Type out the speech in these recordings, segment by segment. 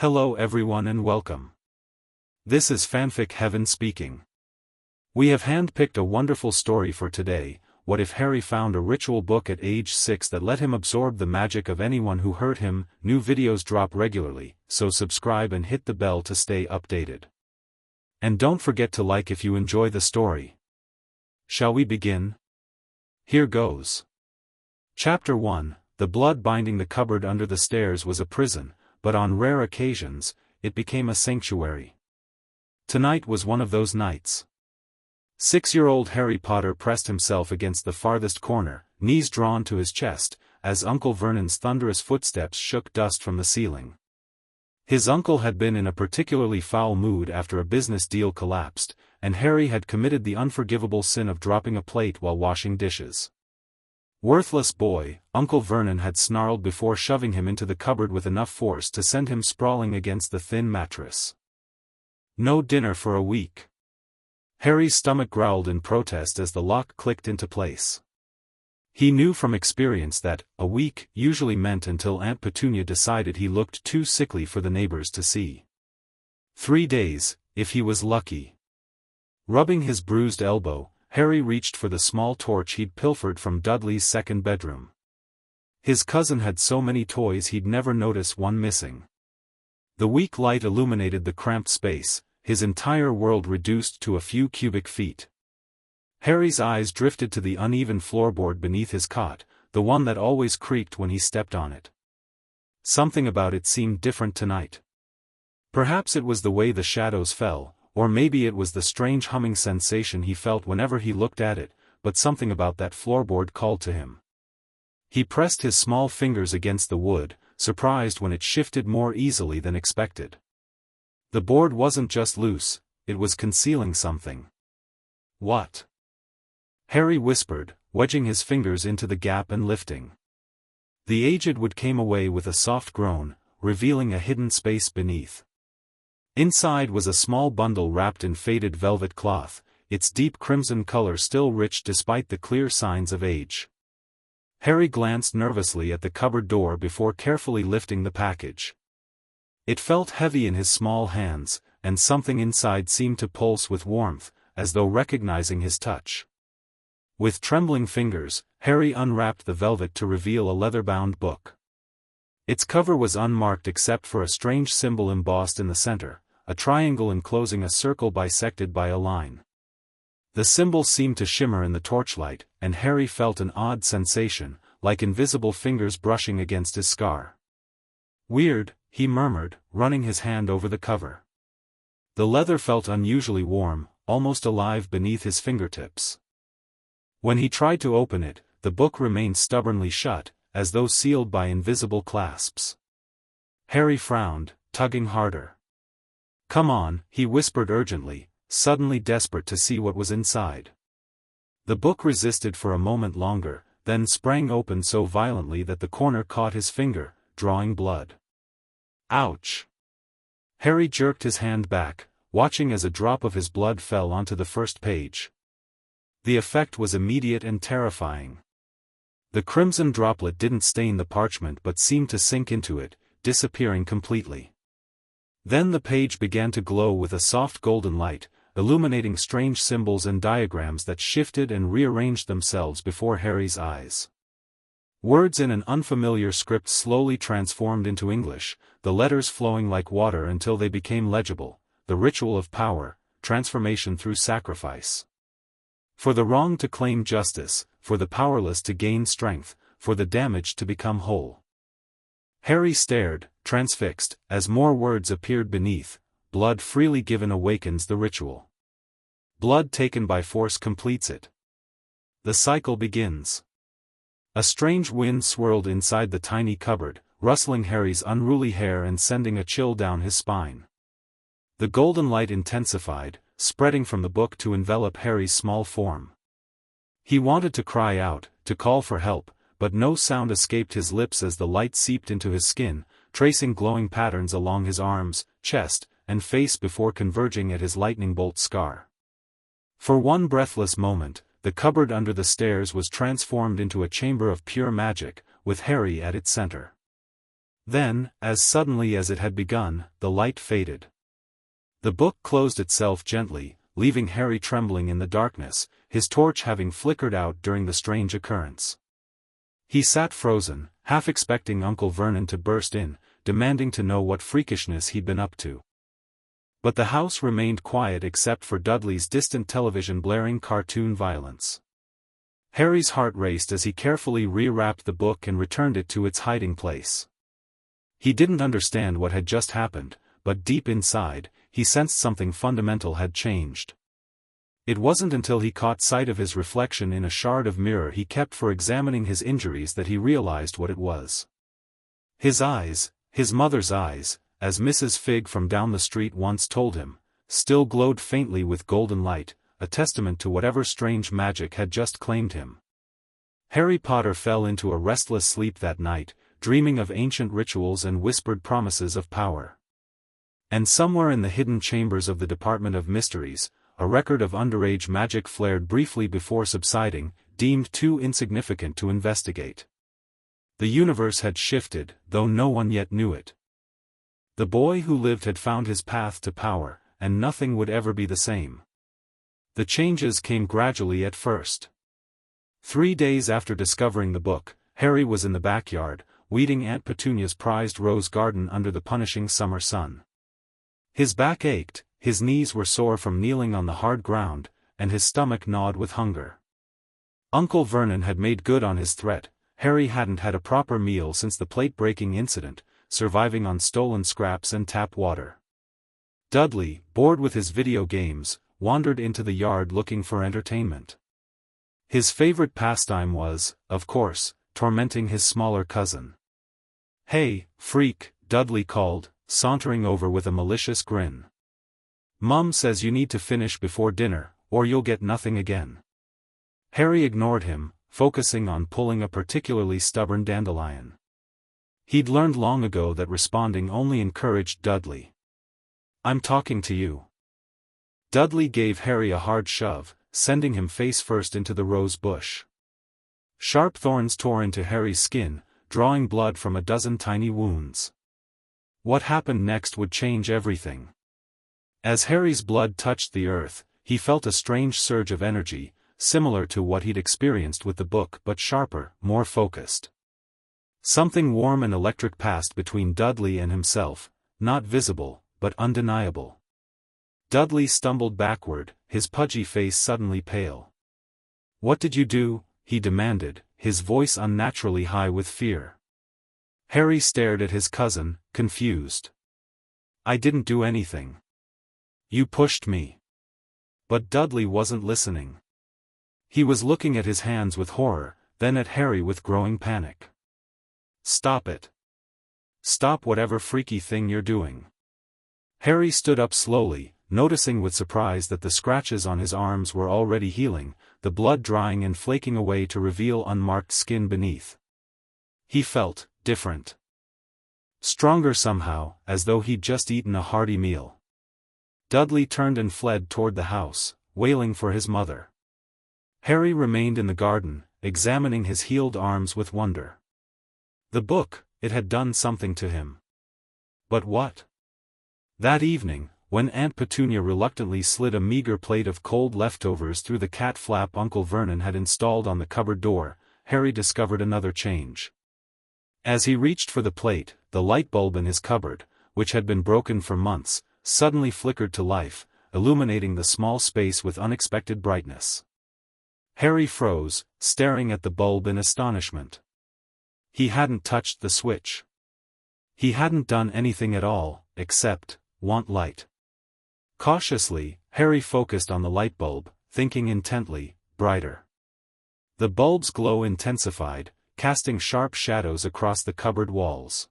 Hello everyone and welcome. This is Fanfic Heaven speaking. We have handpicked a wonderful story for today. What if Harry found a ritual book at age 6 that let him absorb the magic of anyone who hurt him? New videos drop regularly, so subscribe and hit the bell to stay updated. And don't forget to like if you enjoy the story. Shall we begin? Here goes. Chapter 1. The blood binding the cupboard under the stairs was a prison, but on rare occasions, it became a sanctuary. Tonight was one of those nights. 6-year-old Harry Potter pressed himself against the farthest corner, knees drawn to his chest, as Uncle Vernon's thunderous footsteps shook dust from the ceiling. His uncle had been in a particularly foul mood after a business deal collapsed, and Harry had committed the unforgivable sin of dropping a plate while washing dishes. "Worthless boy," Uncle Vernon had snarled before shoving him into the cupboard with enough force to send him sprawling against the thin mattress. No dinner for a week. Harry's stomach growled in protest as the lock clicked into place. He knew from experience that a week usually meant until Aunt Petunia decided he looked too sickly for the neighbors to see. 3 days, if he was lucky. Rubbing his bruised elbow, Harry reached for the small torch he'd pilfered from Dudley's second bedroom. His cousin had so many toys he'd never notice one missing. The weak light illuminated the cramped space, his entire world reduced to a few cubic feet. Harry's eyes drifted to the uneven floorboard beneath his cot, the one that always creaked when he stepped on it. Something about it seemed different tonight. Perhaps it was the way the shadows fell, or maybe it was the strange humming sensation he felt whenever he looked at it, but something about that floorboard called to him. He pressed his small fingers against the wood, surprised when it shifted more easily than expected. The board wasn't just loose, it was concealing something. What? Harry whispered, wedging his fingers into the gap and lifting. The aged wood came away with a soft groan, revealing a hidden space beneath. Inside was a small bundle wrapped in faded velvet cloth, its deep crimson color still rich despite the clear signs of age. Harry glanced nervously at the cupboard door before carefully lifting the package. It felt heavy in his small hands, and something inside seemed to pulse with warmth, as though recognizing his touch. With trembling fingers, Harry unwrapped the velvet to reveal a leather-bound book. Its cover was unmarked except for a strange symbol embossed in the center, a triangle enclosing a circle bisected by a line. The symbol seemed to shimmer in the torchlight, and Harry felt an odd sensation, like invisible fingers brushing against his scar. "Weird," he murmured, running his hand over the cover. The leather felt unusually warm, almost alive beneath his fingertips. When he tried to open it, the book remained stubbornly shut, as though sealed by invisible clasps. Harry frowned, tugging harder. "Come on," he whispered urgently, suddenly desperate to see what was inside. The book resisted for a moment longer, then sprang open so violently that the corner caught his finger, drawing blood. Ouch! Harry jerked his hand back, watching as a drop of his blood fell onto the first page. The effect was immediate and terrifying. The crimson droplet didn't stain the parchment but seemed to sink into it, disappearing completely. Then the page began to glow with a soft golden light, illuminating strange symbols and diagrams that shifted and rearranged themselves before Harry's eyes. Words in an unfamiliar script slowly transformed into English, the letters flowing like water until they became legible: the ritual of power, transformation through sacrifice. For the wrong to claim justice, for the powerless to gain strength, for the damaged to become whole. Harry stared, transfixed, as more words appeared beneath. Blood freely given awakens the ritual. Blood taken by force completes it. The cycle begins. A strange wind swirled inside the tiny cupboard, rustling Harry's unruly hair and sending a chill down his spine. The golden light intensified, spreading from the book to envelop Harry's small form. He wanted to cry out, to call for help, but no sound escaped his lips as the light seeped into his skin, tracing glowing patterns along his arms, chest, and face before converging at his lightning bolt scar. For one breathless moment, the cupboard under the stairs was transformed into a chamber of pure magic, with Harry at its center. Then, as suddenly as it had begun, the light faded. The book closed itself gently, leaving Harry trembling in the darkness, his torch having flickered out during the strange occurrence. He sat frozen, half expecting Uncle Vernon to burst in, demanding to know what freakishness he'd been up to. But the house remained quiet except for Dudley's distant television blaring cartoon violence. Harry's heart raced as he carefully rewrapped the book and returned it to its hiding place. He didn't understand what had just happened, but deep inside, he sensed something fundamental had changed. It wasn't until he caught sight of his reflection in a shard of mirror he kept for examining his injuries that he realized what it was. His eyes, his mother's eyes, as Mrs. Figg from down the street once told him, still glowed faintly with golden light, a testament to whatever strange magic had just claimed him. Harry Potter fell into a restless sleep that night, dreaming of ancient rituals and whispered promises of power. And somewhere in the hidden chambers of the Department of Mysteries, a record of underage magic flared briefly before subsiding, deemed too insignificant to investigate. The universe had shifted, though no one yet knew it. The boy who lived had found his path to power, and nothing would ever be the same. The changes came gradually at first. 3 days after discovering the book, Harry was in the backyard, weeding Aunt Petunia's prized rose garden under the punishing summer sun. His back ached, his knees were sore from kneeling on the hard ground, and his stomach gnawed with hunger. Uncle Vernon had made good on his threat. Harry hadn't had a proper meal since the plate-breaking incident, surviving on stolen scraps and tap water. Dudley, bored with his video games, wandered into the yard looking for entertainment. His favorite pastime was, of course, tormenting his smaller cousin. "Hey, freak," Dudley called, sauntering over with a malicious grin. "Mum says you need to finish before dinner, or you'll get nothing again." Harry ignored him, focusing on pulling a particularly stubborn dandelion. He'd learned long ago that responding only encouraged Dudley. "I'm talking to you." Dudley gave Harry a hard shove, sending him face first into the rose bush. Sharp thorns tore into Harry's skin, drawing blood from a dozen tiny wounds. What happened next would change everything. As Harry's blood touched the earth, he felt a strange surge of energy, similar to what he'd experienced with the book but sharper, more focused. Something warm and electric passed between Dudley and himself, not visible, but undeniable. Dudley stumbled backward, his pudgy face suddenly pale. "What did you do?" he demanded, his voice unnaturally high with fear. Harry stared at his cousin, confused. "I didn't do anything. You pushed me." But Dudley wasn't listening. He was looking at his hands with horror, then at Harry with growing panic. "Stop it. Stop whatever freaky thing you're doing." Harry stood up slowly, noticing with surprise that the scratches on his arms were already healing, the blood drying and flaking away to reveal unmarked skin beneath. He felt different. Stronger somehow, as though he'd just eaten a hearty meal. Dudley turned and fled toward the house, wailing for his mother. Harry remained in the garden, examining his healed arms with wonder. The book, it had done something to him. But what? That evening, when Aunt Petunia reluctantly slid a meager plate of cold leftovers through the cat flap Uncle Vernon had installed on the cupboard door, Harry discovered another change. As he reached for the plate, the light bulb in his cupboard, which had been broken for months, suddenly flickered to life, illuminating the small space with unexpected brightness. Harry froze, staring at the bulb in astonishment. He hadn't touched the switch. He hadn't done anything at all, except want light. Cautiously, Harry focused on the light bulb, thinking intently, brighter. The bulb's glow intensified, casting sharp shadows across the cupboard walls.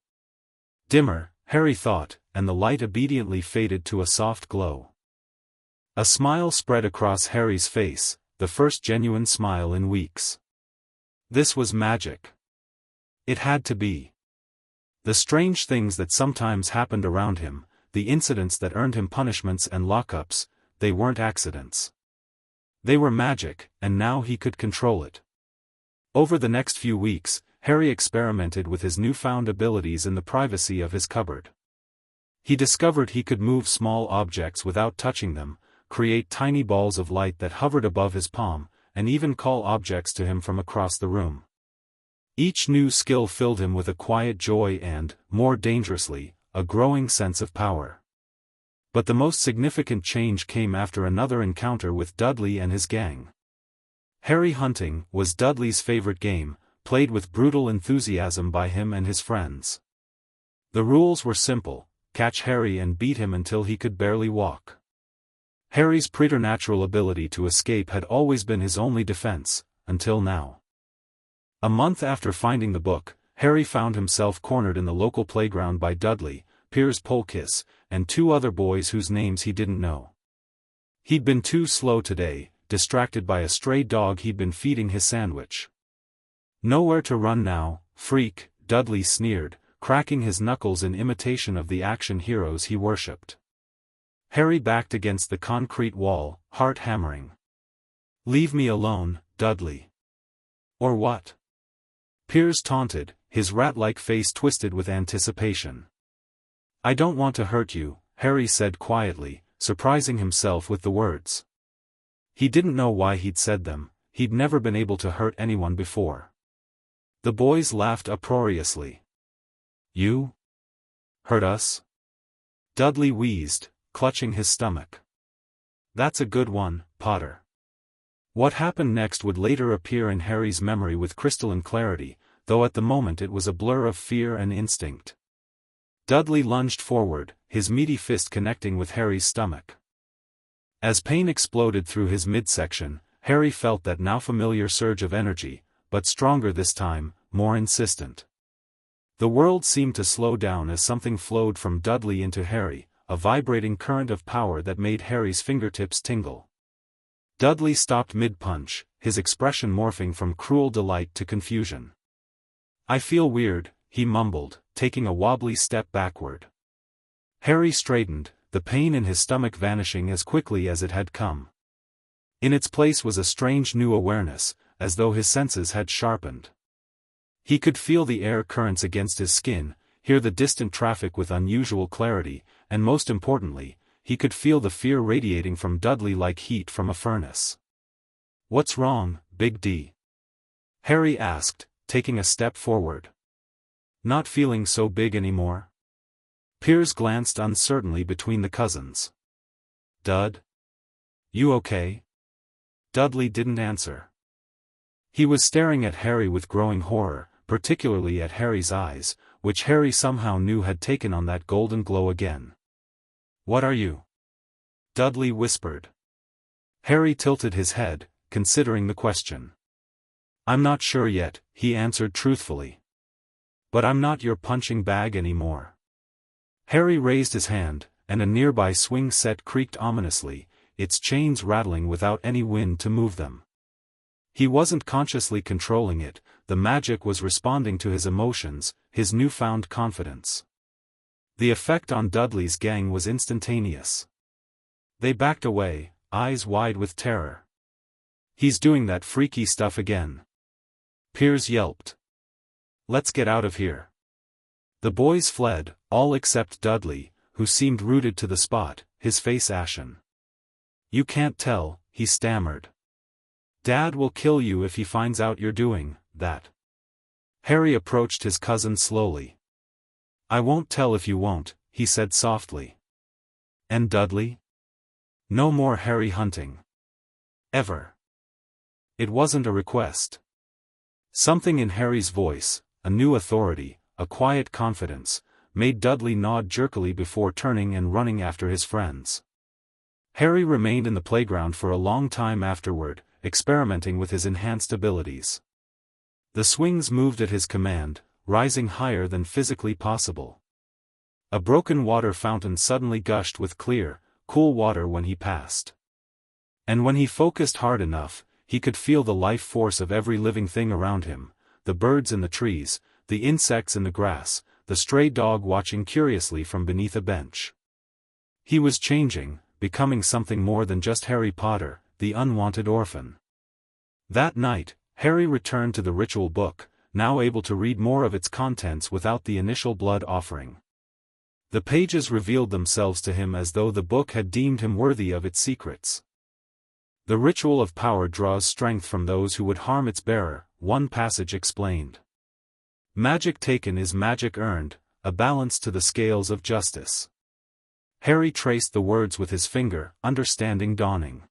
Dimmer, Harry thought, and the light obediently faded to a soft glow. A smile spread across Harry's face, the first genuine smile in weeks. This was magic. It had to be. The strange things that sometimes happened around him, the incidents that earned him punishments and lockups, they weren't accidents. They were magic, and now he could control it. Over the next few weeks, Harry experimented with his newfound abilities in the privacy of his cupboard. He discovered he could move small objects without touching them, create tiny balls of light that hovered above his palm, and even call objects to him from across the room. Each new skill filled him with a quiet joy and, more dangerously, a growing sense of power. But the most significant change came after another encounter with Dudley and his gang. Harry hunting was Dudley's favorite game, played with brutal enthusiasm by him and his friends. The rules were simple: catch Harry and beat him until he could barely walk. Harry's preternatural ability to escape had always been his only defense, until now. A month after finding the book, Harry found himself cornered in the local playground by Dudley, Piers Polkiss, and two other boys whose names he didn't know. He'd been too slow today, distracted by a stray dog he'd been feeding his sandwich. "Nowhere to run now, freak," Dudley sneered, cracking his knuckles in imitation of the action heroes he worshipped. Harry backed against the concrete wall, heart hammering. "Leave me alone, Dudley." "Or what?" Piers taunted, his rat-like face twisted with anticipation. "I don't want to hurt you," Harry said quietly, surprising himself with the words. He didn't know why he'd said them, he'd never been able to hurt anyone before. The boys laughed uproariously. "You? Hurt us?" Dudley wheezed, clutching his stomach. "That's a good one, Potter." What happened next would later appear in Harry's memory with crystalline clarity, though at the moment it was a blur of fear and instinct. Dudley lunged forward, his meaty fist connecting with Harry's stomach. As pain exploded through his midsection, Harry felt that now familiar surge of energy, but stronger this time, more insistent. The world seemed to slow down as something flowed from Dudley into Harry, a vibrating current of power that made Harry's fingertips tingle. Dudley stopped mid-punch, his expression morphing from cruel delight to confusion. "I feel weird," he mumbled, taking a wobbly step backward. Harry straightened, the pain in his stomach vanishing as quickly as it had come. In its place was a strange new awareness, as though his senses had sharpened. He could feel the air currents against his skin, hear the distant traffic with unusual clarity, and most importantly, he could feel the fear radiating from Dudley like heat from a furnace. "What's wrong, Big D?" Harry asked, taking a step forward. "Not feeling so big anymore?" Piers glanced uncertainly between the cousins. "Dud? You okay?" Dudley didn't answer. He was staring at Harry with growing horror, particularly at Harry's eyes, which Harry somehow knew had taken on that golden glow again. "What are you?" Dudley whispered. Harry tilted his head, considering the question. "I'm not sure yet," he answered truthfully. "But I'm not your punching bag anymore." Harry raised his hand, and a nearby swing set creaked ominously, its chains rattling without any wind to move them. He wasn't consciously controlling it, the magic was responding to his emotions, his newfound confidence. The effect on Dudley's gang was instantaneous. They backed away, eyes wide with terror. "He's doing that freaky stuff again," Piers yelped. "Let's get out of here." The boys fled, all except Dudley, who seemed rooted to the spot, his face ashen. "You can't tell," he stammered. "Dad will kill you if he finds out you're doing that." Harry approached his cousin slowly. "I won't tell if you won't," he said softly. "And Dudley? No more Harry hunting. Ever." It wasn't a request. Something in Harry's voice, a new authority, a quiet confidence, made Dudley nod jerkily before turning and running after his friends. Harry remained in the playground for a long time afterward, experimenting with his enhanced abilities. The swings moved at his command, rising higher than physically possible. A broken water fountain suddenly gushed with clear, cool water when he passed. And when he focused hard enough, he could feel the life force of every living thing around him, the birds in the trees, the insects in the grass, the stray dog watching curiously from beneath a bench. He was changing, becoming something more than just Harry Potter, the unwanted orphan. That night, Harry returned to the ritual book, now able to read more of its contents without the initial blood offering. The pages revealed themselves to him as though the book had deemed him worthy of its secrets. The ritual of power draws strength from those who would harm its bearer, one passage explained. Magic taken is magic earned, a balance to the scales of justice. Harry traced the words with his finger, understanding dawning.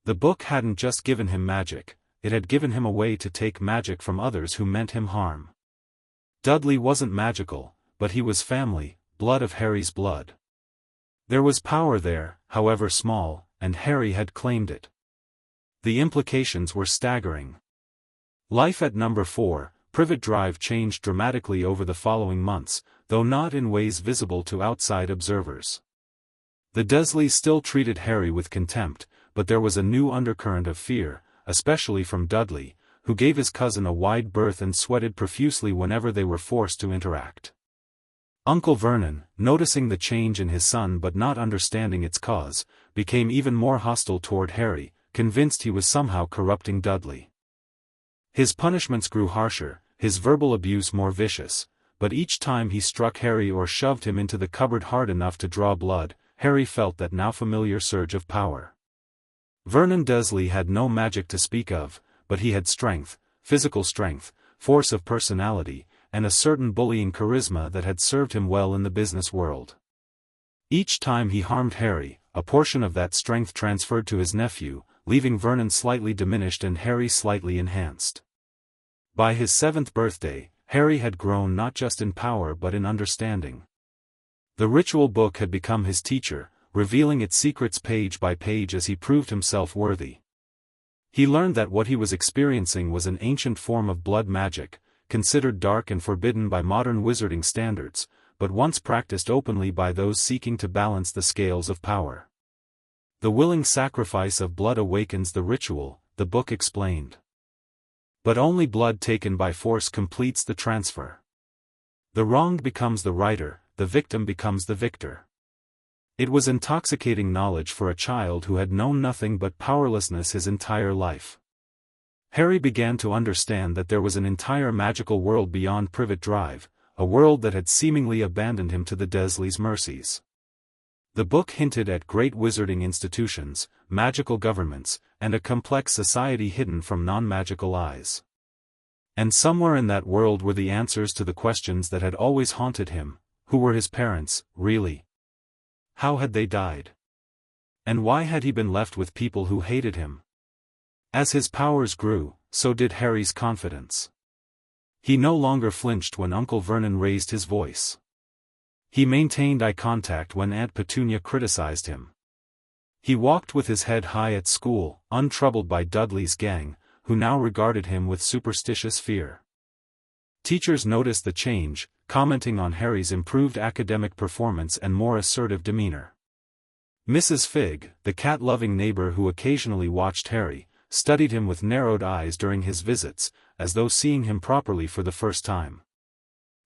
The book hadn't just given him magic, it had given him a way to take magic from others who meant him harm. Dudley wasn't magical, but he was family, blood of Harry's blood. There was power there, however small, and Harry had claimed it. The implications were staggering. Life at Number 4, Privet Drive changed dramatically over the following months, though not in ways visible to outside observers. The Dursleys still treated Harry with contempt, but there was a new undercurrent of fear, especially from Dudley, who gave his cousin a wide berth and sweated profusely whenever they were forced to interact. Uncle Vernon, noticing the change in his son but not understanding its cause, became even more hostile toward Harry, convinced he was somehow corrupting Dudley. His punishments grew harsher, his verbal abuse more vicious, but each time he struck Harry or shoved him into the cupboard hard enough to draw blood, Harry felt that now familiar surge of power. Vernon Dursley had no magic to speak of, but he had strength, physical strength, force of personality, and a certain bullying charisma that had served him well in the business world. Each time he harmed Harry, a portion of that strength transferred to his nephew, leaving Vernon slightly diminished and Harry slightly enhanced. By his 7th birthday, Harry had grown not just in power but in understanding. The ritual book had become his teacher, revealing its secrets page by page as he proved himself worthy. He learned that what he was experiencing was an ancient form of blood magic, considered dark and forbidden by modern wizarding standards, but once practiced openly by those seeking to balance the scales of power. The willing sacrifice of blood awakens the ritual, the book explained. But only blood taken by force completes the transfer. The wronged becomes the righter, the victim becomes the victor. It was intoxicating knowledge for a child who had known nothing but powerlessness his entire life. Harry began to understand that there was an entire magical world beyond Privet Drive, a world that had seemingly abandoned him to the Dursleys' mercies. The book hinted at great wizarding institutions, magical governments, and a complex society hidden from non-magical eyes. And somewhere in that world were the answers to the questions that had always haunted him: who were his parents, really? How had they died? And why had he been left with people who hated him? As his powers grew, so did Harry's confidence. He no longer flinched when Uncle Vernon raised his voice. He maintained eye contact when Aunt Petunia criticized him. He walked with his head high at school, untroubled by Dudley's gang, who now regarded him with superstitious fear. Teachers noticed the change, commenting on Harry's improved academic performance and more assertive demeanor. Mrs. Figg, the cat-loving neighbor who occasionally watched Harry, studied him with narrowed eyes during his visits, as though seeing him properly for the first time.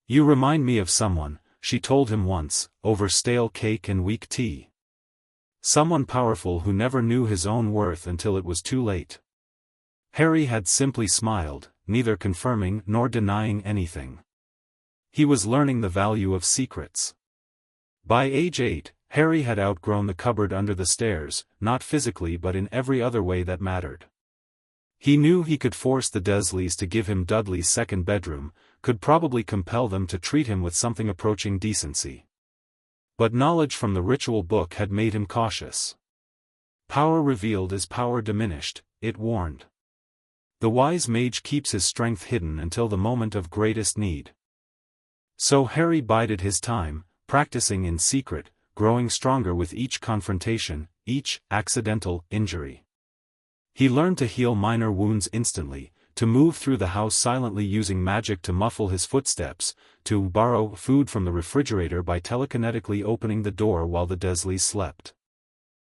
"You remind me of someone," she told him once, over stale cake and weak tea. Someone powerful who never knew his own worth until it was too late. Harry had simply smiled, neither confirming nor denying anything. He was learning the value of secrets. By age 8, Harry had outgrown the cupboard under the stairs, not physically but in every other way that mattered. He knew he could force the Dursleys to give him Dudley's second bedroom, could probably compel them to treat him with something approaching decency. But knowledge from the ritual book had made him cautious. Power revealed is power diminished, it warned. The wise mage keeps his strength hidden until the moment of greatest need. So Harry bided his time, practicing in secret, growing stronger with each confrontation, each accidental injury. He learned to heal minor wounds instantly, to move through the house silently using magic to muffle his footsteps, to borrow food from the refrigerator by telekinetically opening the door while the Dursleys slept.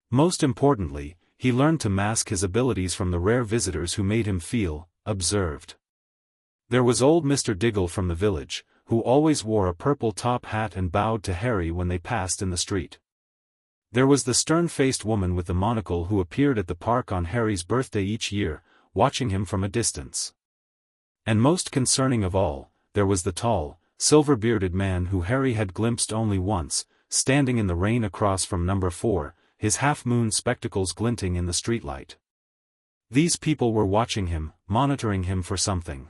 Most importantly, he learned to mask his abilities from the rare visitors who made him feel observed. There was old Mr. Diggle from the village, who always wore a purple top hat and bowed to Harry when they passed in the street. There was the stern-faced woman with the monocle who appeared at the park on Harry's birthday each year, watching him from a distance. And most concerning of all, there was the tall, silver-bearded man who Harry had glimpsed only once, standing in the rain across from number 4, his half-moon spectacles glinting in the streetlight. These people were watching him, monitoring him for something.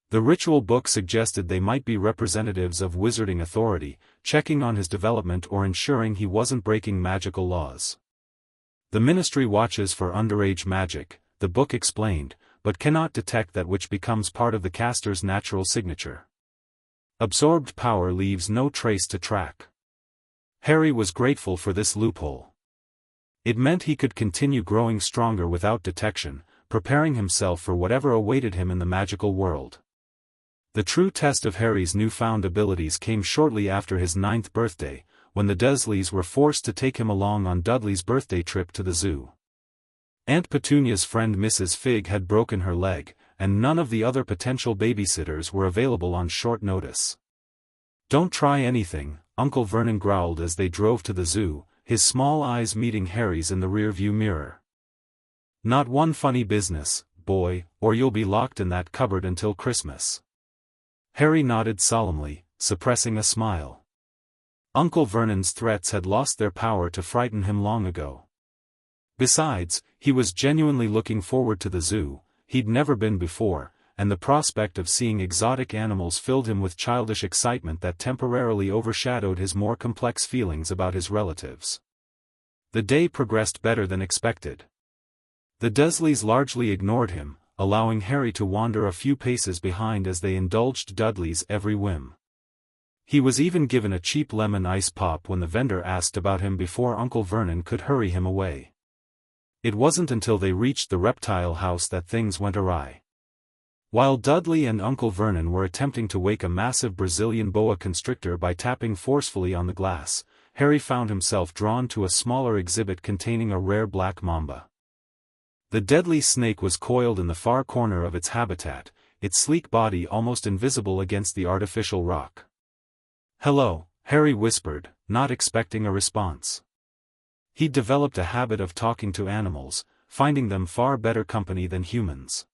The ritual book suggested they might be representatives of wizarding authority, checking on his development or ensuring he wasn't breaking magical laws. The ministry watches for underage magic, the book explained, but cannot detect that which becomes part of the caster's natural signature. Absorbed power leaves no trace to track. Harry was grateful for this loophole. It meant he could continue growing stronger without detection, preparing himself for whatever awaited him in the magical world. The true test of Harry's newfound abilities came shortly after his 9th birthday, when the Dursleys were forced to take him along on Dudley's birthday trip to the zoo. Aunt Petunia's friend Mrs. Fig had broken her leg, and none of the other potential babysitters were available on short notice. "Don't try anything," Uncle Vernon growled as they drove to the zoo, his small eyes meeting Harry's in the rear-view mirror. "Not one funny business, boy, or you'll be locked in that cupboard until Christmas." Harry nodded solemnly, suppressing a smile. Uncle Vernon's threats had lost their power to frighten him long ago. Besides, he was genuinely looking forward to the zoo. He'd never been before, and the prospect of seeing exotic animals filled him with childish excitement that temporarily overshadowed his more complex feelings about his relatives. The day progressed better than expected. The Dursleys largely ignored him, allowing Harry to wander a few paces behind as they indulged Dudley's every whim. He was even given a cheap lemon ice pop when the vendor asked about him before Uncle Vernon could hurry him away. It wasn't until they reached the reptile house that things went awry. While Dudley and Uncle Vernon were attempting to wake a massive Brazilian boa constrictor by tapping forcefully on the glass, Harry found himself drawn to a smaller exhibit containing a rare black mamba. The deadly snake was coiled in the far corner of its habitat, its sleek body almost invisible against the artificial rock. "Hello," Harry whispered, not expecting a response. He'd developed a habit of talking to animals, finding them far better company than humans.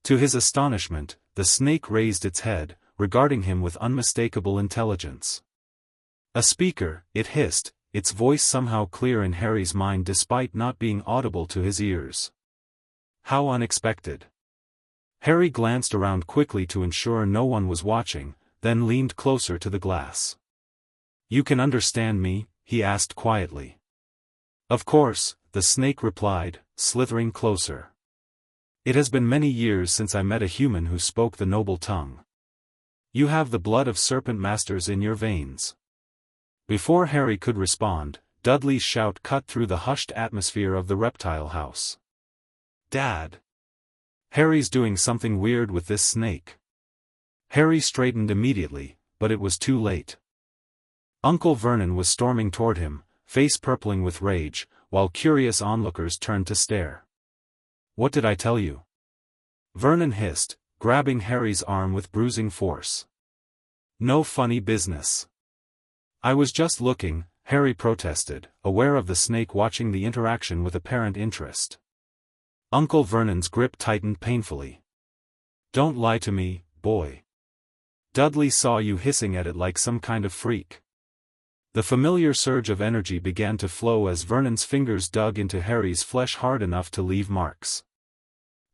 To his astonishment, the snake raised its head, regarding him with unmistakable intelligence. "A speaker," it hissed, its voice somehow clear in Harry's mind despite not being audible to his ears. How unexpected. Harry glanced around quickly to ensure no one was watching, then leaned closer to the glass. "You can understand me?" he asked quietly. "Of course," the snake replied, slithering closer. "It has been many years since I met a human who spoke the noble tongue. You have the blood of serpent masters in your veins." Before Harry could respond, Dudley's shout cut through the hushed atmosphere of the reptile house. "Dad! Harry's doing something weird with this snake." Harry straightened immediately, but it was too late. Uncle Vernon was storming toward him, face purpling with rage, while curious onlookers turned to stare. "What did I tell you?" Vernon hissed, grabbing Harry's arm with bruising force. "No funny business." "I was just looking," Harry protested, aware of the snake watching the interaction with apparent interest. Uncle Vernon's grip tightened painfully. "Don't lie to me, boy. Dudley saw you hissing at it like some kind of freak." The familiar surge of energy began to flow as Vernon's fingers dug into Harry's flesh hard enough to leave marks.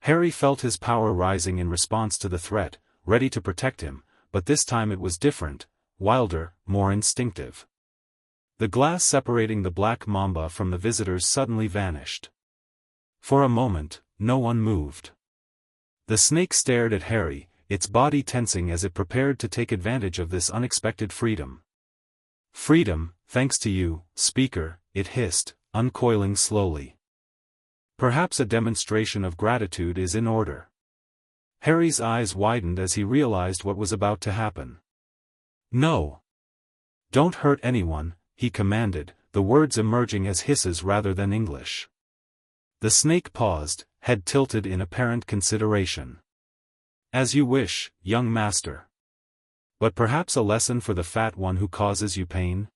Harry felt his power rising in response to the threat, ready to protect him, but this time it was different, wilder, more instinctive. The glass separating the black mamba from the visitors suddenly vanished. For a moment, no one moved. The snake stared at Harry, its body tensing as it prepared to take advantage of this unexpected freedom. "Freedom, thanks to you, speaker," it hissed, uncoiling slowly. "Perhaps a demonstration of gratitude is in order." Harry's eyes widened as he realized what was about to happen. "No. Don't hurt anyone," he commanded, the words emerging as hisses rather than English. The snake paused, head tilted in apparent consideration. "As you wish, young master. But perhaps a lesson for the fat one who causes you pain?"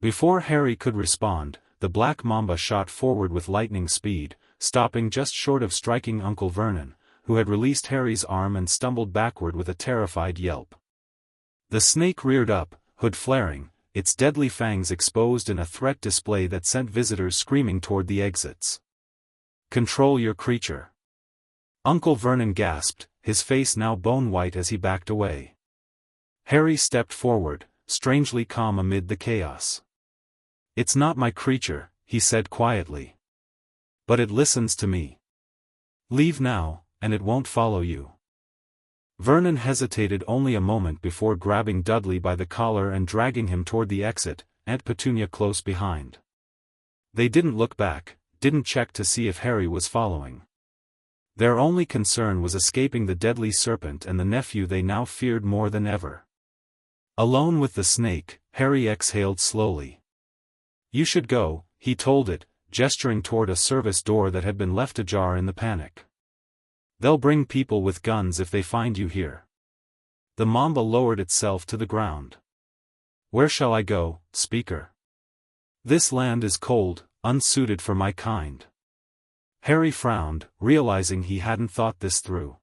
Before Harry could respond, the black mamba shot forward with lightning speed, stopping just short of striking Uncle Vernon, who had released Harry's arm and stumbled backward with a terrified yelp. The snake reared up, hood flaring, its deadly fangs exposed in a threat display that sent visitors screaming toward the exits. "Control your creature." Uncle Vernon gasped, his face now bone-white as he backed away. Harry stepped forward, strangely calm amid the chaos. "It's not my creature," he said quietly. "But it listens to me. Leave now, and it won't follow you." Vernon hesitated only a moment before grabbing Dudley by the collar and dragging him toward the exit, Aunt Petunia close behind. They didn't look back, didn't check to see if Harry was following. Their only concern was escaping the deadly serpent and the nephew they now feared more than ever. Alone with the snake, Harry exhaled slowly. "You should go," he told it, gesturing toward a service door that had been left ajar in the panic. "They'll bring people with guns if they find you here." The mamba lowered itself to the ground. "Where shall I go, Speaker? This land is cold, unsuited for my kind." Harry frowned, realizing he hadn't thought this through.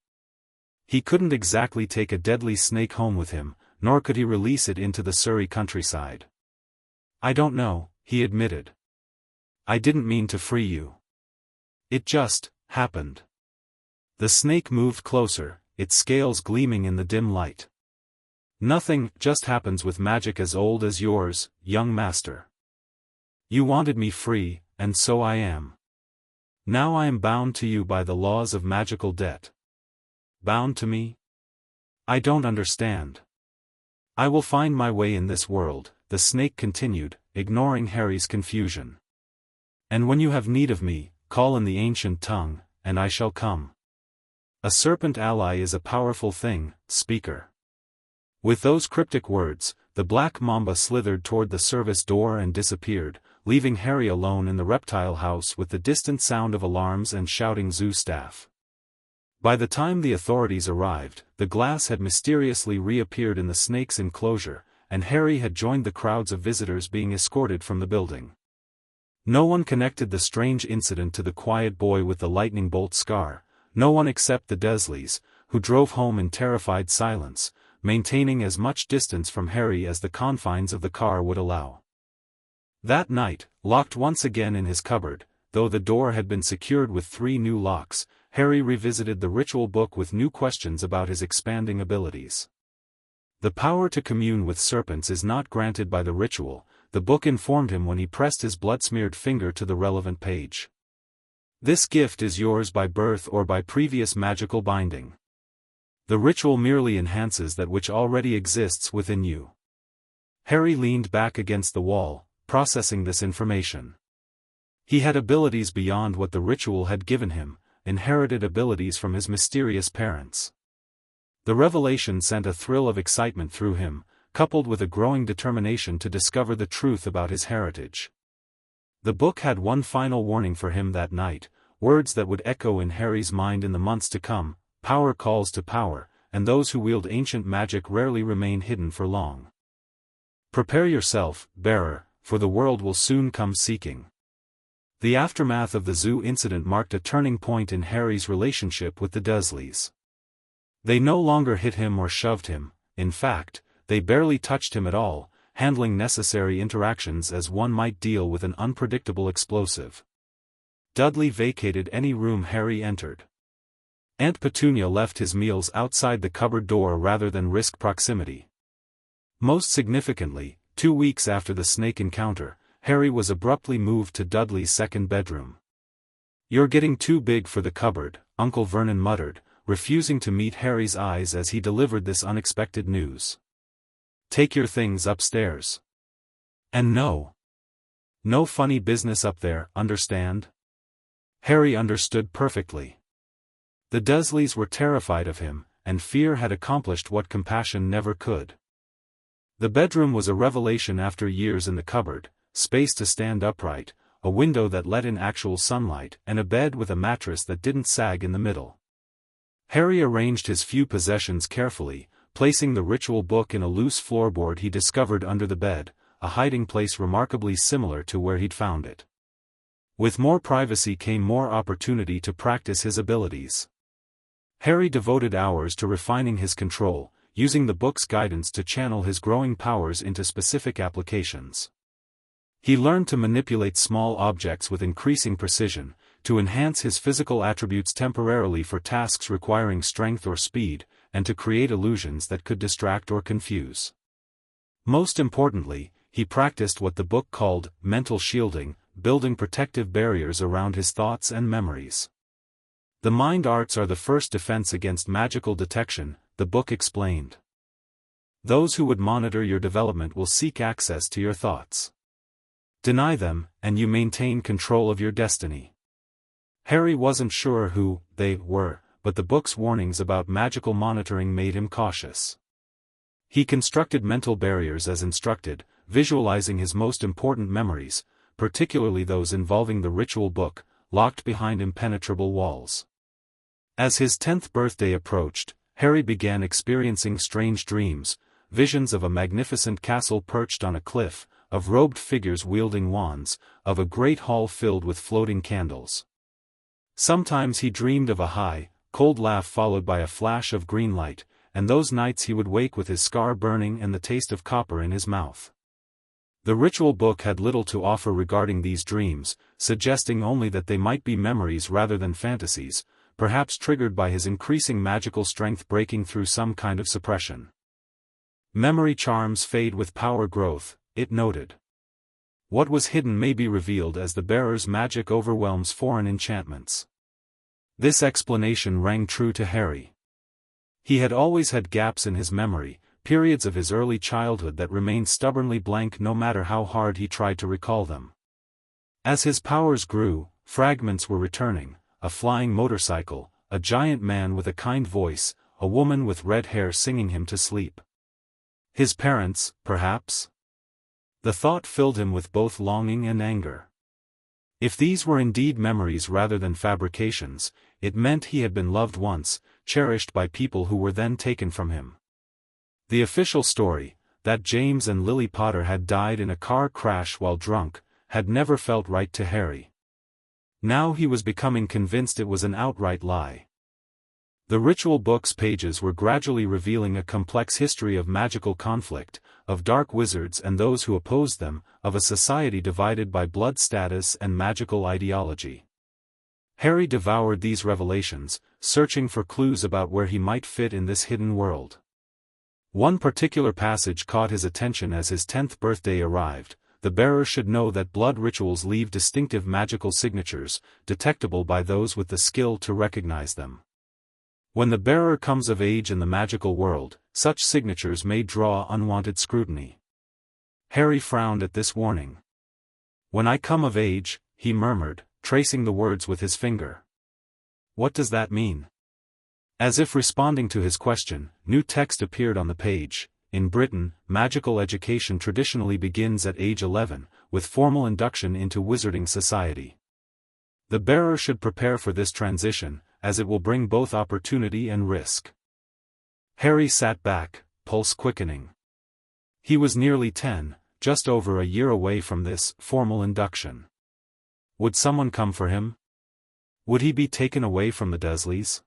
He couldn't exactly take a deadly snake home with him, nor could he release it into the Surrey countryside. "I don't know," he admitted. "I didn't mean to free you. It just happened." The snake moved closer, its scales gleaming in the dim light. "Nothing just happens with magic as old as yours, young master. You wanted me free, and so I am. Now I am bound to you by the laws of magical debt." "Bound to me? I don't understand." "I will find my way in this world," the snake continued, ignoring Harry's confusion. "And when you have need of me, call in the ancient tongue, and I shall come. A serpent ally is a powerful thing, Speaker." With those cryptic words, the black mamba slithered toward the service door and disappeared, leaving Harry alone in the reptile house with the distant sound of alarms and shouting zoo staff. By the time the authorities arrived, the glass had mysteriously reappeared in the snake's enclosure, and Harry had joined the crowds of visitors being escorted from the building. No one connected the strange incident to the quiet boy with the lightning bolt scar, no one except the Dursleys, who drove home in terrified silence, maintaining as much distance from Harry as the confines of the car would allow. That night, locked once again in his cupboard, though the door had been secured with 3 new locks, Harry revisited the ritual book with new questions about his expanding abilities. The power to commune with serpents is not granted by the ritual, the book informed him when he pressed his blood-smeared finger to the relevant page. "This gift is yours by birth or by previous magical binding. The ritual merely enhances that which already exists within you." Harry leaned back against the wall, processing this information. He had abilities beyond what the ritual had given him, inherited abilities from his mysterious parents. The revelation sent a thrill of excitement through him, coupled with a growing determination to discover the truth about his heritage. The book had one final warning for him that night, words that would echo in Harry's mind in the months to come: "Power calls to power, and those who wield ancient magic rarely remain hidden for long. Prepare yourself, bearer, for the world will soon come seeking." The aftermath of the zoo incident marked a turning point in Harry's relationship with the Dursleys. They no longer hit him or shoved him, in fact, they barely touched him at all, handling necessary interactions as one might deal with an unpredictable explosive. Dudley vacated any room Harry entered. Aunt Petunia left his meals outside the cupboard door rather than risk proximity. Most significantly, 2 weeks after the snake encounter, Harry was abruptly moved to Dudley's second bedroom. "You're getting too big for the cupboard," Uncle Vernon muttered, refusing to meet Harry's eyes as he delivered this unexpected news. "Take your things upstairs. And no funny business up there, understand?" Harry understood perfectly. The Dursleys were terrified of him, and fear had accomplished what compassion never could. The bedroom was a revelation after years in the cupboard: space to stand upright, a window that let in actual sunlight, and a bed with a mattress that didn't sag in the middle. Harry arranged his few possessions carefully, placing the ritual book in a loose floorboard he discovered under the bed, a hiding place remarkably similar to where he'd found it. With more privacy came more opportunity to practice his abilities. Harry devoted hours to refining his control, using the book's guidance to channel his growing powers into specific applications. He learned to manipulate small objects with increasing precision, to enhance his physical attributes temporarily for tasks requiring strength or speed, and to create illusions that could distract or confuse. Most importantly, he practiced what the book called mental shielding, building protective barriers around his thoughts and memories. The mind arts are the first defense against magical detection, the book explained. Those who would monitor your development will seek access to your thoughts. Deny them, and you maintain control of your destiny. Harry wasn't sure who they were, but the book's warnings about magical monitoring made him cautious. He constructed mental barriers as instructed, visualizing his most important memories, particularly those involving the ritual book, locked behind impenetrable walls. As his 10th birthday approached, Harry began experiencing strange dreams, visions of a magnificent castle perched on a cliff, of robed figures wielding wands, of a great hall filled with floating candles. Sometimes he dreamed of a high, cold laugh followed by a flash of green light, and those nights he would wake with his scar burning and the taste of copper in his mouth. The ritual book had little to offer regarding these dreams, suggesting only that they might be memories rather than fantasies, perhaps triggered by his increasing magical strength breaking through some kind of suppression. Memory charms fade with power growth, it noted. What was hidden may be revealed as the bearer's magic overwhelms foreign enchantments. This explanation rang true to Harry. He had always had gaps in his memory, periods of his early childhood that remained stubbornly blank no matter how hard he tried to recall them. As his powers grew, fragments were returning: a flying motorcycle, a giant man with a kind voice, a woman with red hair singing him to sleep. His parents, perhaps? The thought filled him with both longing and anger. If these were indeed memories rather than fabrications, it meant he had been loved once, cherished by people who were then taken from him. The official story, that James and Lily Potter had died in a car crash while drunk, had never felt right to Harry. Now he was becoming convinced it was an outright lie. The ritual book's pages were gradually revealing a complex history of magical conflict, of dark wizards and those who opposed them, of a society divided by blood status and magical ideology. Harry devoured these revelations, searching for clues about where he might fit in this hidden world. One particular passage caught his attention as his 10th birthday arrived. The bearer should know that blood rituals leave distinctive magical signatures, detectable by those with the skill to recognize them. When the bearer comes of age in the magical world, such signatures may draw unwanted scrutiny. Harry frowned at this warning. "When I come of age," he murmured, tracing the words with his finger. "What does that mean?" As if responding to his question, new text appeared on the page. In Britain, magical education traditionally begins at age 11, with formal induction into wizarding society. The bearer should prepare for this transition, as it will bring both opportunity and risk. Harry sat back, pulse quickening. He was nearly 10, just over a year away from this formal induction. Would someone come for him? Would he be taken away from the Dursleys?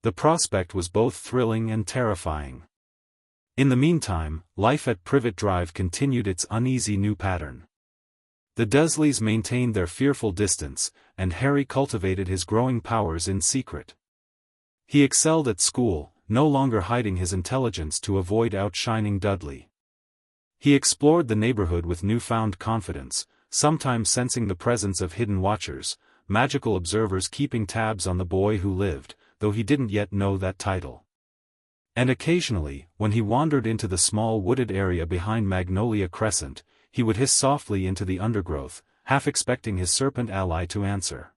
The prospect was both thrilling and terrifying. In the meantime, life at Privet Drive continued its uneasy new pattern. The Dursleys maintained their fearful distance, and Harry cultivated his growing powers in secret. He excelled at school, no longer hiding his intelligence to avoid outshining Dudley. He explored the neighborhood with newfound confidence, sometimes sensing the presence of hidden watchers, magical observers keeping tabs on the boy who lived, though he didn't yet know that title. And occasionally, when he wandered into the small wooded area behind Magnolia Crescent, he would hiss softly into the undergrowth, half expecting his serpent ally to answer.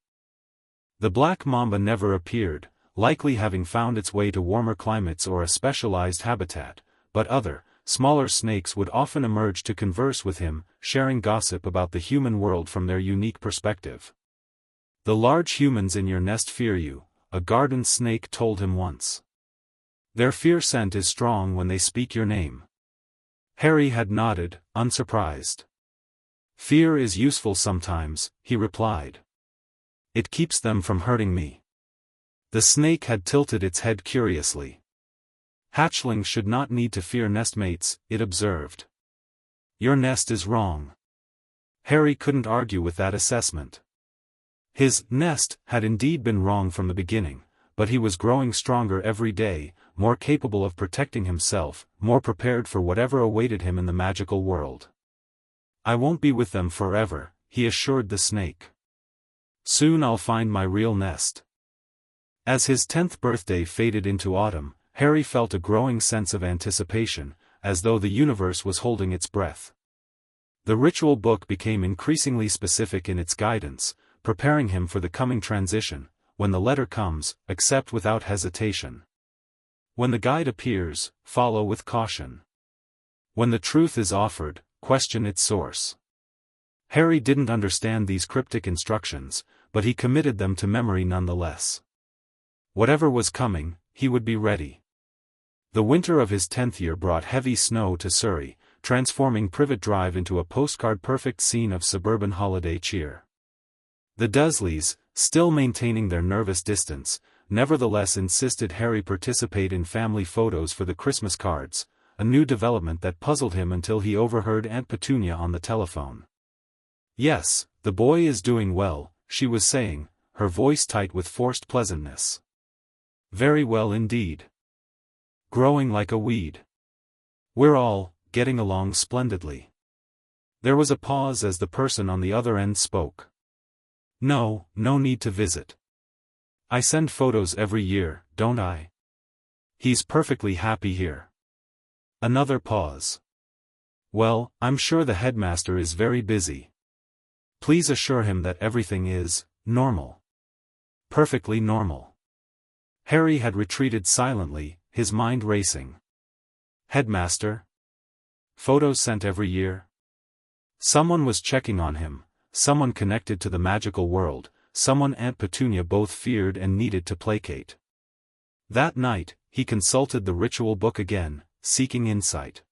The black mamba never appeared, likely having found its way to warmer climates or a specialized habitat, but other, smaller snakes would often emerge to converse with him, sharing gossip about the human world from their unique perspective. "The large humans in your nest fear you," a garden snake told him once. "Their fear scent is strong when they speak your name." Harry had nodded, unsurprised. "Fear is useful sometimes," he replied. "It keeps them from hurting me." The snake had tilted its head curiously. Hatchlings should not need to fear nestmates, it observed. Your nest is wrong. Harry couldn't argue with that assessment. His nest had indeed been wrong from the beginning, but he was growing stronger every day, more capable of protecting himself, more prepared for whatever awaited him in the magical world. I won't be with them forever, he assured the snake. Soon I'll find my real nest. As his 10th birthday faded into autumn, Harry felt a growing sense of anticipation, as though the universe was holding its breath. The ritual book became increasingly specific in its guidance, preparing him for the coming transition. When the letter comes, accept without hesitation. When the guide appears, follow with caution. When the truth is offered, question its source. Harry didn't understand these cryptic instructions, but he committed them to memory nonetheless. Whatever was coming, he would be ready. The winter of his 10th year brought heavy snow to Surrey, transforming Privet Drive into a postcard-perfect scene of suburban holiday cheer. The Dursleys, still maintaining their nervous distance, nevertheless insisted Harry participate in family photos for the Christmas cards, a new development that puzzled him until he overheard Aunt Petunia on the telephone. Yes, the boy is doing well, she was saying, her voice tight with forced pleasantness. Very well indeed. Growing like a weed. We're all getting along splendidly. There was a pause as the person on the other end spoke. No need to visit. I send photos every year, don't I? He's perfectly happy here. Another pause. Well, I'm sure the headmaster is very busy. Please assure him that everything is normal. Perfectly normal. Harry had retreated silently, his mind racing. Headmaster? Photos sent every year? Someone was checking on him, someone connected to the magical world, someone Aunt Petunia both feared and needed to placate. That night, he consulted the ritual book again, seeking insight.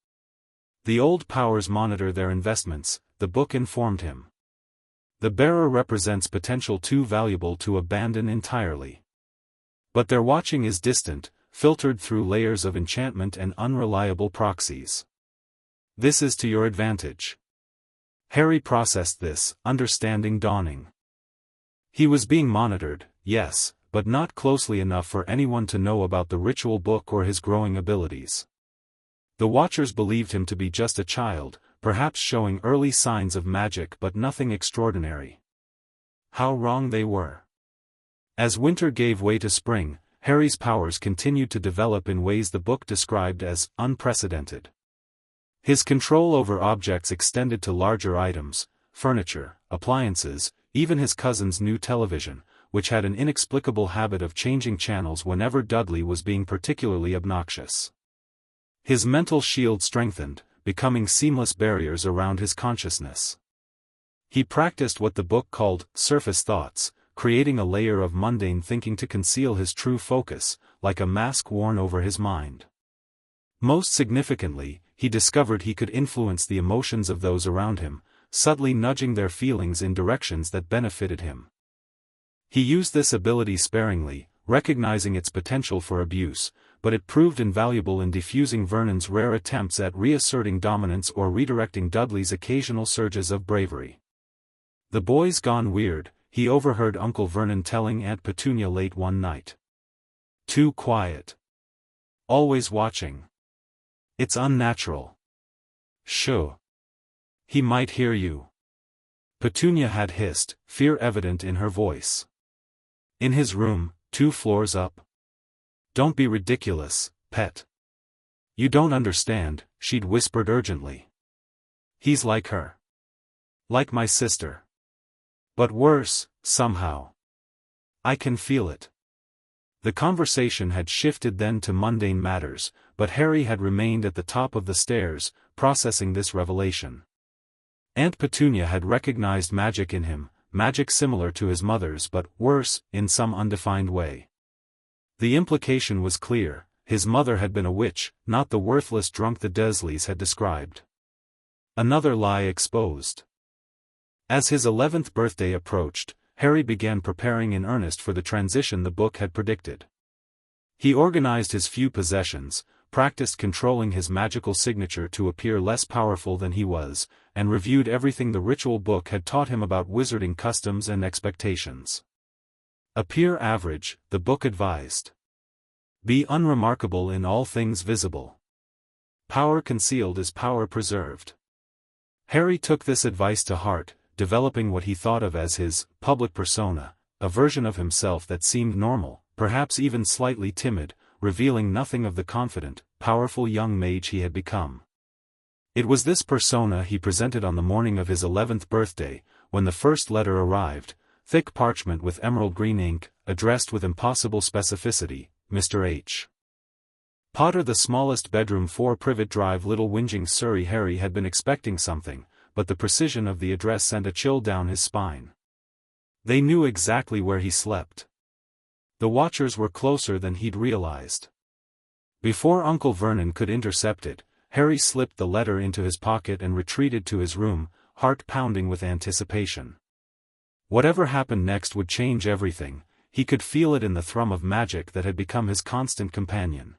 The old powers monitor their investments, the book informed him. The bearer represents potential too valuable to abandon entirely. But their watching is distant, filtered through layers of enchantment and unreliable proxies. This is to your advantage. Harry processed this, understanding dawning. He was being monitored, yes, but not closely enough for anyone to know about the ritual book or his growing abilities. The Watchers believed him to be just a child, perhaps showing early signs of magic but nothing extraordinary. How wrong they were. As winter gave way to spring, Harry's powers continued to develop in ways the book described as unprecedented. His control over objects extended to larger items, furniture, appliances, even his cousin's new television, which had an inexplicable habit of changing channels whenever Dudley was being particularly obnoxious. His mental shield strengthened, becoming seamless barriers around his consciousness. He practiced what the book called surface thoughts, creating a layer of mundane thinking to conceal his true focus, like a mask worn over his mind. Most significantly, he discovered he could influence the emotions of those around him, subtly nudging their feelings in directions that benefited him. He used this ability sparingly, recognizing its potential for abuse, but it proved invaluable in defusing Vernon's rare attempts at reasserting dominance or redirecting Dudley's occasional surges of bravery. The boy's gone weird, he overheard Uncle Vernon telling Aunt Petunia late one night. Too quiet. Always watching. It's unnatural. Shoo. He might hear you. Petunia had hissed, fear evident in her voice. In his room, 2 floors up. Don't be ridiculous, pet. You don't understand, she'd whispered urgently. He's like her. Like my sister. But worse, somehow. I can feel it. The conversation had shifted then to mundane matters, but Harry had remained at the top of the stairs, processing this revelation. Aunt Petunia had recognized magic in him, magic similar to his mother's but worse, in some undefined way. The implication was clear, his mother had been a witch, not the worthless drunk the Dursleys had described. Another lie exposed. As his 11th birthday approached, Harry began preparing in earnest for the transition the book had predicted. He organized his few possessions, practiced controlling his magical signature to appear less powerful than he was, and reviewed everything the ritual book had taught him about wizarding customs and expectations. Appear average, the book advised. Be unremarkable in all things visible. Power concealed is power preserved. Harry took this advice to heart, developing what he thought of as his public persona, a version of himself that seemed normal, perhaps even slightly timid, revealing nothing of the confident, powerful young mage he had become. It was this persona he presented on the morning of his 11th birthday, when the first letter arrived, thick parchment with emerald green ink, addressed with impossible specificity, Mr. H. Potter, the smallest bedroom, 4 Privet Drive, Little Whinging, Surrey. Harry had been expecting something, but the precision of the address sent a chill down his spine. They knew exactly where he slept. The Watchers were closer than he'd realized. Before Uncle Vernon could intercept it, Harry slipped the letter into his pocket and retreated to his room, heart pounding with anticipation. Whatever happened next would change everything. He could feel it in the thrum of magic that had become his constant companion.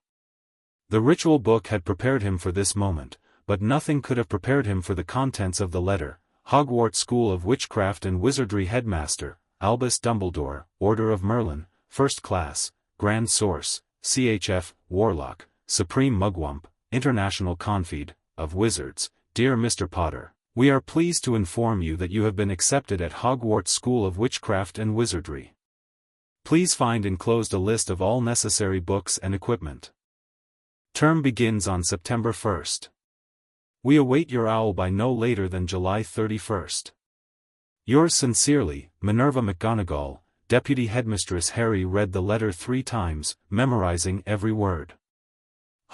The ritual book had prepared him for this moment, but nothing could have prepared him for the contents of the letter. Hogwarts School of Witchcraft and Wizardry Headmaster, Albus Dumbledore, Order of Merlin, First Class, Grand Source, CHF, Warlock, Supreme Mugwump, International Confide, of Wizards. Dear Mr. Potter, we are pleased to inform you that you have been accepted at Hogwarts School of Witchcraft and Wizardry. Please find enclosed a list of all necessary books and equipment. Term begins on September 1st. We await your owl by no later than July 31st. Yours sincerely, Minerva McGonagall, Deputy Headmistress. Harry read the letter 3 times, memorizing every word.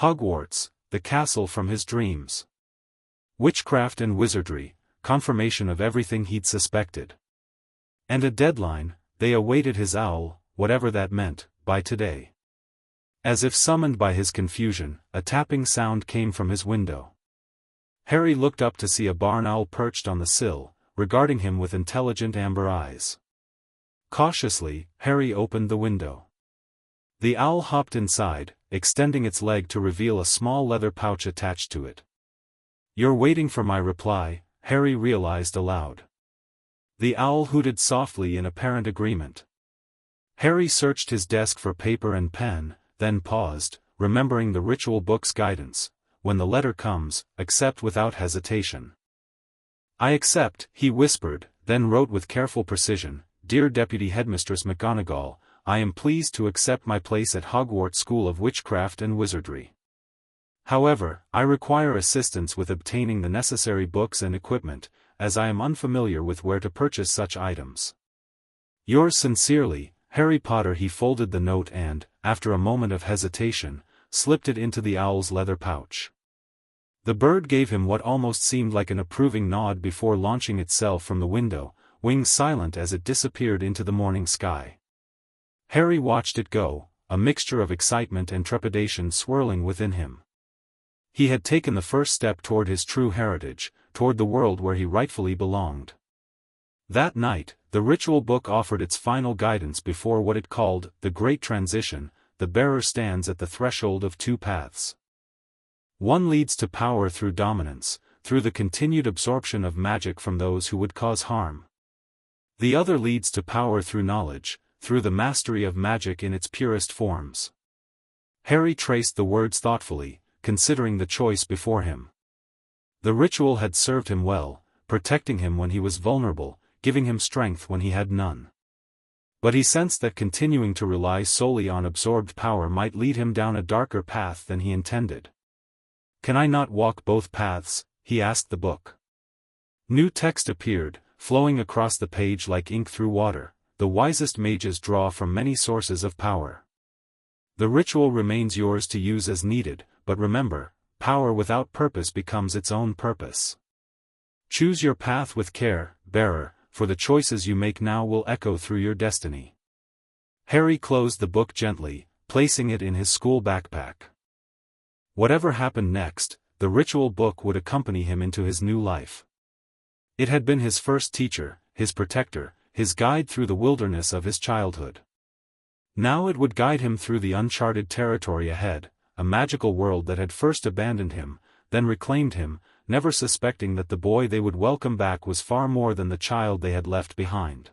Hogwarts, the castle from his dreams. Witchcraft and wizardry, confirmation of everything he'd suspected. And a deadline, they awaited his owl, whatever that meant, by today. As if summoned by his confusion, a tapping sound came from his window. Harry looked up to see a barn owl perched on the sill, regarding him with intelligent amber eyes. Cautiously, Harry opened the window. The owl hopped inside, extending its leg to reveal a small leather pouch attached to it. You're waiting for my reply, Harry realized aloud. The owl hooted softly in apparent agreement. Harry searched his desk for paper and pen, then paused, remembering the ritual book's guidance. When the letter comes, accept without hesitation. I accept, he whispered, then wrote with careful precision, Dear Deputy Headmistress McGonagall, I am pleased to accept my place at Hogwarts School of Witchcraft and Wizardry. However, I require assistance with obtaining the necessary books and equipment, as I am unfamiliar with where to purchase such items. Yours sincerely, Harry Potter. He folded the note and, after a moment of hesitation, slipped it into the owl's leather pouch. The bird gave him what almost seemed like an approving nod before launching itself from the window, wings silent as it disappeared into the morning sky. Harry watched it go, a mixture of excitement and trepidation swirling within him. He had taken the first step toward his true heritage, toward the world where he rightfully belonged. That night, the ritual book offered its final guidance before what it called the Great Transition. The bearer stands at the threshold of 2 paths. One leads to power through dominance, through the continued absorption of magic from those who would cause harm. The other leads to power through knowledge, through the mastery of magic in its purest forms. Harry traced the words thoughtfully, considering the choice before him. The ritual had served him well, protecting him when he was vulnerable, giving him strength when he had none. But he sensed that continuing to rely solely on absorbed power might lead him down a darker path than he intended. Can I not walk both paths? He asked the book. New text appeared, flowing across the page like ink through water. The wisest mages draw from many sources of power. The ritual remains yours to use as needed, but remember, power without purpose becomes its own purpose. Choose your path with care, bearer, for the choices you make now will echo through your destiny. Harry closed the book gently, placing it in his school backpack. Whatever happened next, the ritual book would accompany him into his new life. It had been his first teacher, his protector, his guide through the wilderness of his childhood. Now it would guide him through the uncharted territory ahead, a magical world that had first abandoned him, then reclaimed him, never suspecting that the boy they would welcome back was far more than the child they had left behind.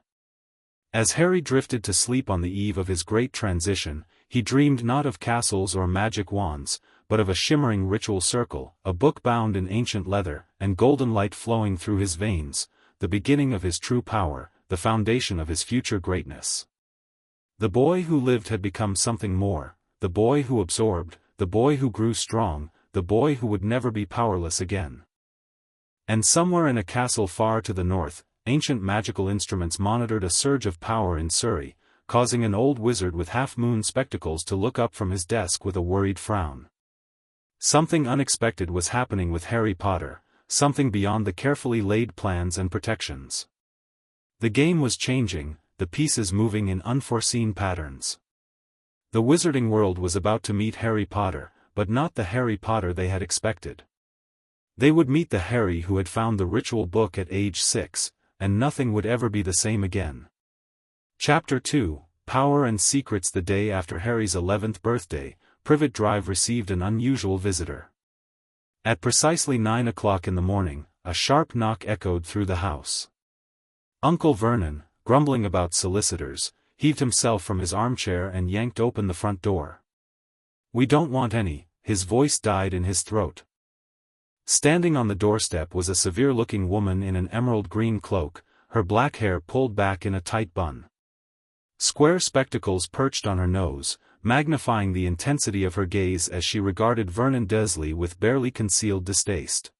As Harry drifted to sleep on the eve of his great transition, he dreamed not of castles or magic wands, but of a shimmering ritual circle, a book bound in ancient leather, and golden light flowing through his veins, the beginning of his true power, the foundation of his future greatness. The boy who lived had become something more, the boy who absorbed, the boy who grew strong, the boy who would never be powerless again. And somewhere in a castle far to the north, ancient magical instruments monitored a surge of power in Surrey, causing an old wizard with half-moon spectacles to look up from his desk with a worried frown. Something unexpected was happening with Harry Potter, something beyond the carefully laid plans and protections. The game was changing, the pieces moving in unforeseen patterns. The wizarding world was about to meet Harry Potter, but not the Harry Potter they had expected. They would meet the Harry who had found the ritual book at age 6, and nothing would ever be the same again. Chapter 2, Power and Secrets. The day after Harry's 11th birthday, Privet Drive received an unusual visitor. At precisely 9 o'clock in the morning, a sharp knock echoed through the house. Uncle Vernon, grumbling about solicitors, heaved himself from his armchair and yanked open the front door. "We don't want any," his voice died in his throat. Standing on the doorstep was a severe-looking woman in an emerald-green cloak, her black hair pulled back in a tight bun. Square spectacles perched on her nose, magnifying the intensity of her gaze as she regarded Vernon Dursley with barely concealed distaste.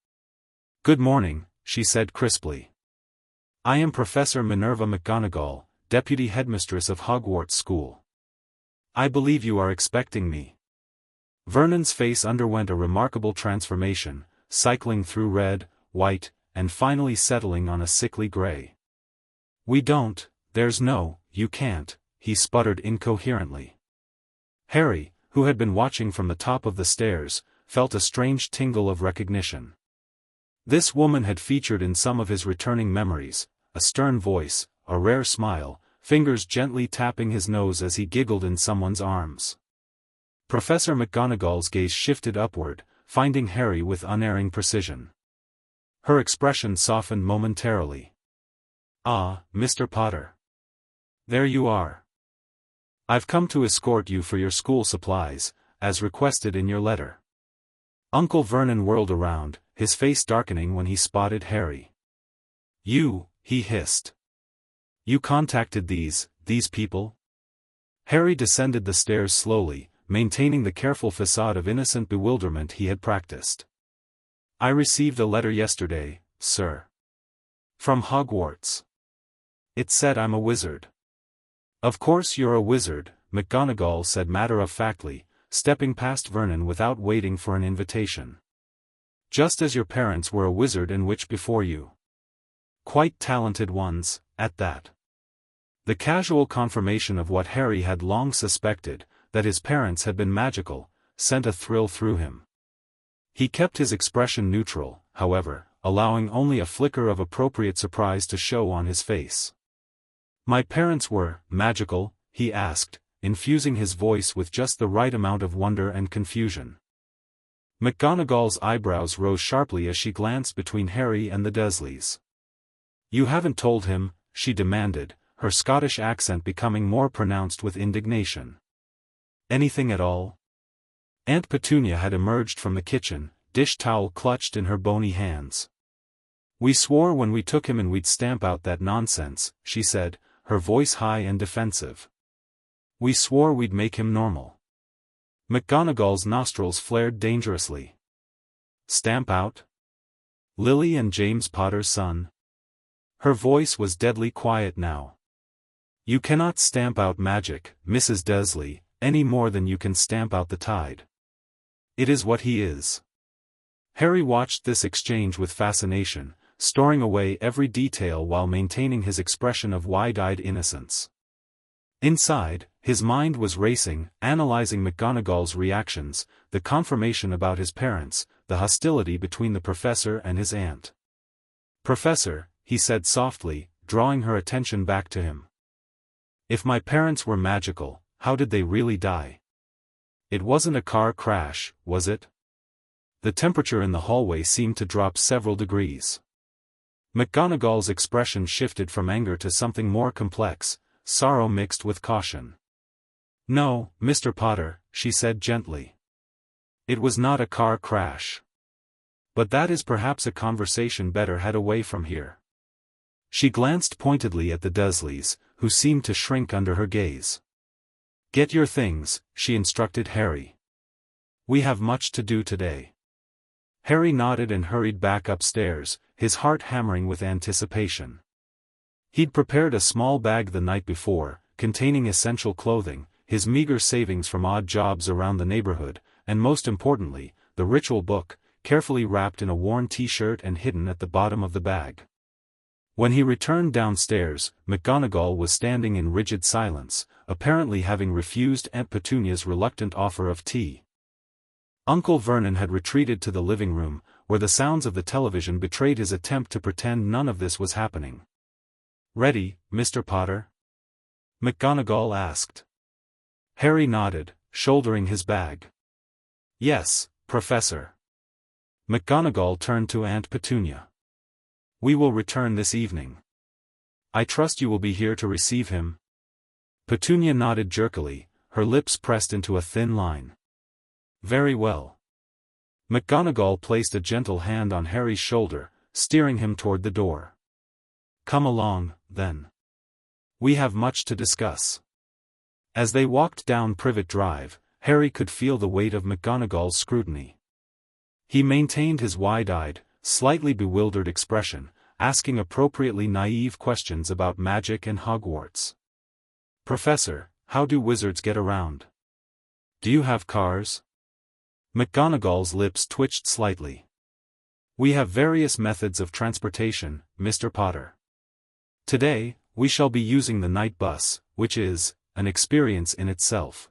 "Good morning," she said crisply. "I am Professor Minerva McGonagall, Deputy Headmistress of Hogwarts School. I believe you are expecting me." Vernon's face underwent a remarkable transformation, cycling through red, white, and finally settling on a sickly gray. "We don't, you can't," he sputtered incoherently. Harry, who had been watching from the top of the stairs, felt a strange tingle of recognition. This woman had featured in some of his returning memories, a stern voice, a rare smile, fingers gently tapping his nose as he giggled in someone's arms. Professor McGonagall's gaze shifted upward, finding Harry with unerring precision. Her expression softened momentarily. "Ah, Mr. Potter. There you are. I've come to escort you for your school supplies, as requested in your letter." Uncle Vernon whirled around, his face darkening when he spotted Harry. "You," he hissed. "You contacted these people?" Harry descended the stairs slowly, maintaining the careful facade of innocent bewilderment he had practiced. "I received a letter yesterday, sir. From Hogwarts. It said I'm a wizard." "Of course you're a wizard," McGonagall said matter-of-factly, stepping past Vernon without waiting for an invitation. "Just as your parents were a wizard and witch before you. Quite talented ones, at that." The casual confirmation of what Harry had long suspected, that his parents had been magical, sent a thrill through him. He kept his expression neutral, however, allowing only a flicker of appropriate surprise to show on his face. "My parents were magical?" he asked, infusing his voice with just the right amount of wonder and confusion. McGonagall's eyebrows rose sharply as she glanced between Harry and the Dursleys. "You haven't told him?" she demanded, her Scottish accent becoming more pronounced with indignation. "Anything at all?" Aunt Petunia had emerged from the kitchen, dish towel clutched in her bony hands. "We swore when we took him in we'd stamp out that nonsense," she said, her voice high and defensive. "We swore we'd make him normal." McGonagall's nostrils flared dangerously. "Stamp out? Lily and James Potter's son?" Her voice was deadly quiet now. "You cannot stamp out magic, Mrs. Dursley, any more than you can stamp out the tide. It is what he is." Harry watched this exchange with fascination, storing away every detail while maintaining his expression of wide-eyed innocence. Inside, his mind was racing, analyzing McGonagall's reactions, the confirmation about his parents, the hostility between the professor and his aunt. "Professor," he said softly, drawing her attention back to him. If my parents were magical, how did they really die? It wasn't a car crash, was it? The temperature in the hallway seemed to drop several degrees. McGonagall's expression shifted from anger to something more complex, sorrow mixed with caution. No, Mr. Potter, she said gently. It was not a car crash. But that is perhaps a conversation better had away from here. She glanced pointedly at the Dursleys, who seemed to shrink under her gaze. Get your things, she instructed Harry. We have much to do today. Harry nodded and hurried back upstairs, his heart hammering with anticipation. He'd prepared a small bag the night before, containing essential clothing, his meager savings from odd jobs around the neighborhood, and most importantly, the ritual book, carefully wrapped in a worn t-shirt and hidden at the bottom of the bag. When he returned downstairs, McGonagall was standing in rigid silence, apparently having refused Aunt Petunia's reluctant offer of tea. Uncle Vernon had retreated to the living room, where the sounds of the television betrayed his attempt to pretend none of this was happening. "Ready, Mr. Potter?" McGonagall asked. Harry nodded, shouldering his bag. "Yes, Professor." McGonagall turned to Aunt Petunia. "We will return this evening. I trust you will be here to receive him?" Petunia nodded jerkily, her lips pressed into a thin line. "Very well." McGonagall placed a gentle hand on Harry's shoulder, steering him toward the door. "Come along, then. We have much to discuss." As they walked down Privet Drive, Harry could feel the weight of McGonagall's scrutiny. He maintained his wide-eyed, slightly bewildered expression, asking appropriately naive questions about magic and Hogwarts. "Professor, how do wizards get around? Do you have cars?" McGonagall's lips twitched slightly. "We have various methods of transportation, Mr. Potter. Today, we shall be using the night bus, which is an experience in itself."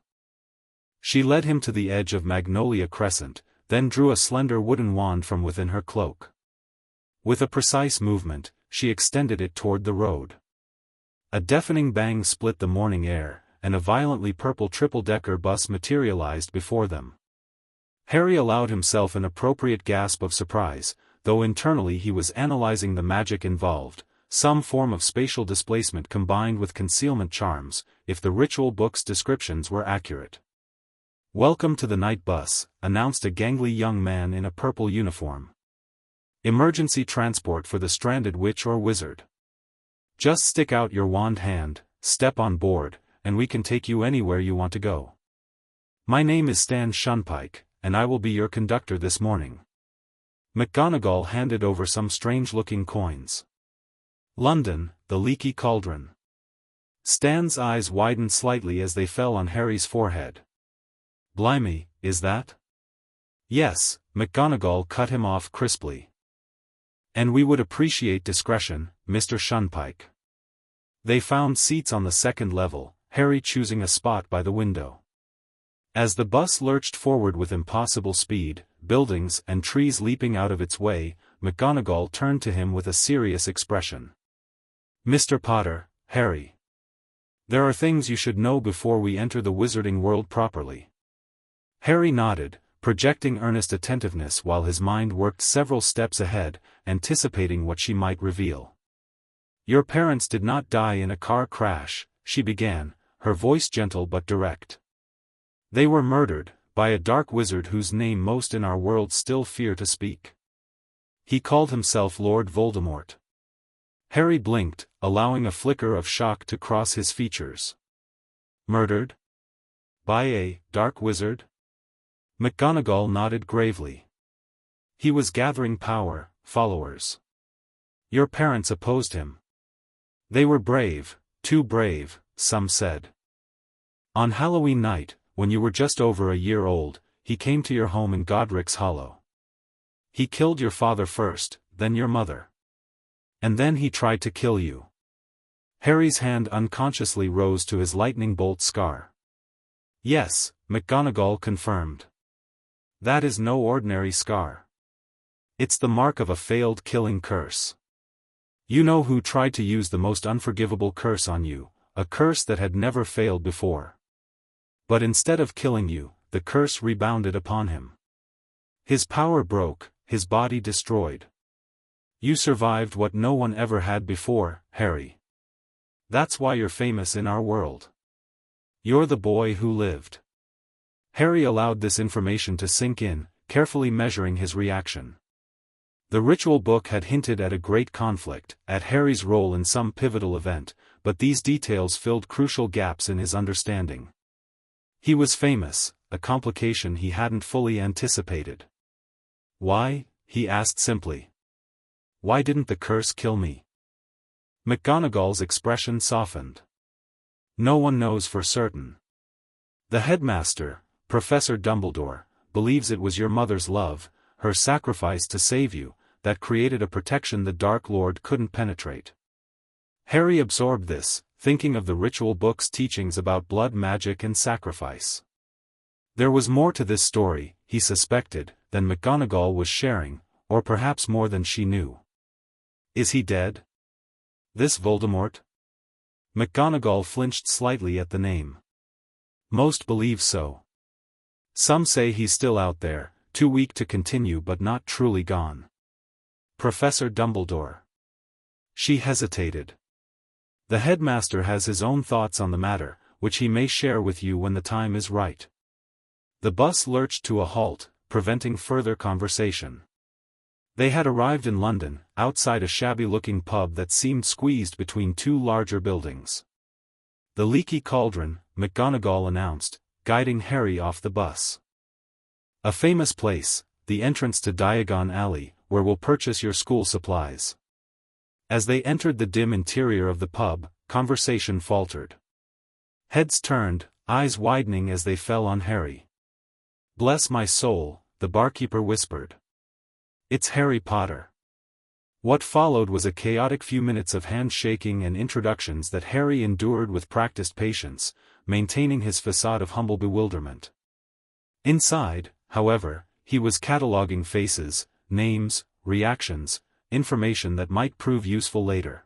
She led him to the edge of Magnolia Crescent, then drew a slender wooden wand from within her cloak. With a precise movement, she extended it toward the road. A deafening bang split the morning air, and a violently purple triple-decker bus materialized before them. Harry allowed himself an appropriate gasp of surprise, though internally he was analyzing the magic involved, some form of spatial displacement combined with concealment charms, if the ritual book's descriptions were accurate. "Welcome to the night bus," announced a gangly young man in a purple uniform. "Emergency transport for the stranded witch or wizard. Just stick out your wand hand, step on board, and we can take you anywhere you want to go. My name is Stan Shunpike, and I will be your conductor this morning." McGonagall handed over some strange-looking coins. "London, the Leaky Cauldron." Stan's eyes widened slightly as they fell on Harry's forehead. "Blimey, is that?" "Yes," McGonagall cut him off crisply. "And we would appreciate discretion, Mr. Shunpike." They found seats on the second level, Harry choosing a spot by the window. As the bus lurched forward with impossible speed, buildings and trees leaping out of its way, McGonagall turned to him with a serious expression. "Mr. Potter, Harry. There are things you should know before we enter the wizarding world properly." Harry nodded, projecting earnest attentiveness while his mind worked several steps ahead, anticipating what she might reveal. "Your parents did not die in a car crash," she began, her voice gentle but direct. "They were murdered, by a dark wizard whose name most in our world still fear to speak. He called himself Lord Voldemort." Harry blinked, allowing a flicker of shock to cross his features. "Murdered? By a dark wizard?" McGonagall nodded gravely. "He was gathering power, followers. Your parents opposed him. They were brave, too brave, some said. On Halloween night, when you were just over a year old, he came to your home in Godric's Hollow. He killed your father first, then your mother. And then he tried to kill you." Harry's hand unconsciously rose to his lightning bolt scar. "Yes," McGonagall confirmed. "That is no ordinary scar. It's the mark of a failed killing curse. You know who tried to use the most unforgivable curse on you, a curse that had never failed before. But instead of killing you, the curse rebounded upon him. His power broke, his body destroyed. You survived what no one ever had before, Harry. That's why you're famous in our world. You're the boy who lived. Harry allowed this information to sink in, carefully measuring his reaction. The ritual book had hinted at a great conflict, at Harry's role in some pivotal event, but these details filled crucial gaps in his understanding. He was famous, a complication he hadn't fully anticipated. Why? He asked simply. Why didn't the curse kill me? McGonagall's expression softened. No one knows for certain. The headmaster, Professor Dumbledore, believes it was your mother's love, her sacrifice to save you, that created a protection the Dark Lord couldn't penetrate. Harry absorbed this, thinking of the ritual book's teachings about blood magic and sacrifice. There was more to this story, he suspected, than McGonagall was sharing, or perhaps more than she knew. Is he dead? This Voldemort? McGonagall flinched slightly at the name. Most believe so. Some say he's still out there, too weak to continue but not truly gone. Professor Dumbledore. She hesitated. The headmaster has his own thoughts on the matter, which he may share with you when the time is right. The bus lurched to a halt, preventing further conversation. They had arrived in London, outside a shabby-looking pub that seemed squeezed between two larger buildings. The Leaky Cauldron, McGonagall announced, guiding Harry off the bus. A famous place, the entrance to Diagon Alley, where we'll purchase your school supplies. As they entered the dim interior of the pub, conversation faltered. Heads turned, eyes widening as they fell on Harry. Bless my soul, the barkeeper whispered. It's Harry Potter. What followed was a chaotic few minutes of handshaking and introductions that Harry endured with practiced patience, maintaining his facade of humble bewilderment. Inside, however, he was cataloguing faces, names, reactions, information that might prove useful later.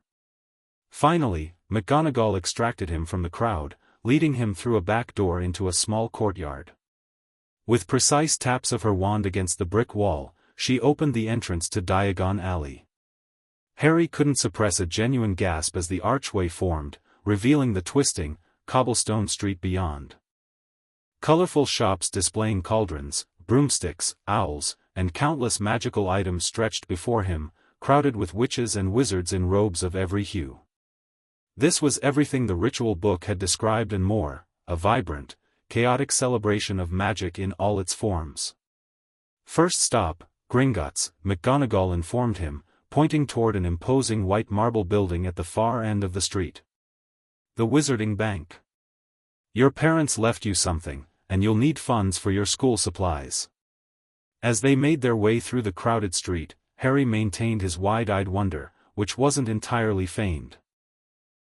Finally, McGonagall extracted him from the crowd, leading him through a back door into a small courtyard. With precise taps of her wand against the brick wall, she opened the entrance to Diagon Alley. Harry couldn't suppress a genuine gasp as the archway formed, revealing the twisting, cobblestone street beyond. Colorful shops displaying cauldrons, broomsticks, owls, and countless magical items stretched before him, crowded with witches and wizards in robes of every hue. This was everything the ritual book had described and more, a vibrant, chaotic celebration of magic in all its forms. First stop, Gringotts, McGonagall informed him, pointing toward an imposing white marble building at the far end of the street. The Wizarding Bank. Your parents left you something, and you'll need funds for your school supplies. As they made their way through the crowded street, Harry maintained his wide-eyed wonder, which wasn't entirely feigned.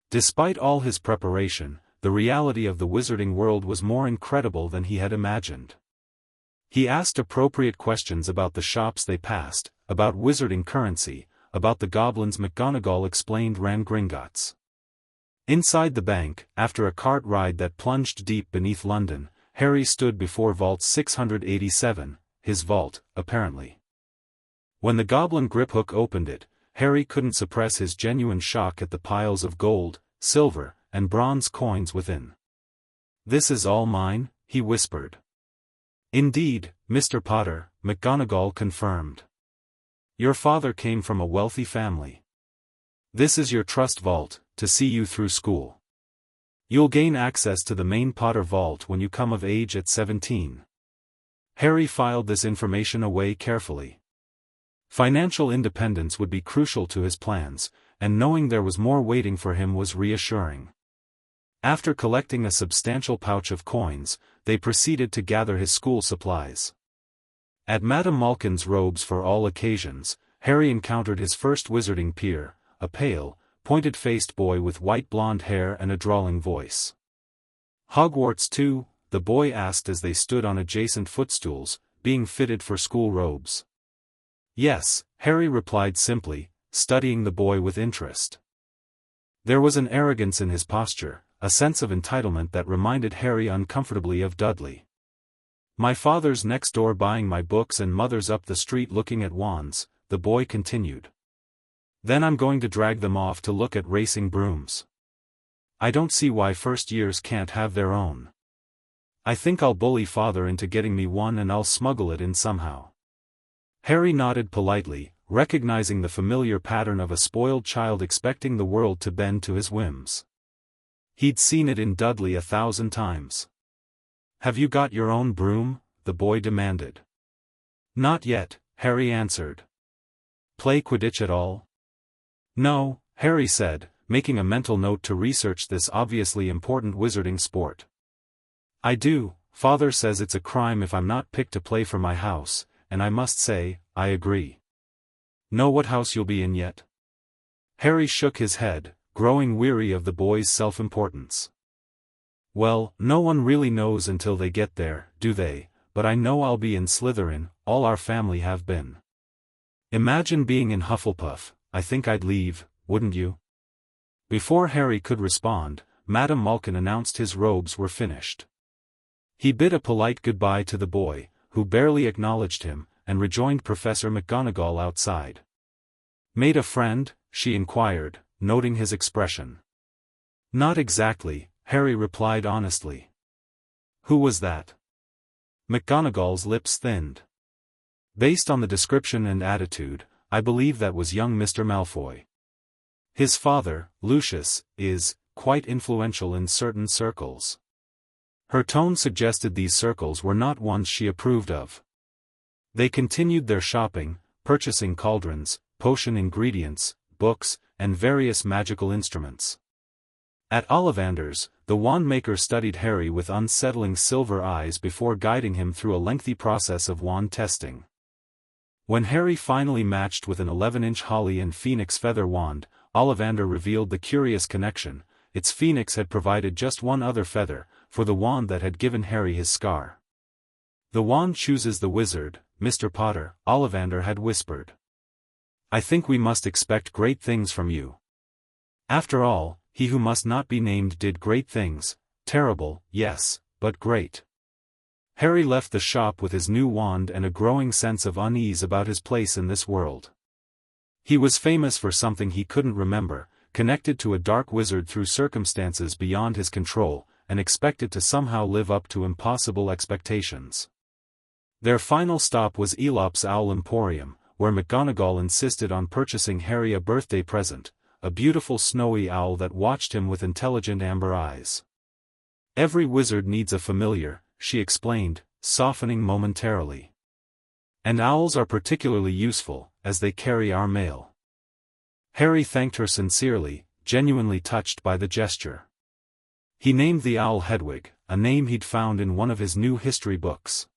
Despite all his preparation, the reality of the wizarding world was more incredible than he had imagined. He asked appropriate questions about the shops they passed, about wizarding currency, about the goblins McGonagall explained ran Gringotts. Inside the bank, after a cart ride that plunged deep beneath London, Harry stood before Vault 687, his vault, apparently. When the goblin Griphook opened it, Harry couldn't suppress his genuine shock at the piles of gold, silver, and bronze coins within. "This is all mine?" he whispered. "Indeed, Mr. Potter," McGonagall confirmed. "Your father came from a wealthy family. This is your trust vault, to see you through school. You'll gain access to the main Potter vault when you come of age at 17. Harry filed this information away carefully. Financial independence would be crucial to his plans, and knowing there was more waiting for him was reassuring. After collecting a substantial pouch of coins, they proceeded to gather his school supplies. At Madame Malkin's robes for all occasions, Harry encountered his first wizarding peer, a pale, pointed-faced boy with white blonde hair and a drawling voice. "Hogwarts too?" the boy asked as they stood on adjacent footstools, being fitted for school robes. "Yes," Harry replied simply, studying the boy with interest. There was an arrogance in his posture, a sense of entitlement that reminded Harry uncomfortably of Dudley. "My father's next door buying my books and mother's up the street looking at wands," the boy continued. "Then I'm going to drag them off to look at racing brooms. I don't see why first years can't have their own. I think I'll bully father into getting me one and I'll smuggle it in somehow." Harry nodded politely, recognizing the familiar pattern of a spoiled child expecting the world to bend to his whims. He'd seen it in Dudley 1,000 times. "Have you got your own broom?" the boy demanded. "Not yet," Harry answered. "Play Quidditch at all?" "No," Harry said, making a mental note to research this obviously important wizarding sport. "I do. Father says it's a crime if I'm not picked to play for my house, and I must say, I agree." "Know what house you'll be in yet?" Harry shook his head, growing weary of the boy's self-importance. "Well, no one really knows until they get there, do they? But I know I'll be in Slytherin, all our family have been." "Imagine being in Hufflepuff. I think I'd leave, wouldn't you?" Before Harry could respond, Madame Malkin announced his robes were finished. He bid a polite goodbye to the boy, who barely acknowledged him, and rejoined Professor McGonagall outside. "Made a friend?" she inquired, noting his expression. "Not exactly," Harry replied honestly. "Who was that?" McGonagall's lips thinned. "Based on the description and attitude, I believe that was young Mr. Malfoy. His father, Lucius, is quite influential in certain circles." Her tone suggested these circles were not ones she approved of. They continued their shopping, purchasing cauldrons, potion ingredients, books, and various magical instruments. At Ollivander's, the wand-maker studied Harry with unsettling silver eyes before guiding him through a lengthy process of wand testing. When Harry finally matched with an 11-inch holly and phoenix feather wand, Ollivander revealed the curious connection: its phoenix had provided just one other feather, for the wand that had given Harry his scar. "The wand chooses the wizard, Mr. Potter," Ollivander had whispered. "I think we must expect great things from you. After all, he who must not be named did great things, terrible, yes, but great." Harry left the shop with his new wand and a growing sense of unease about his place in this world. He was famous for something he couldn't remember, connected to a dark wizard through circumstances beyond his control, and expected to somehow live up to impossible expectations. Their final stop was Elop's Owl Emporium, where McGonagall insisted on purchasing Harry a birthday present, a beautiful snowy owl that watched him with intelligent amber eyes. "Every wizard needs a familiar," she explained, softening momentarily. "And owls are particularly useful, as they carry our mail." Harry thanked her sincerely, genuinely touched by the gesture. He named the owl Hedwig, a name he'd found in one of his new history books.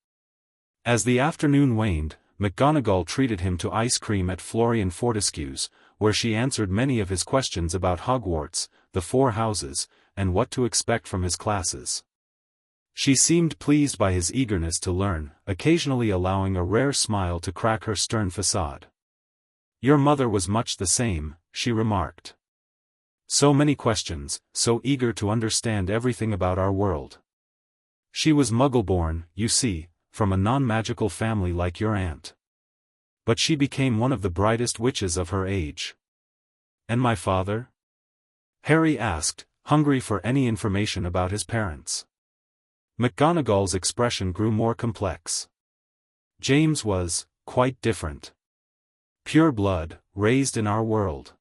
As the afternoon waned, McGonagall treated him to ice cream at Florian Fortescue's, where she answered many of his questions about Hogwarts, the four houses, and what to expect from his classes. She seemed pleased by his eagerness to learn, occasionally allowing a rare smile to crack her stern facade. "Your mother was much the same," she remarked. "So many questions, so eager to understand everything about our world. She was Muggle-born, you see, from a non-magical family like your aunt. But she became one of the brightest witches of her age." "And my father?" Harry asked, hungry for any information about his parents. McGonagall's expression grew more complex. "James was quite different. Pure blood, raised in our world.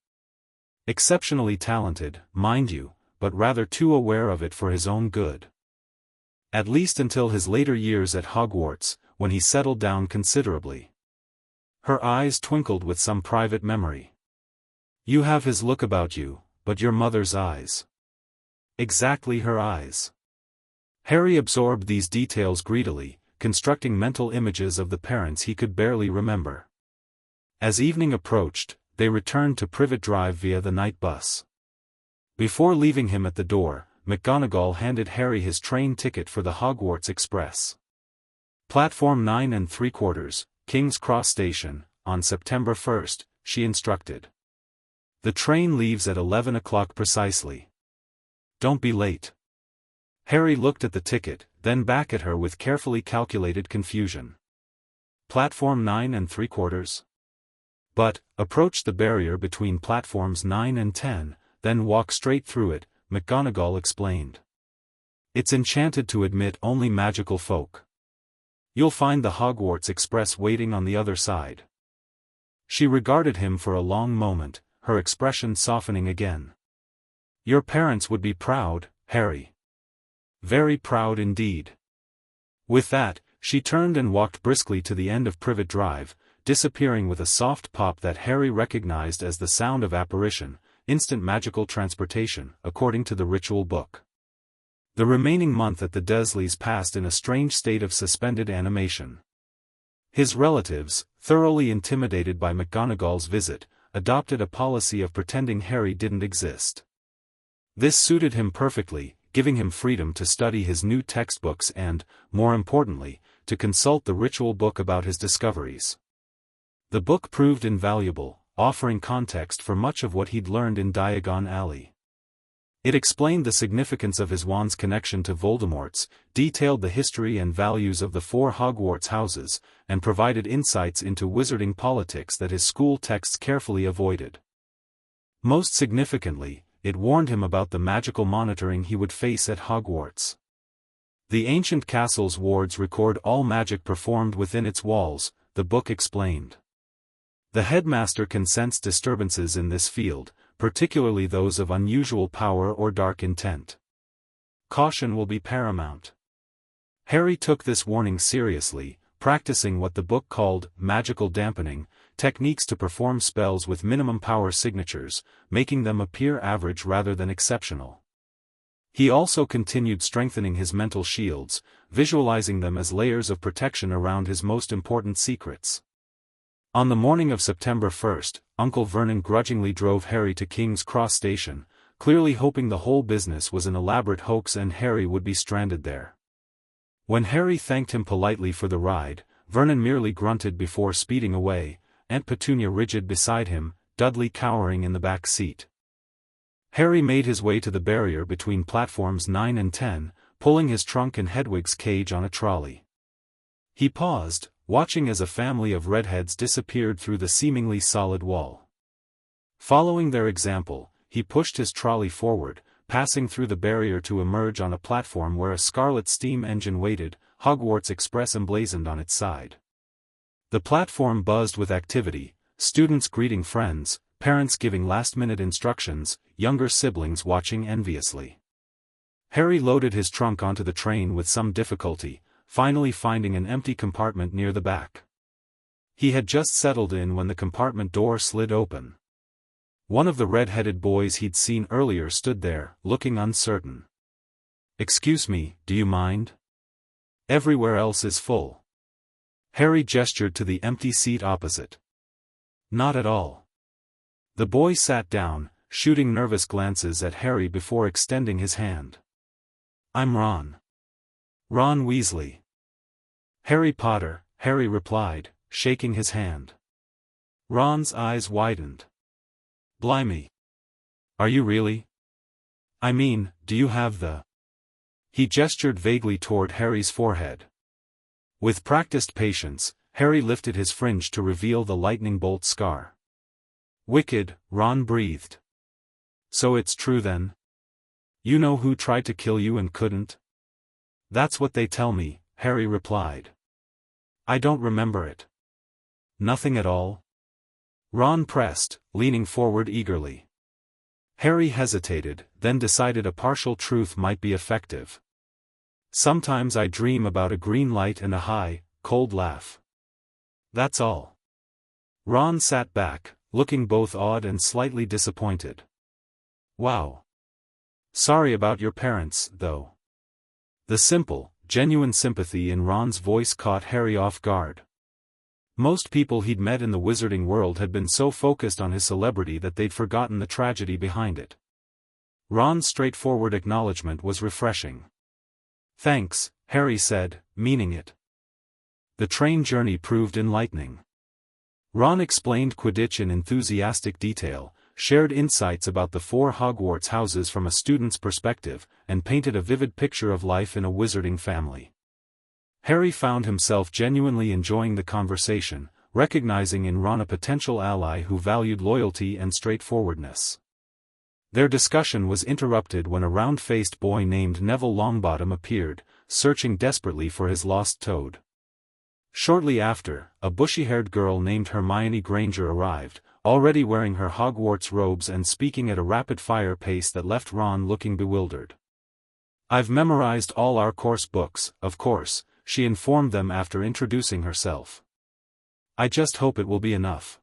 Exceptionally talented, mind you, but rather too aware of it for his own good. At least until his later years at Hogwarts, when he settled down considerably." Her eyes twinkled with some private memory. "You have his look about you, but your mother's eyes." Exactly her eyes. Harry absorbed these details greedily, constructing mental images of the parents he could barely remember. As evening approached, they returned to Privet Drive via the night bus. Before leaving him at the door, McGonagall handed Harry his train ticket for the Hogwarts Express. "Platform 9 3/4, King's Cross Station, on September 1st, she instructed. The train leaves at 11 o'clock precisely. Don't be late. Harry looked at the ticket, then back at her with carefully calculated confusion. Platform 9 3/4? But, approach the barrier between platforms 9 and 10, then walk straight through it, McGonagall explained. It's enchanted to admit only magical folk. You'll find the Hogwarts Express waiting on the other side. She regarded him for a long moment, her expression softening again. Your parents would be proud, Harry. Very proud indeed. With that, she turned and walked briskly to the end of Privet Drive, disappearing with a soft pop that Harry recognized as the sound of apparition, instant magical transportation, according to the ritual book. The remaining month at the Dursleys passed in a strange state of suspended animation. His relatives, thoroughly intimidated by McGonagall's visit, adopted a policy of pretending Harry didn't exist. This suited him perfectly, giving him freedom to study his new textbooks and, more importantly, to consult the ritual book about his discoveries. The book proved invaluable, offering context for much of what he'd learned in Diagon Alley. It explained the significance of his wand's connection to Voldemort's, detailed the history and values of the 4 Hogwarts houses, and provided insights into wizarding politics that his school texts carefully avoided. Most significantly, it warned him about the magical monitoring he would face at Hogwarts. The ancient castle's wards record all magic performed within its walls, the book explained. The headmaster can sense disturbances in this field, particularly those of unusual power or dark intent. Caution will be paramount. Harry took this warning seriously, practicing what the book called magical dampening, techniques to perform spells with minimum power signatures, making them appear average rather than exceptional. He also continued strengthening his mental shields, visualizing them as layers of protection around his most important secrets. On the morning of September 1st, Uncle Vernon grudgingly drove Harry to King's Cross Station, clearly hoping the whole business was an elaborate hoax and Harry would be stranded there. When Harry thanked him politely for the ride, Vernon merely grunted before speeding away, Aunt Petunia rigid beside him, Dudley cowering in the back seat. Harry made his way to the barrier between platforms 9 and 10, pulling his trunk and Hedwig's cage on a trolley. He paused, watching as a family of redheads disappeared through the seemingly solid wall. Following their example, he pushed his trolley forward, passing through the barrier to emerge on a platform where a scarlet steam engine waited, Hogwarts Express emblazoned on its side. The platform buzzed with activity, students greeting friends, parents giving last-minute instructions, younger siblings watching enviously. Harry loaded his trunk onto the train with some difficulty, finally finding an empty compartment near the back. He had just settled in when the compartment door slid open. One of the red-headed boys he'd seen earlier stood there, looking uncertain. "Excuse me, do you mind? Everywhere else is full." Harry gestured to the empty seat opposite. "Not at all." The boy sat down, shooting nervous glances at Harry before extending his hand. "I'm Ron. Ron Weasley." "Harry Potter," Harry replied, shaking his hand. Ron's eyes widened. "Blimey. Are you really? I mean, do you have the—" He gestured vaguely toward Harry's forehead. With practiced patience, Harry lifted his fringe to reveal the lightning bolt scar. "Wicked," Ron breathed. "So it's true then? You know who tried to kill you and couldn't?" "That's what they tell me," Harry replied. "I don't remember it." "Nothing at all?" Ron pressed, leaning forward eagerly. Harry hesitated, then decided a partial truth might be effective. "Sometimes I dream about a green light and a high, cold laugh. That's all." Ron sat back, looking both awed and slightly disappointed. "Wow. Sorry about your parents, though." The simple, genuine sympathy in Ron's voice caught Harry off guard. Most people he'd met in the wizarding world had been so focused on his celebrity that they'd forgotten the tragedy behind it. Ron's straightforward acknowledgement was refreshing. "Thanks," Harry said, meaning it. The train journey proved enlightening. Ron explained Quidditch in enthusiastic detail, shared insights about the 4 Hogwarts houses from a student's perspective, and painted a vivid picture of life in a wizarding family. Harry found himself genuinely enjoying the conversation, recognizing in Ron a potential ally who valued loyalty and straightforwardness. Their discussion was interrupted when a round-faced boy named Neville Longbottom appeared, searching desperately for his lost toad. Shortly after, a bushy-haired girl named Hermione Granger arrived, already wearing her Hogwarts robes and speaking at a rapid-fire pace that left Ron looking bewildered. "I've memorized all our course books, of course," she informed them after introducing herself. "I just hope it will be enough.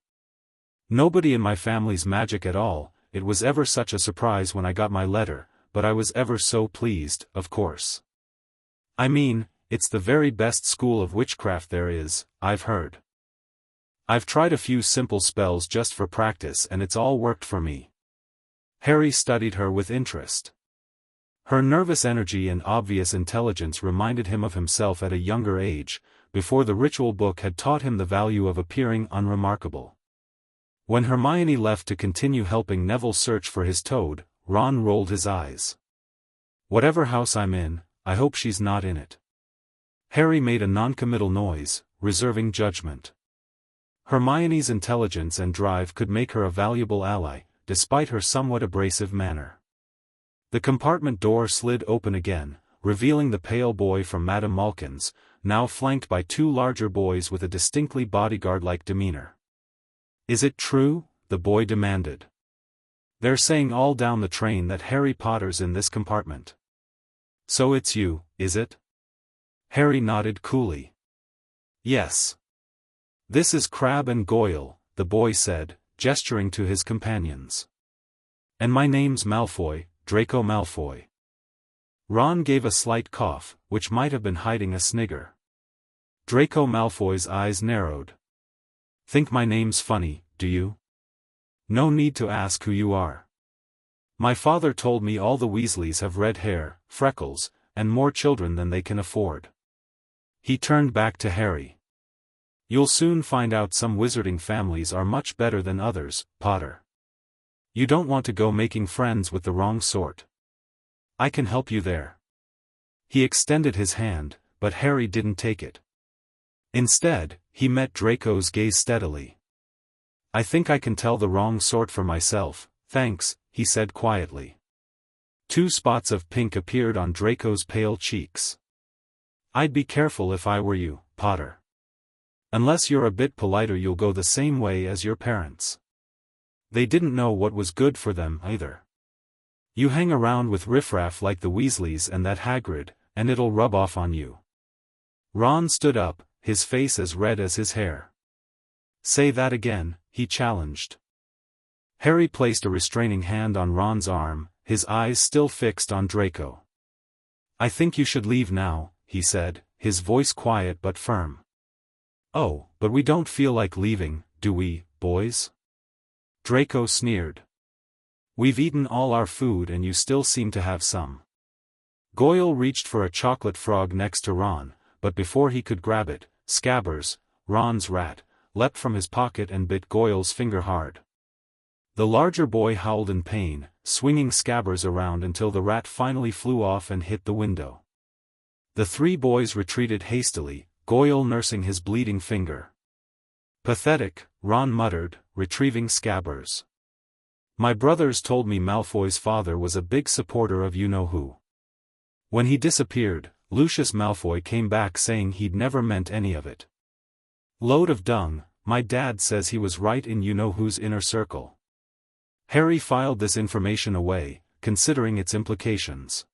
Nobody in my family's magic at all. It was ever such a surprise when I got my letter, but I was ever so pleased, of course. I mean, it's the very best school of witchcraft there is, I've heard. I've tried a few simple spells just for practice and it's all worked for me." Harry studied her with interest. Her nervous energy and obvious intelligence reminded him of himself at a younger age, before the ritual book had taught him the value of appearing unremarkable. When Hermione left to continue helping Neville search for his toad, Ron rolled his eyes. "Whatever house I'm in, I hope she's not in it." Harry made a noncommittal noise, reserving judgment. Hermione's intelligence and drive could make her a valuable ally, despite her somewhat abrasive manner. The compartment door slid open again, revealing the pale boy from Madame Malkin's, now flanked by 2 larger boys with a distinctly bodyguard-like demeanor. "Is it true?" the boy demanded. "They're saying all down the train that Harry Potter's in this compartment." "So it's you, is it?" Harry nodded coolly. "Yes. This is Crabbe and Goyle," the boy said, gesturing to his companions. "And my name's Malfoy, Draco Malfoy." Ron gave a slight cough, which might have been hiding a snigger. Draco Malfoy's eyes narrowed. "Think my name's funny, do you? No need to ask who you are. My father told me all the Weasleys have red hair, freckles, and more children than they can afford." He turned back to Harry. "You'll soon find out some wizarding families are much better than others, Potter. You don't want to go making friends with the wrong sort. I can help you there." He extended his hand, but Harry didn't take it. Instead, he met Draco's gaze steadily. "I think I can tell the wrong sort for myself, thanks," he said quietly. 2 spots of pink appeared on Draco's pale cheeks. "I'd be careful if I were you, Potter. Unless you're a bit politer you'll go the same way as your parents. They didn't know what was good for them either. You hang around with riffraff like the Weasleys and that Hagrid, and it'll rub off on you." Ron stood up, his face as red as his hair. "Say that again," he challenged. Harry placed a restraining hand on Ron's arm, his eyes still fixed on Draco. "I think you should leave now," he said, his voice quiet but firm. "Oh, but we don't feel like leaving, do we, boys?" Draco sneered. "We've eaten all our food and you still seem to have some." Goyle reached for a chocolate frog next to Ron, but before he could grab it, Scabbers, Ron's rat, leapt from his pocket and bit Goyle's finger hard. The larger boy howled in pain, swinging Scabbers around until the rat finally flew off and hit the window. The 3 boys retreated hastily, Goyle nursing his bleeding finger. "Pathetic," Ron muttered, retrieving Scabbers. "My brothers told me Malfoy's father was a big supporter of you-know-who. When he disappeared, Lucius Malfoy came back saying he'd never meant any of it. Load of dung, my dad says he was right in you-know-who's inner circle." Harry filed this information away, considering its implications.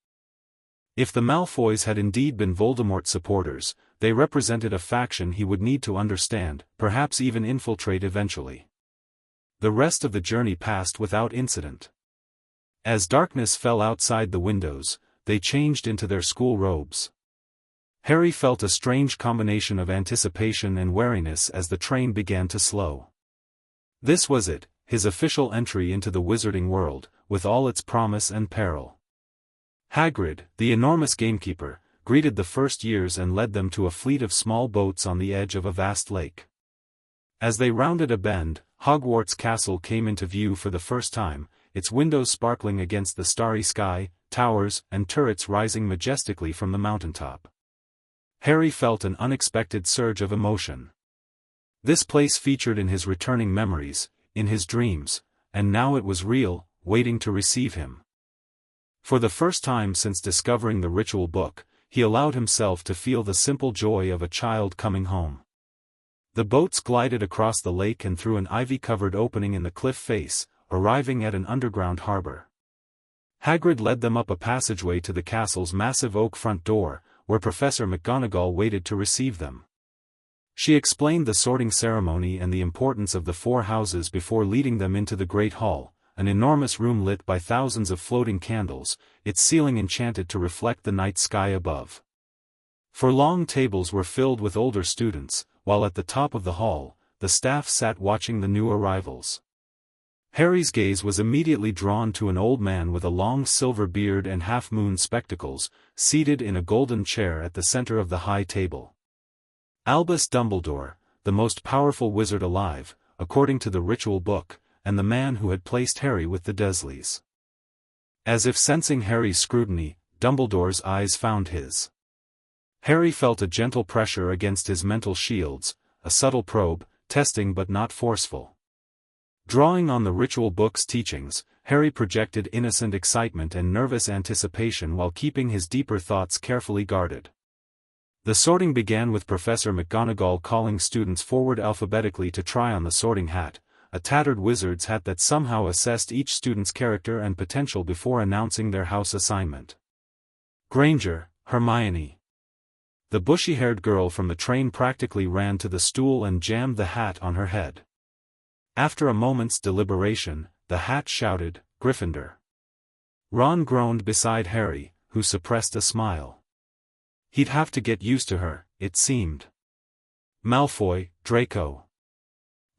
If the Malfoys had indeed been Voldemort's supporters, they represented a faction he would need to understand, perhaps even infiltrate eventually. The rest of the journey passed without incident. As darkness fell outside the windows, they changed into their school robes. Harry felt a strange combination of anticipation and wariness as the train began to slow. This was it, his official entry into the wizarding world, with all its promise and peril. Hagrid, the enormous gamekeeper, greeted the first years and led them to a fleet of small boats on the edge of a vast lake. As they rounded a bend, Hogwarts Castle came into view for the first time, its windows sparkling against the starry sky, towers and turrets rising majestically from the mountaintop. Harry felt an unexpected surge of emotion. This place featured in his returning memories, in his dreams, and now it was real, waiting to receive him. For the first time since discovering the ritual book, he allowed himself to feel the simple joy of a child coming home. The boats glided across the lake and through an ivy-covered opening in the cliff face, arriving at an underground harbor. Hagrid led them up a passageway to the castle's massive oak front door, where Professor McGonagall waited to receive them. She explained the sorting ceremony and the importance of the 4 houses before leading them into the Great Hall, an enormous room lit by thousands of floating candles, its ceiling enchanted to reflect the night sky above. 4 long tables were filled with older students, while at the top of the hall, the staff sat watching the new arrivals. Harry's gaze was immediately drawn to an old man with a long silver beard and half-moon spectacles, seated in a golden chair at the center of the high table. Albus Dumbledore, the most powerful wizard alive, according to the ritual book, and the man who had placed Harry with the Dursleys. As if sensing Harry's scrutiny, Dumbledore's eyes found his. Harry felt a gentle pressure against his mental shields, a subtle probe, testing but not forceful. Drawing on the ritual book's teachings, Harry projected innocent excitement and nervous anticipation while keeping his deeper thoughts carefully guarded. The sorting began with Professor McGonagall calling students forward alphabetically to try on the sorting hat, a tattered wizard's hat that somehow assessed each student's character and potential before announcing their house assignment. Granger, Hermione. The bushy-haired girl from the train practically ran to the stool and jammed the hat on her head. After a moment's deliberation, the hat shouted, Gryffindor. Ron groaned beside Harry, who suppressed a smile. He'd have to get used to her, it seemed. Malfoy, Draco.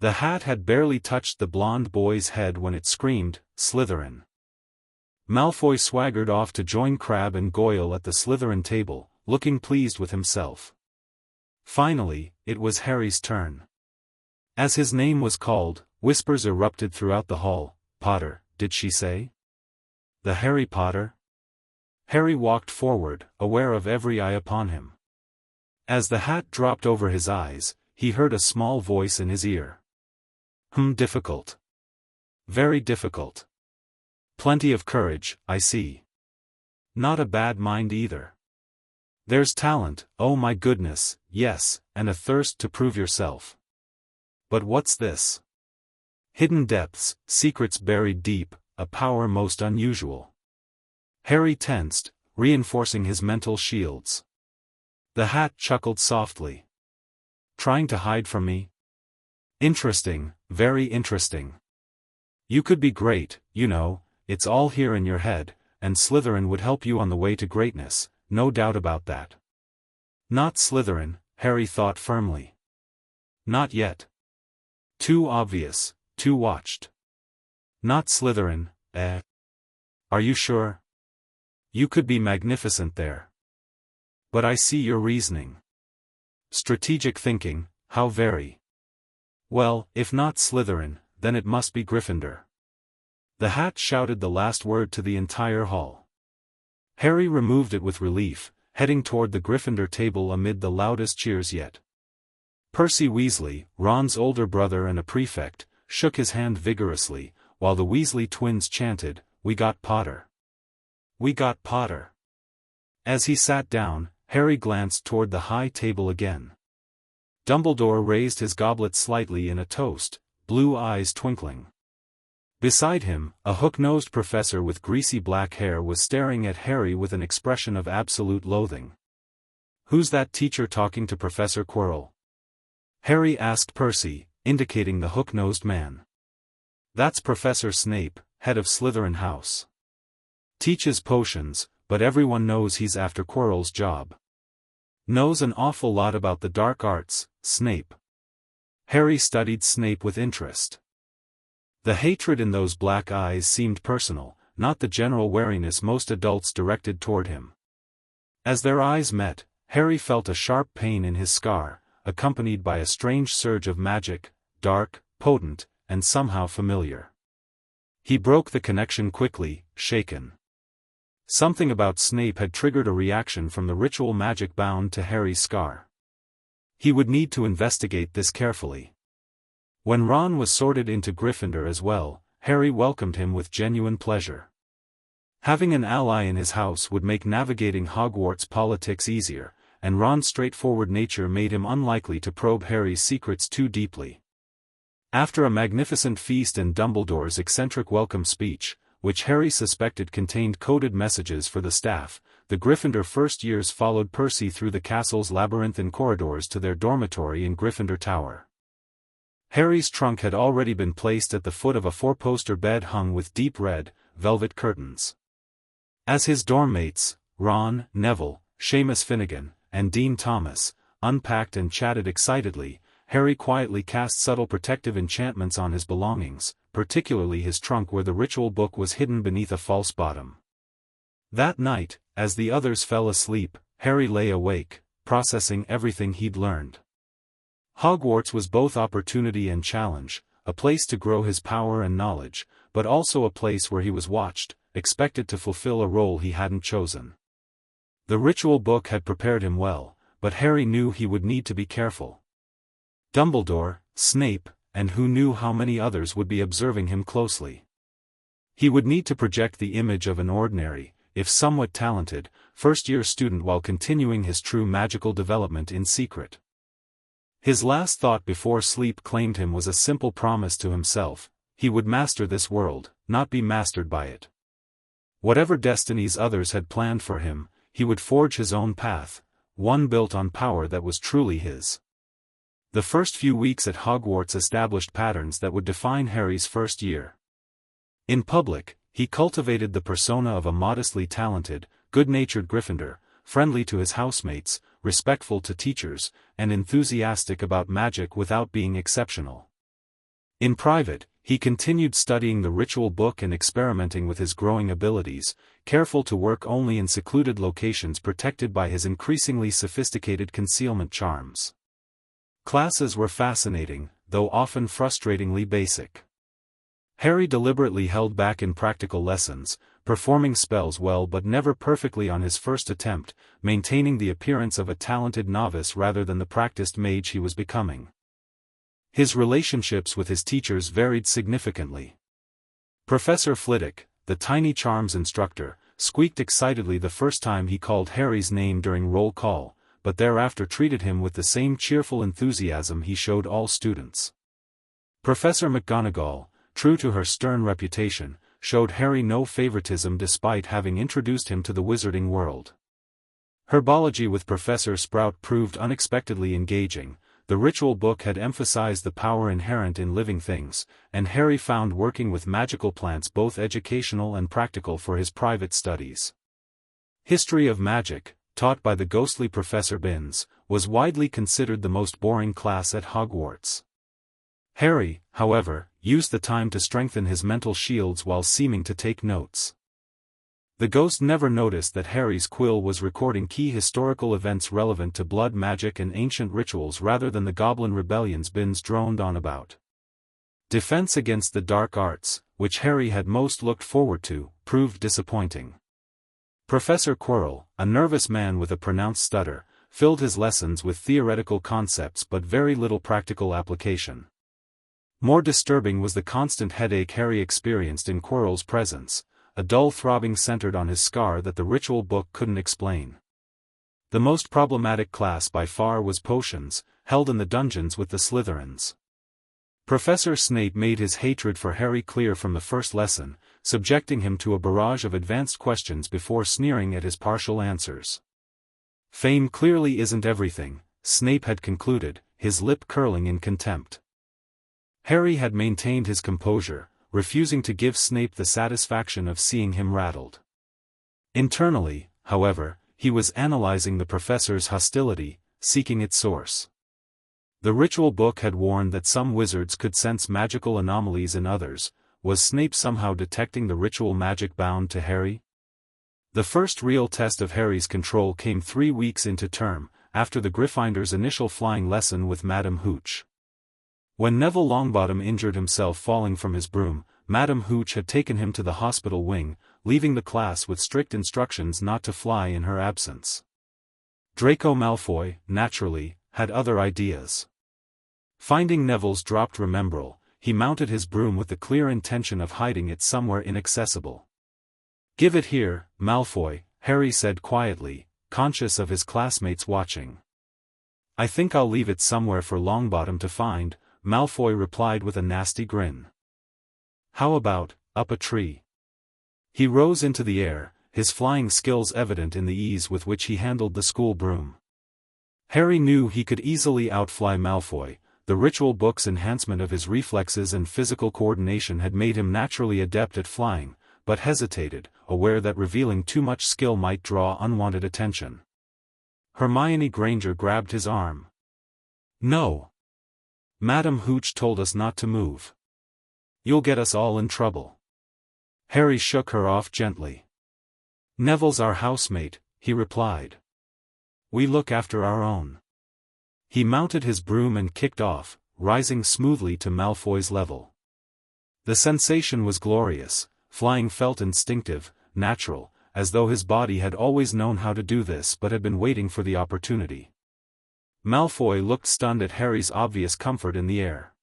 The hat had barely touched the blonde boy's head when it screamed, Slytherin. Malfoy swaggered off to join Crabbe and Goyle at the Slytherin table, looking pleased with himself. Finally, it was Harry's turn. As his name was called, whispers erupted throughout the hall. Potter, did she say? The Harry Potter? Harry walked forward, aware of every eye upon him. As the hat dropped over his eyes, he heard a small voice in his ear. Difficult. Very difficult. Plenty of courage, I see. Not a bad mind either. There's talent, oh my goodness, yes, and a thirst to prove yourself. But what's this? Hidden depths, secrets buried deep, a power most unusual. Harry tensed, reinforcing his mental shields. The hat chuckled softly. Trying to hide from me? Interesting, very interesting. You could be great, you know, it's all here in your head, and Slytherin would help you on the way to greatness, no doubt about that. Not Slytherin, Harry thought firmly. Not yet. Too obvious, too watched. Not Slytherin, eh? Are you sure? You could be magnificent there. But I see your reasoning. Strategic thinking, how very. Well, if not Slytherin, then it must be Gryffindor. The hat shouted the last word to the entire hall. Harry removed it with relief, heading toward the Gryffindor table amid the loudest cheers yet. Percy Weasley, Ron's older brother and a prefect, shook his hand vigorously, while the Weasley twins chanted, "We got Potter. We got Potter." As he sat down, Harry glanced toward the high table again. Dumbledore raised his goblet slightly in a toast, blue eyes twinkling. Beside him, a hook-nosed professor with greasy black hair was staring at Harry with an expression of absolute loathing. "Who's that teacher talking to Professor Quirrell?" Harry asked Percy, indicating the hook-nosed man. "That's Professor Snape, head of Slytherin House. Teaches potions, but everyone knows he's after Quirrell's job. Knows an awful lot about the dark arts, Snape." Harry studied Snape with interest. The hatred in those black eyes seemed personal, not the general wariness most adults directed toward him. As their eyes met, Harry felt a sharp pain in his scar, accompanied by a strange surge of magic, dark, potent, and somehow familiar. He broke the connection quickly, shaken. Something about Snape had triggered a reaction from the ritual magic bound to Harry's scar. He would need to investigate this carefully. When Ron was sorted into Gryffindor as well, Harry welcomed him with genuine pleasure. Having an ally in his house would make navigating Hogwarts politics easier, and Ron's straightforward nature made him unlikely to probe Harry's secrets too deeply. After a magnificent feast and Dumbledore's eccentric welcome speech, which Harry suspected contained coded messages for the staff, the Gryffindor first years followed Percy through the castle's labyrinthine corridors to their dormitory in Gryffindor Tower. Harry's trunk had already been placed at the foot of a four-poster bed hung with deep red, velvet curtains. As his dorm mates, Ron, Neville, Seamus Finnegan, and Dean Thomas, unpacked and chatted excitedly, Harry quietly cast subtle protective enchantments on his belongings, particularly his trunk where the ritual book was hidden beneath a false bottom. That night, as the others fell asleep, Harry lay awake, processing everything he'd learned. Hogwarts was both opportunity and challenge, a place to grow his power and knowledge, but also a place where he was watched, expected to fulfill a role he hadn't chosen. The ritual book had prepared him well, but Harry knew he would need to be careful. Dumbledore, Snape, and who knew how many others would be observing him closely. He would need to project the image of an ordinary, if somewhat talented, first-year student while continuing his true magical development in secret. His last thought before sleep claimed him was a simple promise to himself: he would master this world, not be mastered by it. Whatever destinies others had planned for him, he would forge his own path, one built on power that was truly his. The first few weeks at Hogwarts established patterns that would define Harry's first year. In public, he cultivated the persona of a modestly talented, good-natured Gryffindor, friendly to his housemates, respectful to teachers, and enthusiastic about magic without being exceptional. In private, he continued studying the ritual book and experimenting with his growing abilities, careful to work only in secluded locations protected by his increasingly sophisticated concealment charms. Classes were fascinating, though often frustratingly basic. Harry deliberately held back in practical lessons, performing spells well but never perfectly on his first attempt, maintaining the appearance of a talented novice rather than the practiced mage he was becoming. His relationships with his teachers varied significantly. Professor Flitwick, the tiny charms instructor, squeaked excitedly the first time he called Harry's name during roll call, but thereafter treated him with the same cheerful enthusiasm he showed all students. Professor McGonagall, true to her stern reputation, showed Harry no favoritism despite having introduced him to the wizarding world. Herbology with Professor Sprout proved unexpectedly engaging. The ritual book had emphasized the power inherent in living things, and Harry found working with magical plants both educational and practical for his private studies. History of Magic, taught by the ghostly Professor Binns, was widely considered the most boring class at Hogwarts. Harry, however, used the time to strengthen his mental shields while seeming to take notes. The ghost never noticed that Harry's quill was recording key historical events relevant to blood magic and ancient rituals rather than the goblin rebellions Binns droned on about. Defense against the dark arts, which Harry had most looked forward to, proved disappointing. Professor Quirrell, a nervous man with a pronounced stutter, filled his lessons with theoretical concepts but very little practical application. More disturbing was the constant headache Harry experienced in Quirrell's presence, a dull throbbing centered on his scar that the ritual book couldn't explain. The most problematic class by far was Potions, held in the dungeons with the Slytherins. Professor Snape made his hatred for Harry clear from the first lesson, subjecting him to a barrage of advanced questions before sneering at his partial answers. Fame clearly isn't everything, Snape had concluded, his lip curling in contempt. Harry had maintained his composure, refusing to give Snape the satisfaction of seeing him rattled. Internally, however, he was analyzing the professor's hostility, seeking its source. The ritual book had warned that some wizards could sense magical anomalies in others. Was Snape somehow detecting the ritual magic bound to Harry? The first real test of Harry's control came 3 weeks into term, after the Gryffindor's initial flying lesson with Madame Hooch. When Neville Longbottom injured himself falling from his broom, Madam Hooch had taken him to the hospital wing, leaving the class with strict instructions not to fly in her absence. Draco Malfoy, naturally, had other ideas. Finding Neville's dropped Remembrall, he mounted his broom with the clear intention of hiding it somewhere inaccessible. "Give it here, Malfoy," Harry said quietly, conscious of his classmates watching. "I think I'll leave it somewhere for Longbottom to find," Malfoy replied with a nasty grin. "How about, up a tree?" He rose into the air, his flying skills evident in the ease with which he handled the school broom. Harry knew he could easily outfly Malfoy. The ritual book's enhancement of his reflexes and physical coordination had made him naturally adept at flying, but hesitated, aware that revealing too much skill might draw unwanted attention. Hermione Granger grabbed his arm. "No. Madam Hooch told us not to move. You'll get us all in trouble." Harry shook her off gently. "Neville's our housemate," he replied. "We look after our own." He mounted his broom and kicked off, rising smoothly to Malfoy's level. The sensation was glorious. Flying felt instinctive, natural, as though his body had always known how to do this but had been waiting for the opportunity. Malfoy looked stunned at Harry's obvious comfort in the air.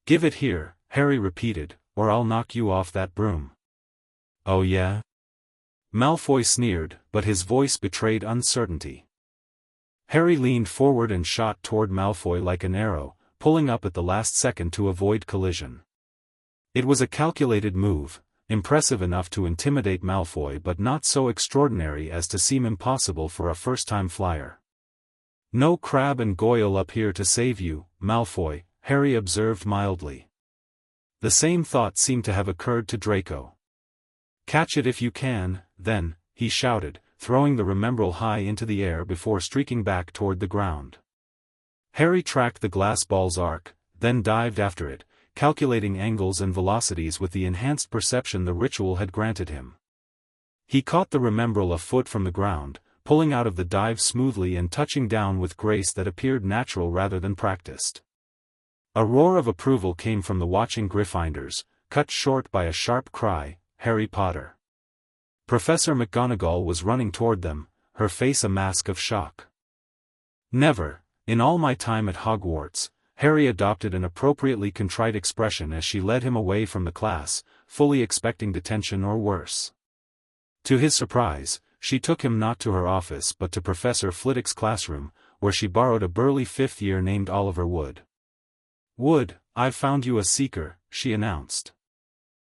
"Give it here," Harry repeated, "or I'll knock you off that broom." "Oh yeah?" Malfoy sneered, but his voice betrayed uncertainty. Harry leaned forward and shot toward Malfoy like an arrow, pulling up at the last second to avoid collision. It was a calculated move, impressive enough to intimidate Malfoy but not so extraordinary as to seem impossible for a first-time flyer. "No Crabbe and Goyle up here to save you, Malfoy," Harry observed mildly. The same thought seemed to have occurred to Draco. "Catch it if you can, then," he shouted, throwing the Remembrall high into the air before streaking back toward the ground. Harry tracked the glass ball's arc, then dived after it, calculating angles and velocities with the enhanced perception the ritual had granted him. He caught the Remembrall a foot from the ground, pulling out of the dive smoothly and touching down with grace that appeared natural rather than practiced. A roar of approval came from the watching Gryffindors, cut short by a sharp cry, "Harry Potter!" Professor McGonagall was running toward them, her face a mask of shock. Never, in all my time at Hogwarts, Harry adopted an appropriately contrite expression as she led him away from the class, fully expecting detention or worse. To his surprise, she took him not to her office but to Professor Flitwick's classroom, where she borrowed a burly fifth-year named Oliver Wood. "Wood, I've found you a seeker," she announced.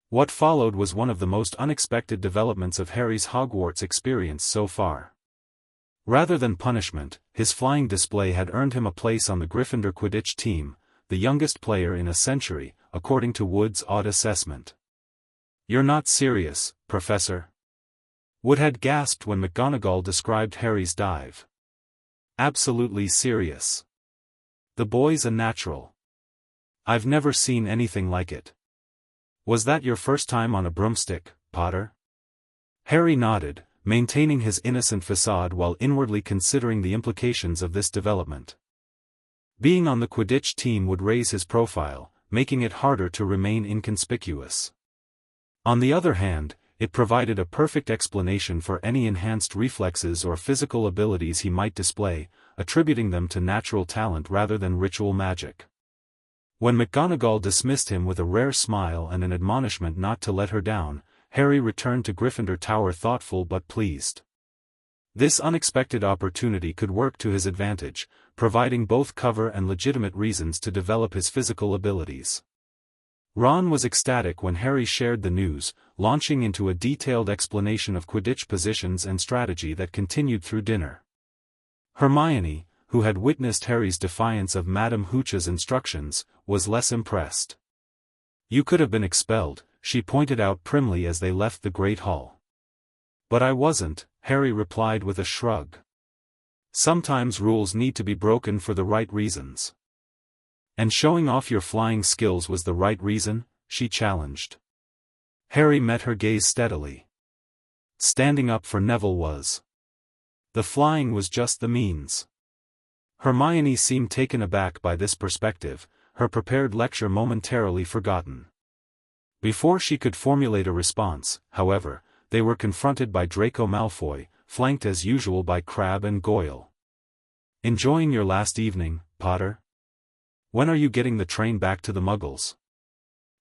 What followed was one of the most unexpected developments of Harry's Hogwarts experience so far. Rather than punishment, his flying display had earned him a place on the Gryffindor Quidditch team, the youngest player in a century, according to Wood's odd assessment. "You're not serious, Professor?" Wood had gasped when McGonagall described Harry's dive. "Absolutely serious. The boy's a natural. I've never seen anything like it." "Was that your first time on a broomstick, Potter?" Harry nodded, maintaining his innocent facade while inwardly considering the implications of this development. Being on the Quidditch team would raise his profile, making it harder to remain inconspicuous. On the other hand, it provided a perfect explanation for any enhanced reflexes or physical abilities he might display, attributing them to natural talent rather than ritual magic. When McGonagall dismissed him with a rare smile and an admonishment not to let her down, Harry returned to Gryffindor Tower thoughtful but pleased. This unexpected opportunity could work to his advantage, providing both cover and legitimate reasons to develop his physical abilities. Ron was ecstatic when Harry shared the news, launching into a detailed explanation of Quidditch positions and strategy that continued through dinner. Hermione, who had witnessed Harry's defiance of Madam Hooch's instructions, was less impressed. "You could have been expelled," she pointed out primly as they left the Great Hall. "But I wasn't," Harry replied with a shrug. "Sometimes rules need to be broken for the right reasons." "And showing off your flying skills was the right reason?" she challenged. Harry met her gaze steadily. "Standing up for Neville was. The flying was just the means." Hermione seemed taken aback by this perspective, her prepared lecture momentarily forgotten. Before she could formulate a response, however, they were confronted by Draco Malfoy, flanked as usual by Crabbe and Goyle. "Enjoying your last evening, Potter? When are you getting the train back to the Muggles?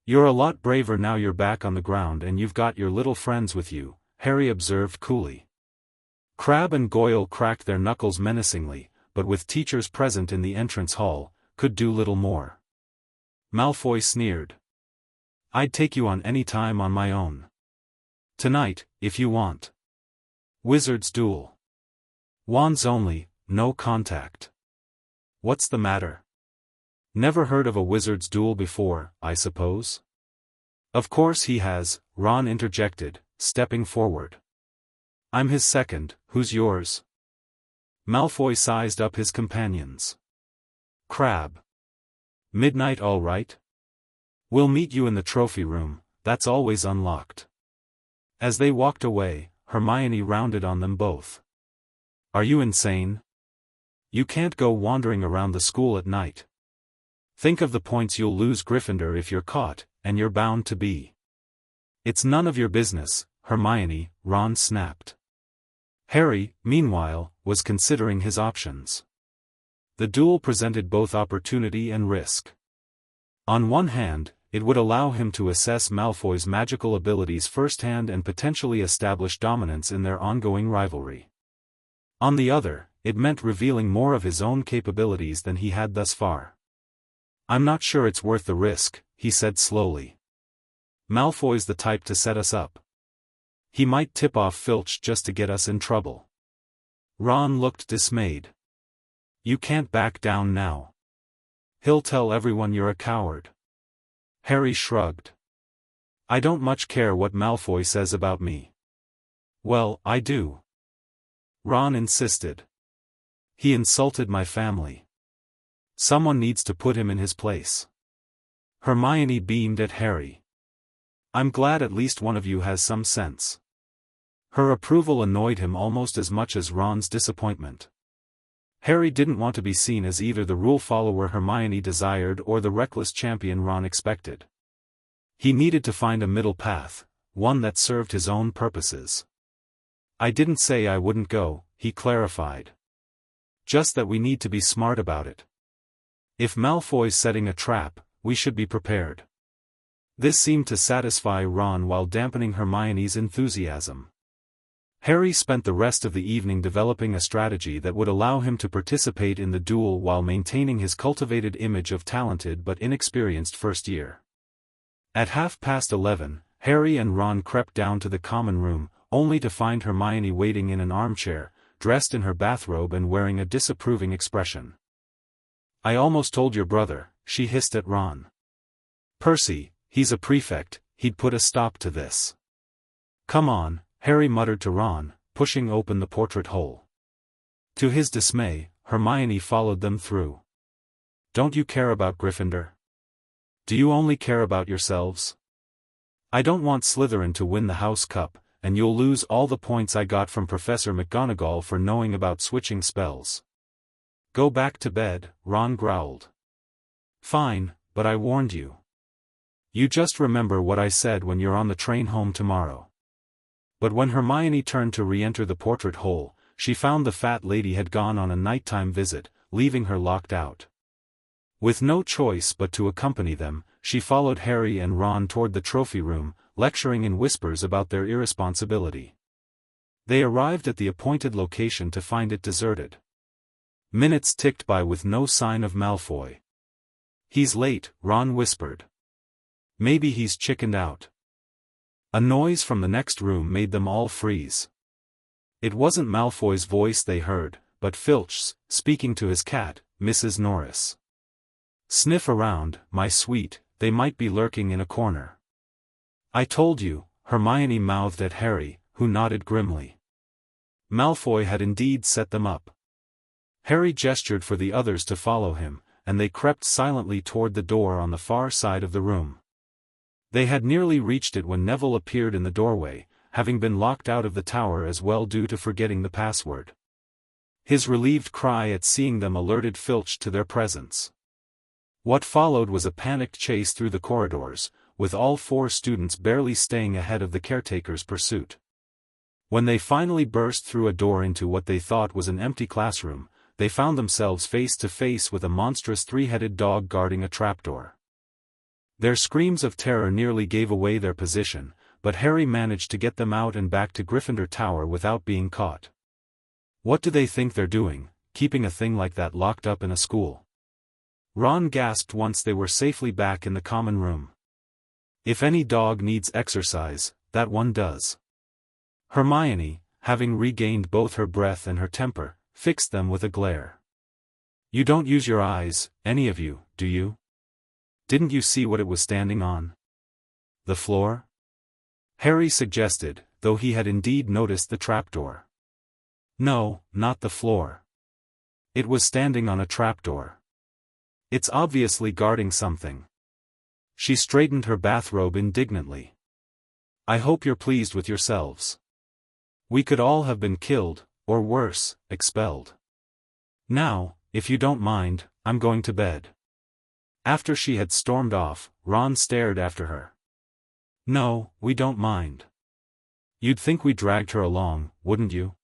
You're a lot braver now you're back on the ground and you've got your little friends with you," Harry observed coolly. Crabbe and Goyle cracked their knuckles menacingly, but with teachers present in the entrance hall, could do little more. Malfoy sneered. "I'd take you on any time on my own. Tonight, if you want. Wizard's duel. Wands only, no contact. What's the matter? Never heard of a wizard's duel before, I suppose?" "Of course he has," Ron interjected, stepping forward. "I'm his second, who's yours?" Malfoy sized up his companions. "Crabbe. Midnight all right? We'll meet you in the trophy room, that's always unlocked." As they walked away, Hermione rounded on them both. "Are you insane? You can't go wandering around the school at night. Think of the points you'll lose Gryffindor if you're caught, and you're bound to be." "It's none of your business, Hermione," Ron snapped. Harry, meanwhile, was considering his options. The duel presented both opportunity and risk. On one hand, it would allow him to assess Malfoy's magical abilities firsthand and potentially establish dominance in their ongoing rivalry. On the other, it meant revealing more of his own capabilities than he had thus far. "I'm not sure it's worth the risk," he said slowly. "Malfoy's the type to set us up. He might tip off Filch just to get us in trouble." Ron looked dismayed. "You can't back down now. He'll tell everyone you're a coward." Harry shrugged. "I don't much care what Malfoy says about me." "Well, I do." Ron insisted. "He insulted my family. Someone needs to put him in his place." Hermione beamed at Harry. "I'm glad at least one of you has some sense." Her approval annoyed him almost as much as Ron's disappointment. Harry didn't want to be seen as either the rule follower Hermione desired or the reckless champion Ron expected. He needed to find a middle path, one that served his own purposes. "I didn't say I wouldn't go," he clarified. "Just that we need to be smart about it. If Malfoy's setting a trap, we should be prepared." This seemed to satisfy Ron while dampening Hermione's enthusiasm. Harry spent the rest of the evening developing a strategy that would allow him to participate in the duel while maintaining his cultivated image of talented but inexperienced first year. At 11:30, Harry and Ron crept down to the common room, only to find Hermione waiting in an armchair, dressed in her bathrobe and wearing a disapproving expression. "I almost told your brother," she hissed at Ron. "Percy, he's a prefect, he'd put a stop to this." "Come on," Harry muttered to Ron, pushing open the portrait hole. To his dismay, Hermione followed them through. "Don't you care about Gryffindor? Do you only care about yourselves? I don't want Slytherin to win the House Cup, and you'll lose all the points I got from Professor McGonagall for knowing about switching spells." "Go back to bed," Ron growled. "Fine, but I warned you. You just remember what I said when you're on the train home tomorrow." But when Hermione turned to re-enter the portrait hole, she found the fat lady had gone on a nighttime visit, leaving her locked out. With no choice but to accompany them, she followed Harry and Ron toward the trophy room, lecturing in whispers about their irresponsibility. They arrived at the appointed location to find it deserted. Minutes ticked by with no sign of Malfoy. "He's late," Ron whispered. "Maybe he's chickened out." A noise from the next room made them all freeze. It wasn't Malfoy's voice they heard, but Filch's, speaking to his cat, Mrs. Norris. "Sniff around, my sweet, they might be lurking in a corner." "I told you," Hermione mouthed at Harry, who nodded grimly. Malfoy had indeed set them up. Harry gestured for the others to follow him, and they crept silently toward the door on the far side of the room. They had nearly reached it when Neville appeared in the doorway, having been locked out of the tower as well due to forgetting the password. His relieved cry at seeing them alerted Filch to their presence. What followed was a panicked chase through the corridors, with all 4 students barely staying ahead of the caretaker's pursuit. When they finally burst through a door into what they thought was an empty classroom, they found themselves face to face with a monstrous 3-headed dog guarding a trapdoor. Their screams of terror nearly gave away their position, but Harry managed to get them out and back to Gryffindor Tower without being caught. What do they think they're doing, keeping a thing like that locked up in a school? Ron gasped once they were safely back in the common room. If any dog needs exercise, that one does. Hermione, having regained both her breath and her temper, fixed them with a glare. You don't use your eyes, any of you, do you? Didn't you see what it was standing on? The floor? Harry suggested, though he had indeed noticed the trapdoor. No, not the floor. It was standing on a trapdoor. It's obviously guarding something. She straightened her bathrobe indignantly. I hope you're pleased with yourselves. We could all have been killed, or worse, expelled. Now, if you don't mind, I'm going to bed. After she had stormed off, Ron stared after her. No, we don't mind. You'd think we dragged her along, wouldn't you?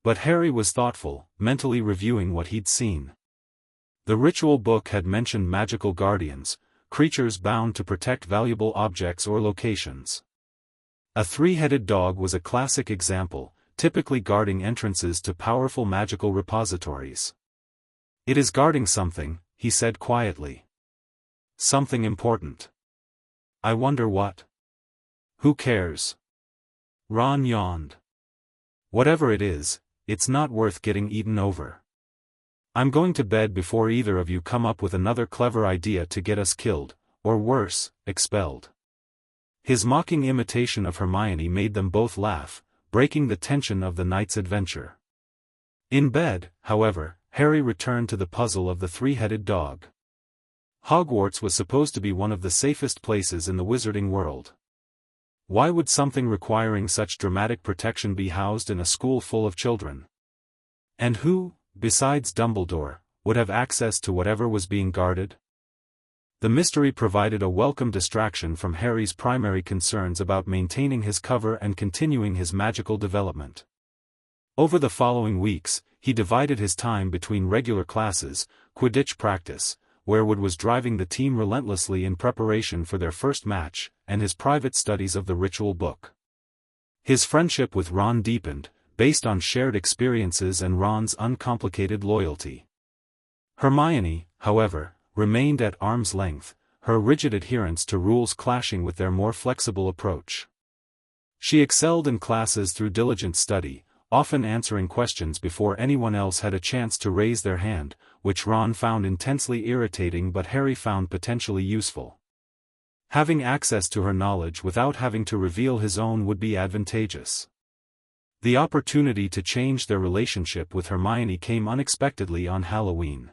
But Harry was thoughtful, mentally reviewing what he'd seen. The ritual book had mentioned magical guardians, creatures bound to protect valuable objects or locations. A 3-headed dog was a classic example, typically guarding entrances to powerful magical repositories. It is guarding something, he said quietly. Something important. I wonder what? Who cares? Ron yawned. Whatever it is, it's not worth getting eaten over. I'm going to bed before either of you come up with another clever idea to get us killed, or worse, expelled. His mocking imitation of Hermione made them both laugh, breaking the tension of the night's adventure. In bed, however, Harry returned to the puzzle of the 3-headed dog. Hogwarts was supposed to be one of the safest places in the wizarding world. Why would something requiring such dramatic protection be housed in a school full of children? And who, besides Dumbledore, would have access to whatever was being guarded? The mystery provided a welcome distraction from Harry's primary concerns about maintaining his cover and continuing his magical development. Over the following weeks, he divided his time between regular classes, Quidditch practice, where Wood was driving the team relentlessly in preparation for their first match, and his private studies of the ritual book. His friendship with Ron deepened, based on shared experiences and Ron's uncomplicated loyalty. Hermione, however, remained at arm's length, her rigid adherence to rules clashing with their more flexible approach. She excelled in classes through diligent study, often answering questions before anyone else had a chance to raise their hand, which Ron found intensely irritating but Harry found potentially useful. Having access to her knowledge without having to reveal his own would be advantageous. The opportunity to change their relationship with Hermione came unexpectedly on Halloween.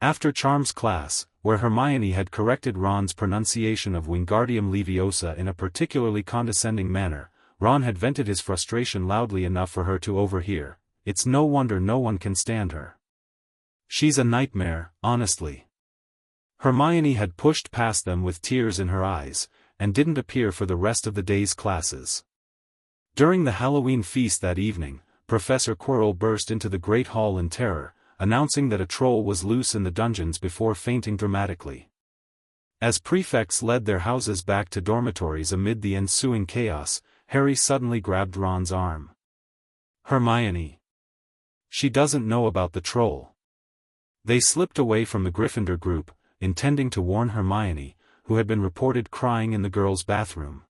After Charms class, where Hermione had corrected Ron's pronunciation of Wingardium Leviosa in a particularly condescending manner, Ron had vented his frustration loudly enough for her to overhear. It's no wonder no one can stand her. She's a nightmare, honestly. Hermione had pushed past them with tears in her eyes, and didn't appear for the rest of the day's classes. During the Halloween feast that evening, Professor Quirrell burst into the Great Hall in terror, announcing that a troll was loose in the dungeons before fainting dramatically. As prefects led their houses back to dormitories amid the ensuing chaos, Harry suddenly grabbed Ron's arm. Hermione. She doesn't know about the troll. They slipped away from the Gryffindor group, intending to warn Hermione, who had been reported crying in the girls' bathroom.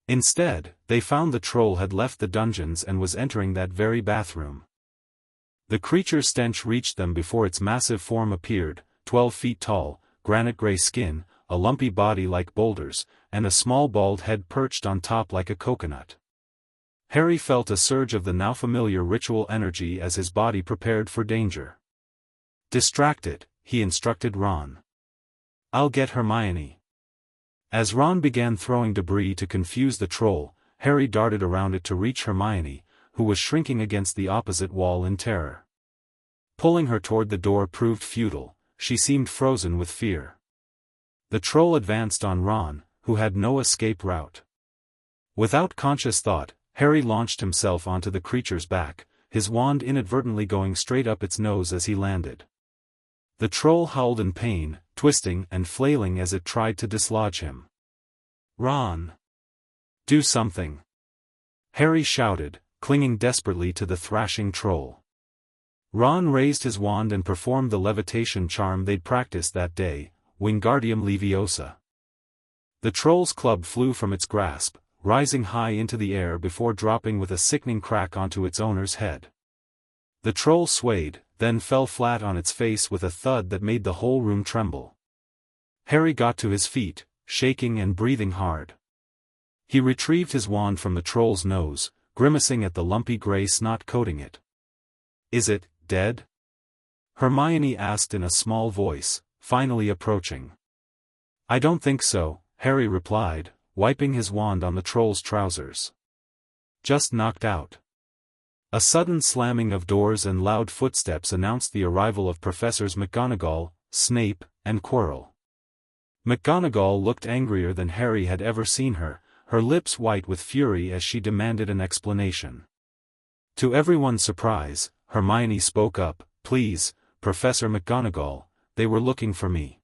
Instead, they found the troll had left the dungeons and was entering that very bathroom. The creature's stench reached them before its massive form appeared, 12 feet tall, granite-gray skin, a lumpy body like boulders, and a small bald head perched on top like a coconut. Harry felt a surge of the now familiar ritual energy as his body prepared for danger. Distract it, he instructed Ron. I'll get Hermione. As Ron began throwing debris to confuse the troll, Harry darted around it to reach Hermione, who was shrinking against the opposite wall in terror. Pulling her toward the door proved futile. she seemed frozen with fear. The troll advanced on Ron, who had no escape route. Without conscious thought, Harry launched himself onto the creature's back, his wand inadvertently going straight up its nose as he landed. The troll howled in pain, twisting and flailing as it tried to dislodge him. "Ron! Do something!" Harry shouted, clinging desperately to the thrashing troll. Ron raised his wand and performed the levitation charm they'd practiced that day, Wingardium Leviosa. The troll's club flew from its grasp, rising high into the air before dropping with a sickening crack onto its owner's head. The troll swayed, then fell flat on its face with a thud that made the whole room tremble. Harry got to his feet, shaking and breathing hard. He retrieved his wand from the troll's nose, grimacing at the lumpy gray snot coating it. "Is it dead?" Hermione asked in a small voice, finally approaching. "I don't think so," Harry replied, wiping his wand on the troll's trousers. "Just knocked out." A sudden slamming of doors and loud footsteps announced the arrival of Professors McGonagall, Snape, and Quirrell. McGonagall looked angrier than Harry had ever seen her, her lips white with fury as she demanded an explanation. To everyone's surprise, Hermione spoke up, "Please, Professor McGonagall, they were looking for me.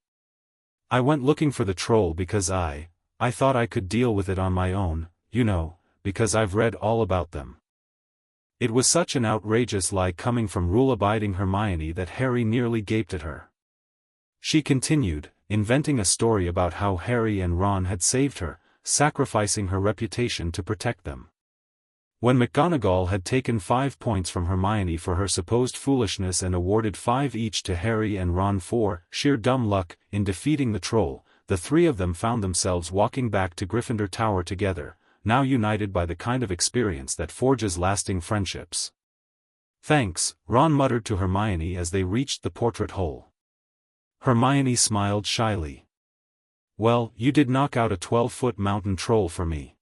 I went looking for the troll because I thought I could deal with it on my own, you know, because I've read all about them." It was such an outrageous lie coming from rule-abiding Hermione that Harry nearly gaped at her. She continued, inventing a story about how Harry and Ron had saved her, sacrificing her reputation to protect them. When McGonagall had taken 5 points from Hermione for her supposed foolishness and awarded 5 each to Harry and Ron for sheer dumb luck in defeating the troll, the three of them found themselves walking back to Gryffindor Tower together, now united by the kind of experience that forges lasting friendships. "Thanks," Ron muttered to Hermione as they reached the portrait hole. Hermione smiled shyly. "Well, you did knock out a 12-foot mountain troll for me."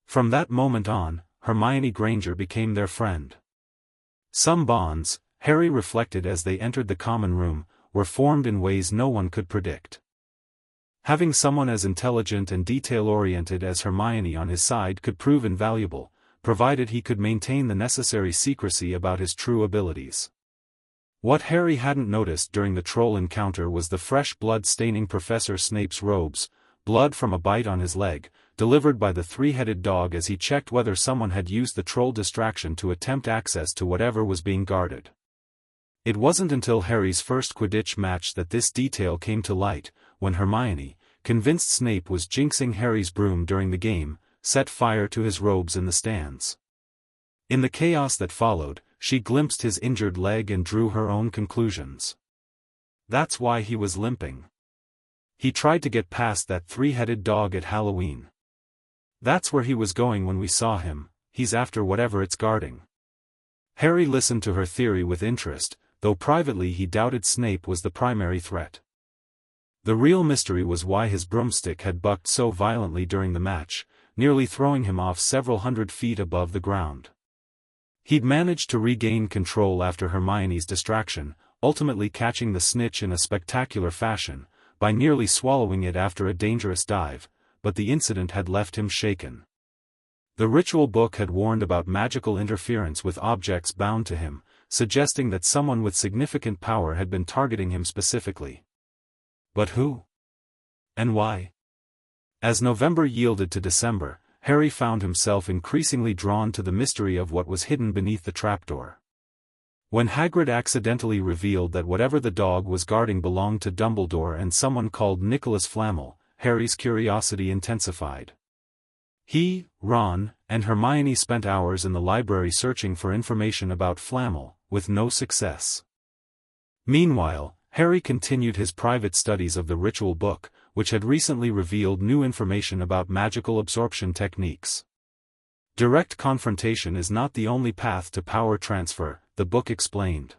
From that moment on, Hermione Granger became their friend. Some bonds, Harry reflected as they entered the common room, were formed in ways no one could predict. Having someone as intelligent and detail-oriented as Hermione on his side could prove invaluable, provided he could maintain the necessary secrecy about his true abilities. What Harry hadn't noticed during the troll encounter was the fresh blood staining Professor Snape's robes, blood from a bite on his leg, delivered by the three-headed dog as he checked whether someone had used the troll distraction to attempt access to whatever was being guarded. It wasn't until Harry's first Quidditch match that this detail came to light, when Hermione, convinced Snape was jinxing Harry's broom during the game, set fire to his robes in the stands. In the chaos that followed, she glimpsed his injured leg and drew her own conclusions. That's why he was limping. He tried to get past that three-headed dog at Halloween. That's where he was going when we saw him, he's after whatever it's guarding. Harry listened to her theory with interest, though privately he doubted Snape was the primary threat. The real mystery was why his broomstick had bucked so violently during the match, nearly throwing him off several hundred feet above the ground. He'd managed to regain control after Hermione's distraction, ultimately catching the snitch in a spectacular fashion, by nearly swallowing it after a dangerous dive, but the incident had left him shaken. The ritual book had warned about magical interference with objects bound to him, suggesting that someone with significant power had been targeting him specifically. But who? And why? As November yielded to December, Harry found himself increasingly drawn to the mystery of what was hidden beneath the trapdoor. When Hagrid accidentally revealed that whatever the dog was guarding belonged to Dumbledore and someone called Nicholas Flamel, Harry's curiosity intensified. He, Ron, and Hermione spent hours in the library searching for information about Flamel, with no success. Meanwhile, Harry continued his private studies of the ritual book, which had recently revealed new information about magical absorption techniques. Direct confrontation is not the only path to power transfer, the book explained.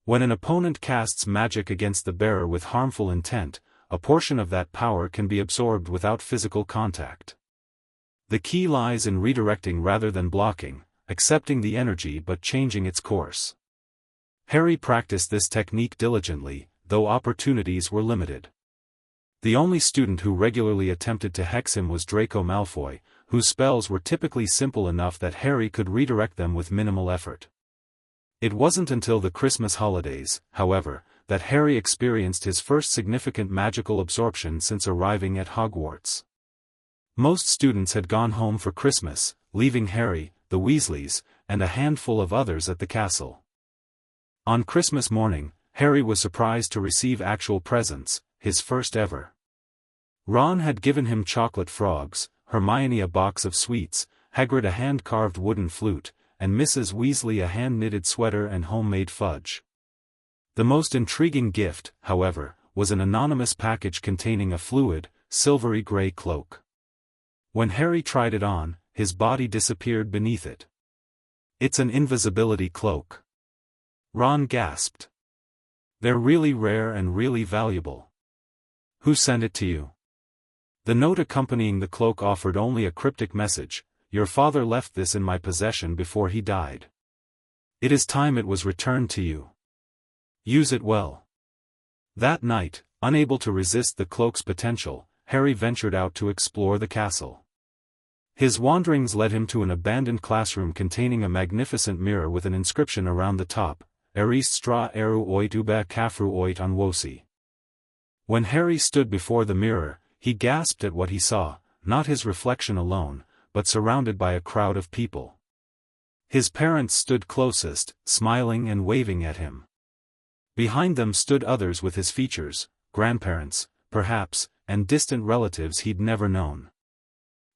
When an opponent casts magic against the bearer with harmful intent, a portion of that power can be absorbed without physical contact. The key lies in redirecting rather than blocking, accepting the energy but changing its course. Harry practiced this technique diligently, though opportunities were limited. The only student who regularly attempted to hex him was Draco Malfoy, whose spells were typically simple enough that Harry could redirect them with minimal effort. It wasn't until the Christmas holidays, however, that Harry experienced his first significant magical absorption since arriving at Hogwarts. Most students had gone home for Christmas, leaving Harry, the Weasleys, and a handful of others at the castle. On Christmas morning, Harry was surprised to receive actual presents, his first ever. Ron had given him chocolate frogs, Hermione a box of sweets, Hagrid a hand-carved wooden flute, and Mrs. Weasley a hand-knitted sweater and homemade fudge. The most intriguing gift, however, was an anonymous package containing a fluid, silvery gray cloak. When Harry tried it on, his body disappeared beneath it. "It's an invisibility cloak." Ron gasped. "They're really rare and really valuable. Who sent it to you?" The note accompanying the cloak offered only a cryptic message: "Your father left this in my possession before he died. It is time it was returned to you. Use it well." That night, unable to resist the cloak's potential, Harry ventured out to explore the castle. His wanderings led him to an abandoned classroom containing a magnificent mirror with an inscription around the top: "Erist stra eru oit ube kafru oit anwosi." When Harry stood before the mirror, he gasped at what he saw, not his reflection alone, but surrounded by a crowd of people. His parents stood closest, smiling and waving at him. Behind them stood others with his features, grandparents, perhaps, and distant relatives he'd never known.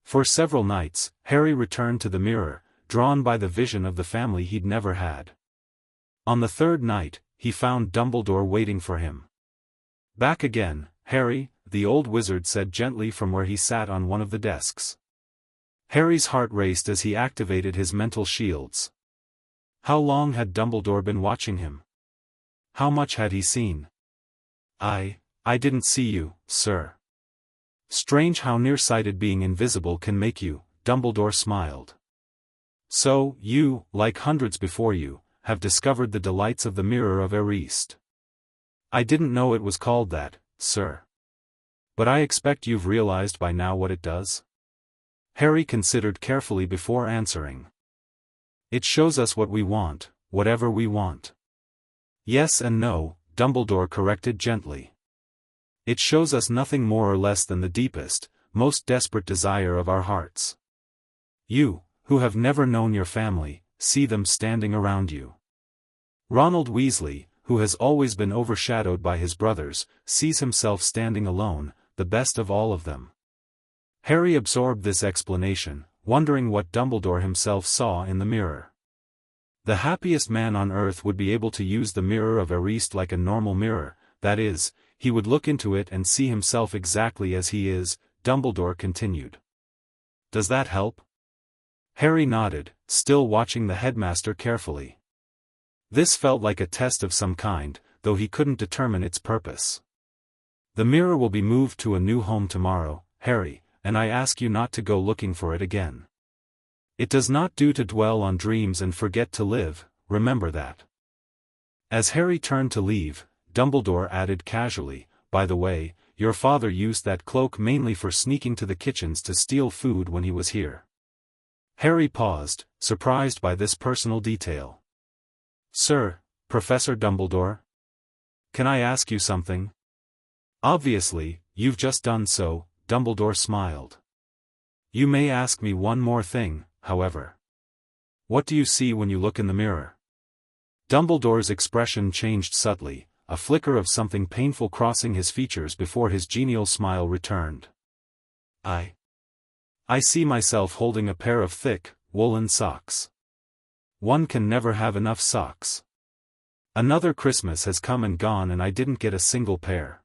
For several nights, Harry returned to the mirror, drawn by the vision of the family he'd never had. On the third night, he found Dumbledore waiting for him. "Back again, Harry," the old wizard said gently from where he sat on one of the desks. Harry's heart raced as he activated his mental shields. How long had Dumbledore been watching him? How much had he seen? I didn't see you, sir." "Strange how nearsighted being invisible can make you," Dumbledore smiled. "So, you, like hundreds before you, have discovered the delights of the Mirror of Erist." "I didn't know it was called that, sir. But I expect you've realized by now what it does?" Harry considered carefully before answering. "It shows us what we want, whatever we want." "Yes and no," Dumbledore corrected gently. "It shows us nothing more or less than the deepest, most desperate desire of our hearts. You, who have never known your family, see them standing around you. Ronald Weasley, who has always been overshadowed by his brothers, sees himself standing alone, the best of all of them." Harry absorbed this explanation, wondering what Dumbledore himself saw in the mirror. The happiest man on earth would be able to use the Mirror of Erist like a normal mirror, that is, he would look into it and see himself exactly as he is, Dumbledore continued. "Does that help?" Harry nodded, still watching the headmaster carefully. This felt like a test of some kind, though he couldn't determine its purpose. "The mirror will be moved to a new home tomorrow, Harry, and I ask you not to go looking for it again. It does not do to dwell on dreams and forget to live, remember that." As Harry turned to leave, Dumbledore added casually, "By the way, your father used that cloak mainly for sneaking to the kitchens to steal food when he was here." Harry paused, surprised by this personal detail. "Sir, Professor Dumbledore? Can I ask you something?" "Obviously, you've just done so," Dumbledore smiled. "You may ask me one more thing, however. What do you see when you look in the mirror?" Dumbledore's expression changed subtly, a flicker of something painful crossing his features before his genial smile returned. I see myself holding a pair of thick, woolen socks. One can never have enough socks. Another Christmas has come and gone and I didn't get a single pair.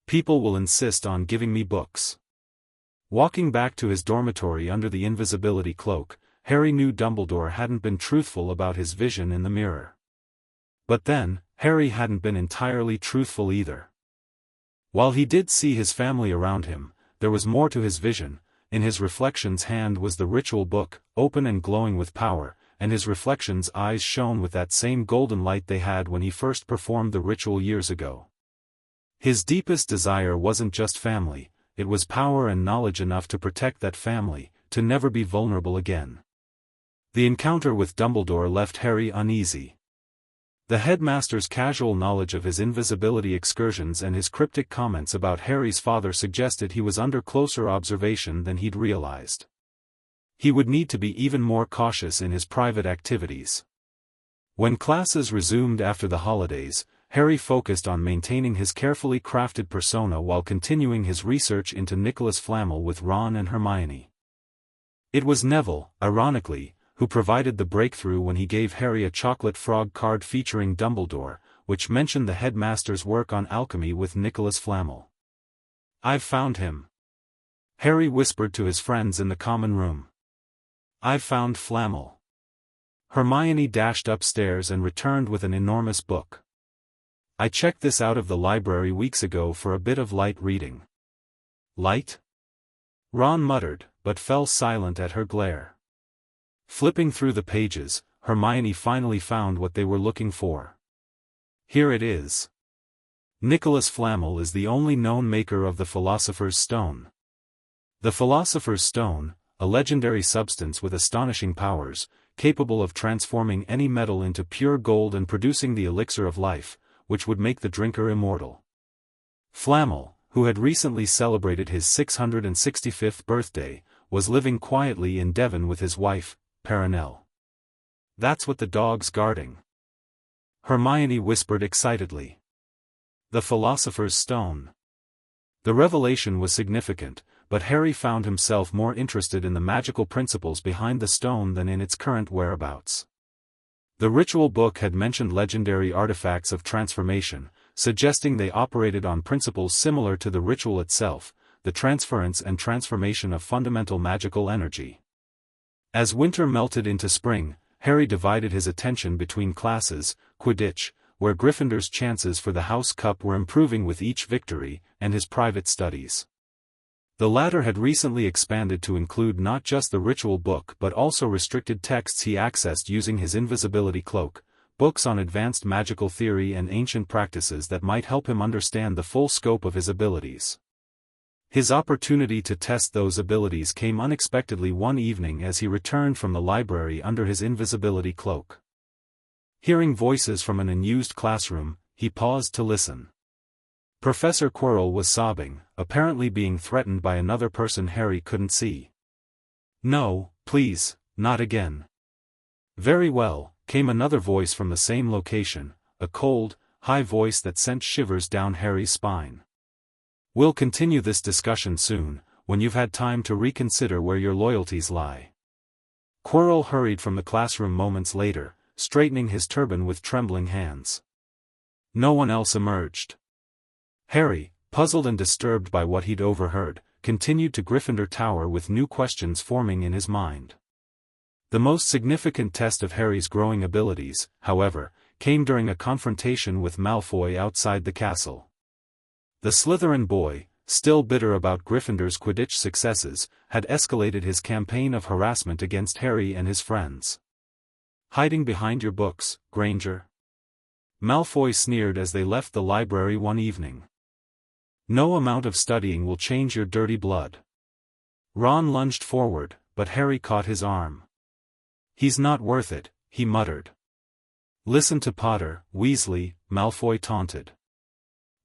People will insist on giving me books." Walking back to his dormitory under the invisibility cloak, Harry knew Dumbledore hadn't been truthful about his vision in the mirror. But then, Harry hadn't been entirely truthful either. While he did see his family around him, there was more to his vision. In his reflection's hand was the ritual book, open and glowing with power, and his reflection's eyes shone with that same golden light they had when he first performed the ritual years ago. His deepest desire wasn't just family, it was power and knowledge enough to protect that family, to never be vulnerable again. The encounter with Dumbledore left Harry uneasy. The headmaster's casual knowledge of his invisibility excursions and his cryptic comments about Harry's father suggested he was under closer observation than he'd realized. He would need to be even more cautious in his private activities. When classes resumed after the holidays, Harry focused on maintaining his carefully crafted persona while continuing his research into Nicholas Flamel with Ron and Hermione. It was Neville, ironically, who provided the breakthrough when he gave Harry a chocolate frog card featuring Dumbledore, which mentioned the headmaster's work on alchemy with Nicholas Flamel. "I've found him," Harry whispered to his friends in the common room. "I've found Flamel." Hermione dashed upstairs and returned with an enormous book. "I checked this out of the library weeks ago for a bit of light reading." "Light?" Ron muttered, but fell silent at her glare. Flipping through the pages, Hermione finally found what they were looking for. Here it is. Nicholas Flamel is the only known maker of the Philosopher's Stone. The Philosopher's Stone, a legendary substance with astonishing powers, capable of transforming any metal into pure gold and producing the elixir of life, which would make the drinker immortal. Flamel, who had recently celebrated his 665th birthday, was living quietly in Devon with his wife, Perenelle. "That's what the dog's guarding," Hermione whispered excitedly. "The Philosopher's Stone." The revelation was significant, but Harry found himself more interested in the magical principles behind the stone than in its current whereabouts. The ritual book had mentioned legendary artifacts of transformation, suggesting they operated on principles similar to the ritual itself, the transference and transformation of fundamental magical energy. As winter melted into spring, Harry divided his attention between classes, Quidditch, where Gryffindor's chances for the House Cup were improving with each victory, and his private studies. The latter had recently expanded to include not just the ritual book but also restricted texts he accessed using his invisibility cloak, books on advanced magical theory and ancient practices that might help him understand the full scope of his abilities. His opportunity to test those abilities came unexpectedly one evening as he returned from the library under his invisibility cloak. Hearing voices from an unused classroom, he paused to listen. Professor Quirrell was sobbing, apparently being threatened by another person Harry couldn't see. "No, please, not again." "Very well," came another voice from the same location, a cold, high voice that sent shivers down Harry's spine. "We'll continue this discussion soon, when you've had time to reconsider where your loyalties lie." Quirrell hurried from the classroom moments later, straightening his turban with trembling hands. No one else emerged. Harry, puzzled and disturbed by what he'd overheard, continued to Gryffindor Tower with new questions forming in his mind. The most significant test of Harry's growing abilities, however, came during a confrontation with Malfoy outside the castle. The Slytherin boy, still bitter about Gryffindor's Quidditch successes, had escalated his campaign of harassment against Harry and his friends. "Hiding behind your books, Granger?" Malfoy sneered as they left the library one evening. "No amount of studying will change your dirty blood." Ron lunged forward, but Harry caught his arm. "He's not worth it," he muttered. "Listen to Potter, Weasley," Malfoy taunted.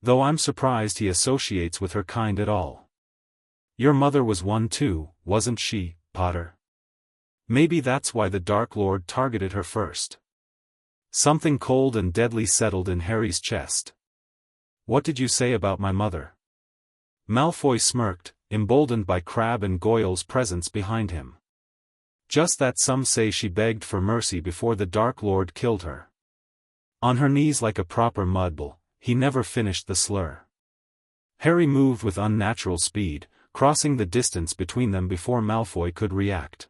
"Though I'm surprised he associates with her kind at all. Your mother was one too, wasn't she, Potter? Maybe that's why the Dark Lord targeted her first." Something cold and deadly settled in Harry's chest. "What did you say about my mother?" Malfoy smirked, emboldened by Crabbe and Goyle's presence behind him. "Just that some say she begged for mercy before the Dark Lord killed her." On her knees like a proper mudbull, he never finished the slur. Harry moved with unnatural speed, crossing the distance between them before Malfoy could react.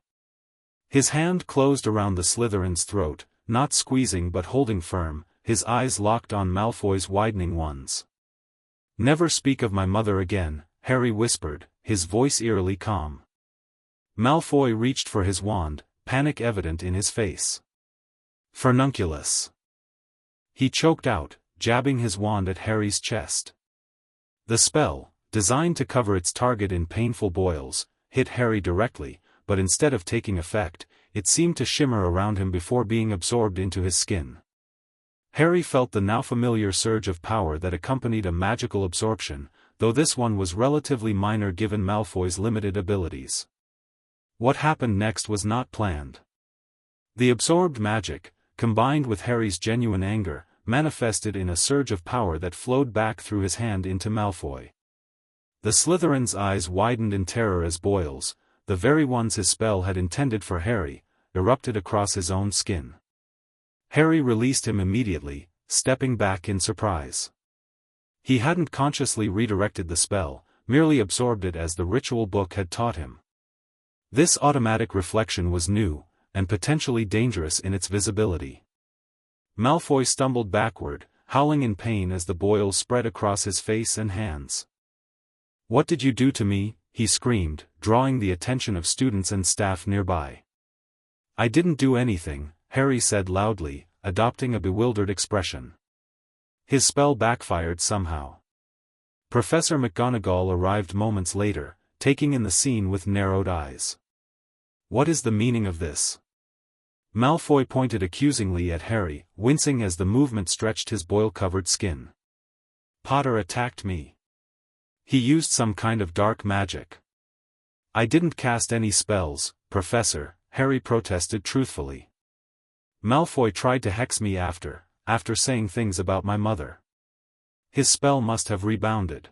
His hand closed around the Slytherin's throat, not squeezing but holding firm, his eyes locked on Malfoy's widening ones. "Never speak of my mother again," Harry whispered, his voice eerily calm. Malfoy reached for his wand, panic evident in his face. "Furnunculus!" he choked out, jabbing his wand at Harry's chest. The spell, designed to cover its target in painful boils, hit Harry directly, but instead of taking effect, it seemed to shimmer around him before being absorbed into his skin. Harry felt the now familiar surge of power that accompanied a magical absorption, though this one was relatively minor given Malfoy's limited abilities. What happened next was not planned. The absorbed magic, combined with Harry's genuine anger, manifested in a surge of power that flowed back through his hand into Malfoy. The Slytherin's eyes widened in terror as boils, the very ones his spell had intended for Harry, erupted across his own skin. Harry released him immediately, stepping back in surprise. He hadn't consciously redirected the spell, merely absorbed it as the ritual book had taught him. This automatic reflection was new, and potentially dangerous in its visibility. Malfoy stumbled backward, howling in pain as the boils spread across his face and hands. "What did you do to me?" he screamed, drawing the attention of students and staff nearby. "I didn't do anything," Harry said loudly, adopting a bewildered expression. His spell backfired somehow. Professor McGonagall arrived moments later, taking in the scene with narrowed eyes. "What is the meaning of this?" Malfoy pointed accusingly at Harry, wincing as the movement stretched his boil-covered skin. "Potter attacked me. He used some kind of dark magic." "I didn't cast any spells, Professor," Harry protested truthfully. "Malfoy tried to hex me after saying things about my mother. His spell must have rebounded."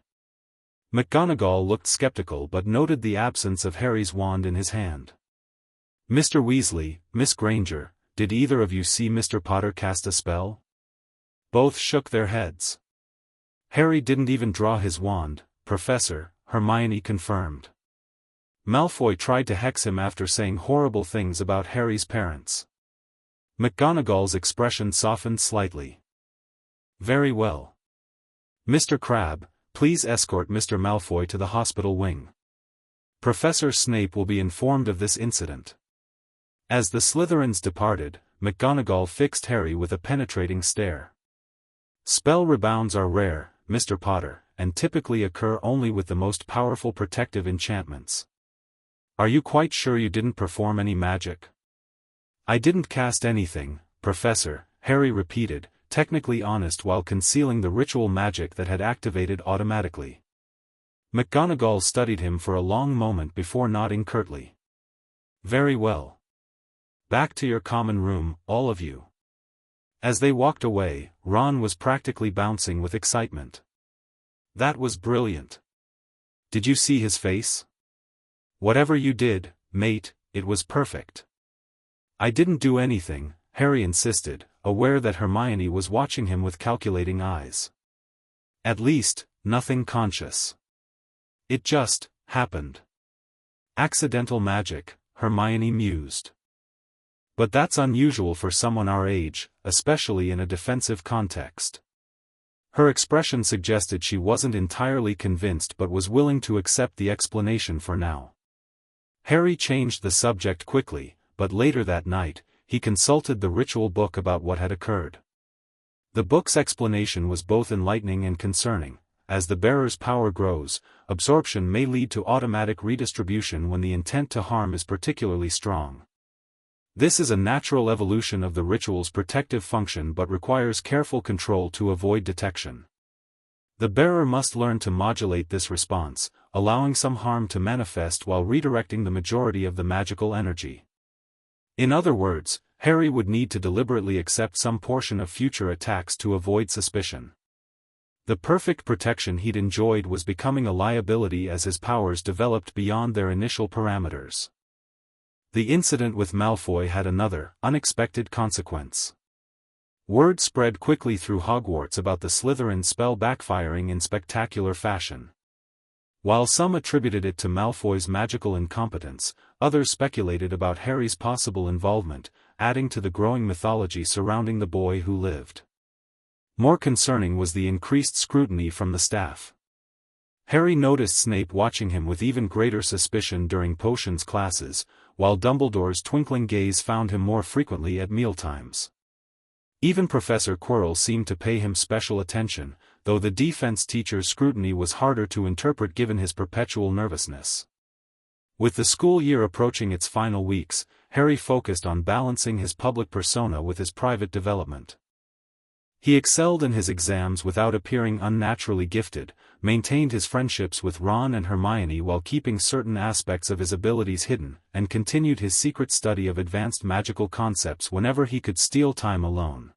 McGonagall looked skeptical but noted the absence of Harry's wand in his hand. "Mr. Weasley, Miss Granger, did either of you see Mr. Potter cast a spell?" Both shook their heads. "Harry didn't even draw his wand, Professor," Hermione confirmed. "Malfoy tried to hex him after saying horrible things about Harry's parents." McGonagall's expression softened slightly. "Very well. Mr. Crabbe, please escort Mr. Malfoy to the hospital wing. Professor Snape will be informed of this incident." As the Slytherins departed, McGonagall fixed Harry with a penetrating stare. "Spell rebounds are rare, Mr. Potter, and typically occur only with the most powerful protective enchantments. Are you quite sure you didn't perform any magic?" "I didn't cast anything, Professor," Harry repeated, technically honest while concealing the ritual magic that had activated automatically. McGonagall studied him for a long moment before nodding curtly. "Very well. Back to your common room, all of you." As they walked away, Ron was practically bouncing with excitement. "That was brilliant. Did you see his face? Whatever you did, mate, it was perfect." "I didn't do anything," Harry insisted, aware that Hermione was watching him with calculating eyes. "At least, nothing conscious. It just happened." "Accidental magic," Hermione mused. "But that's unusual for someone our age, especially in a defensive context." Her expression suggested she wasn't entirely convinced but was willing to accept the explanation for now. Harry changed the subject quickly, but later that night, he consulted the ritual book about what had occurred. The book's explanation was both enlightening and concerning. As the bearer's power grows, absorption may lead to automatic redistribution when the intent to harm is particularly strong. This is a natural evolution of the ritual's protective function but requires careful control to avoid detection. The bearer must learn to modulate this response, allowing some harm to manifest while redirecting the majority of the magical energy. In other words, Harry would need to deliberately accept some portion of future attacks to avoid suspicion. The perfect protection he'd enjoyed was becoming a liability as his powers developed beyond their initial parameters. The incident with Malfoy had another, unexpected consequence. Word spread quickly through Hogwarts about the Slytherin spell backfiring in spectacular fashion. While some attributed it to Malfoy's magical incompetence, others speculated about Harry's possible involvement, adding to the growing mythology surrounding the boy who lived. More concerning was the increased scrutiny from the staff. Harry noticed Snape watching him with even greater suspicion during potions classes, while Dumbledore's twinkling gaze found him more frequently at mealtimes. Even Professor Quirrell seemed to pay him special attention, though the defense teacher's scrutiny was harder to interpret given his perpetual nervousness. With the school year approaching its final weeks, Harry focused on balancing his public persona with his private development. He excelled in his exams without appearing unnaturally gifted, maintained his friendships with Ron and Hermione while keeping certain aspects of his abilities hidden, and continued his secret study of advanced magical concepts whenever he could steal time alone.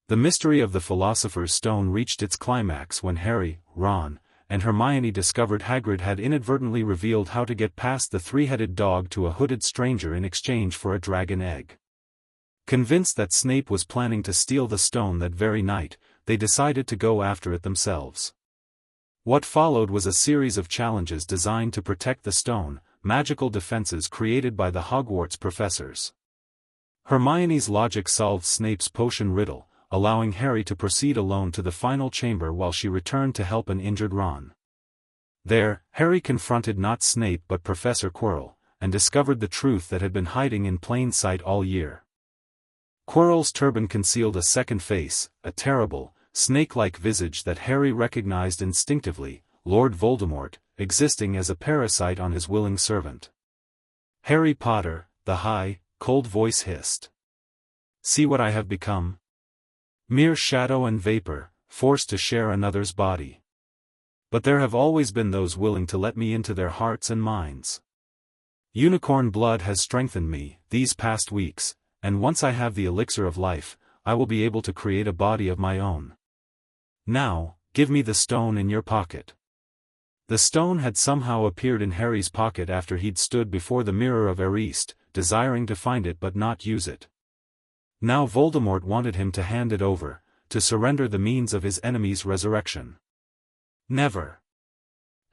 The mystery of the Philosopher's Stone reached its climax when Harry, Ron, and Hermione discovered Hagrid had inadvertently revealed how to get past the three-headed dog to a hooded stranger in exchange for a dragon egg. Convinced that Snape was planning to steal the stone that very night, they decided to go after it themselves. What followed was a series of challenges designed to protect the stone, magical defenses created by the Hogwarts professors. Hermione's logic solved Snape's potion riddle, allowing Harry to proceed alone to the final chamber while she returned to help an injured Ron. There, Harry confronted not Snape but Professor Quirrell, and discovered the truth that had been hiding in plain sight all year. Quirrell's turban concealed a second face, a terrible, snake-like visage that Harry recognized instinctively, Lord Voldemort, existing as a parasite on his willing servant. "Harry Potter," the high, cold voice hissed. "See what I have become? Mere shadow and vapor, forced to share another's body. But there have always been those willing to let me into their hearts and minds. Unicorn blood has strengthened me, these past weeks, and once I have the elixir of life, I will be able to create a body of my own. Now, give me the stone in your pocket." The stone had somehow appeared in Harry's pocket after he'd stood before the mirror of Ariste, desiring to find it but not use it. Now Voldemort wanted him to hand it over, to surrender the means of his enemy's resurrection. "Never!"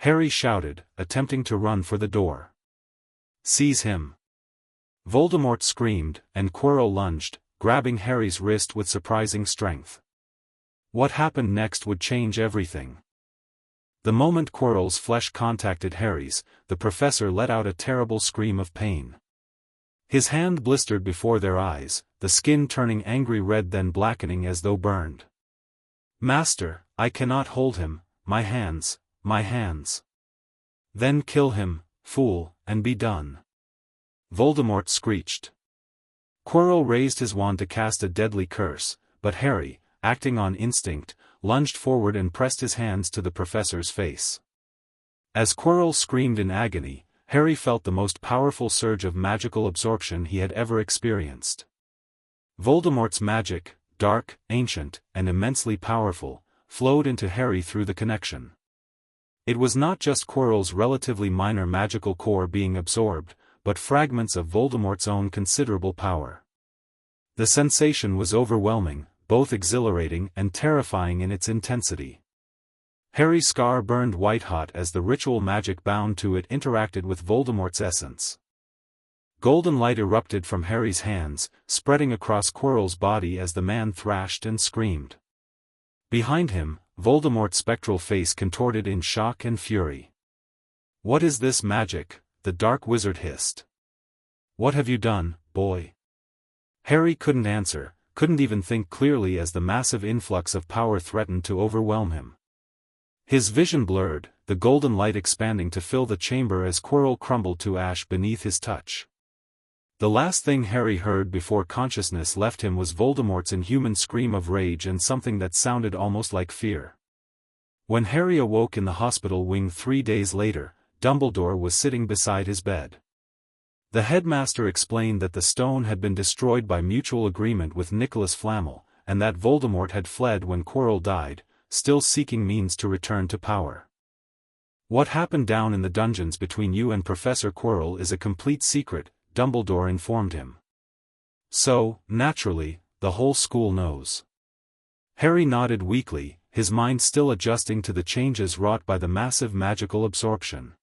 Harry shouted, attempting to run for the door. "Seize him!" Voldemort screamed, and Quirrell lunged, grabbing Harry's wrist with surprising strength. What happened next would change everything. The moment Quirrell's flesh contacted Harry's, the professor let out a terrible scream of pain. His hand blistered before their eyes, the skin turning angry red then blackening as though burned. "Master, I cannot hold him, my hands, my hands." "Then kill him, fool, and be done," Voldemort screeched. Quirrell raised his wand to cast a deadly curse, but Harry, acting on instinct, lunged forward and pressed his hands to the professor's face. As Quirrell screamed in agony, Harry felt the most powerful surge of magical absorption he had ever experienced. Voldemort's magic, dark, ancient, and immensely powerful, flowed into Harry through the connection. It was not just Quirrell's relatively minor magical core being absorbed, but fragments of Voldemort's own considerable power. The sensation was overwhelming, both exhilarating and terrifying in its intensity. Harry's scar burned white-hot as the ritual magic bound to it interacted with Voldemort's essence. Golden light erupted from Harry's hands, spreading across Quirrell's body as the man thrashed and screamed. Behind him, Voldemort's spectral face contorted in shock and fury. "What is this magic?" the dark wizard hissed. "What have you done, boy?" Harry couldn't answer, couldn't even think clearly as the massive influx of power threatened to overwhelm him. His vision blurred, the golden light expanding to fill the chamber as Quirrell crumbled to ash beneath his touch. The last thing Harry heard before consciousness left him was Voldemort's inhuman scream of rage and something that sounded almost like fear. When Harry awoke in the hospital wing 3 days later, Dumbledore was sitting beside his bed. The headmaster explained that the stone had been destroyed by mutual agreement with Nicholas Flamel, and that Voldemort had fled when Quirrell died, still seeking means to return to power. "What happened down in the dungeons between you and Professor Quirrell is a complete secret," Dumbledore informed him. "So, naturally, the whole school knows." Harry nodded weakly, his mind still adjusting to the changes wrought by the massive magical absorption.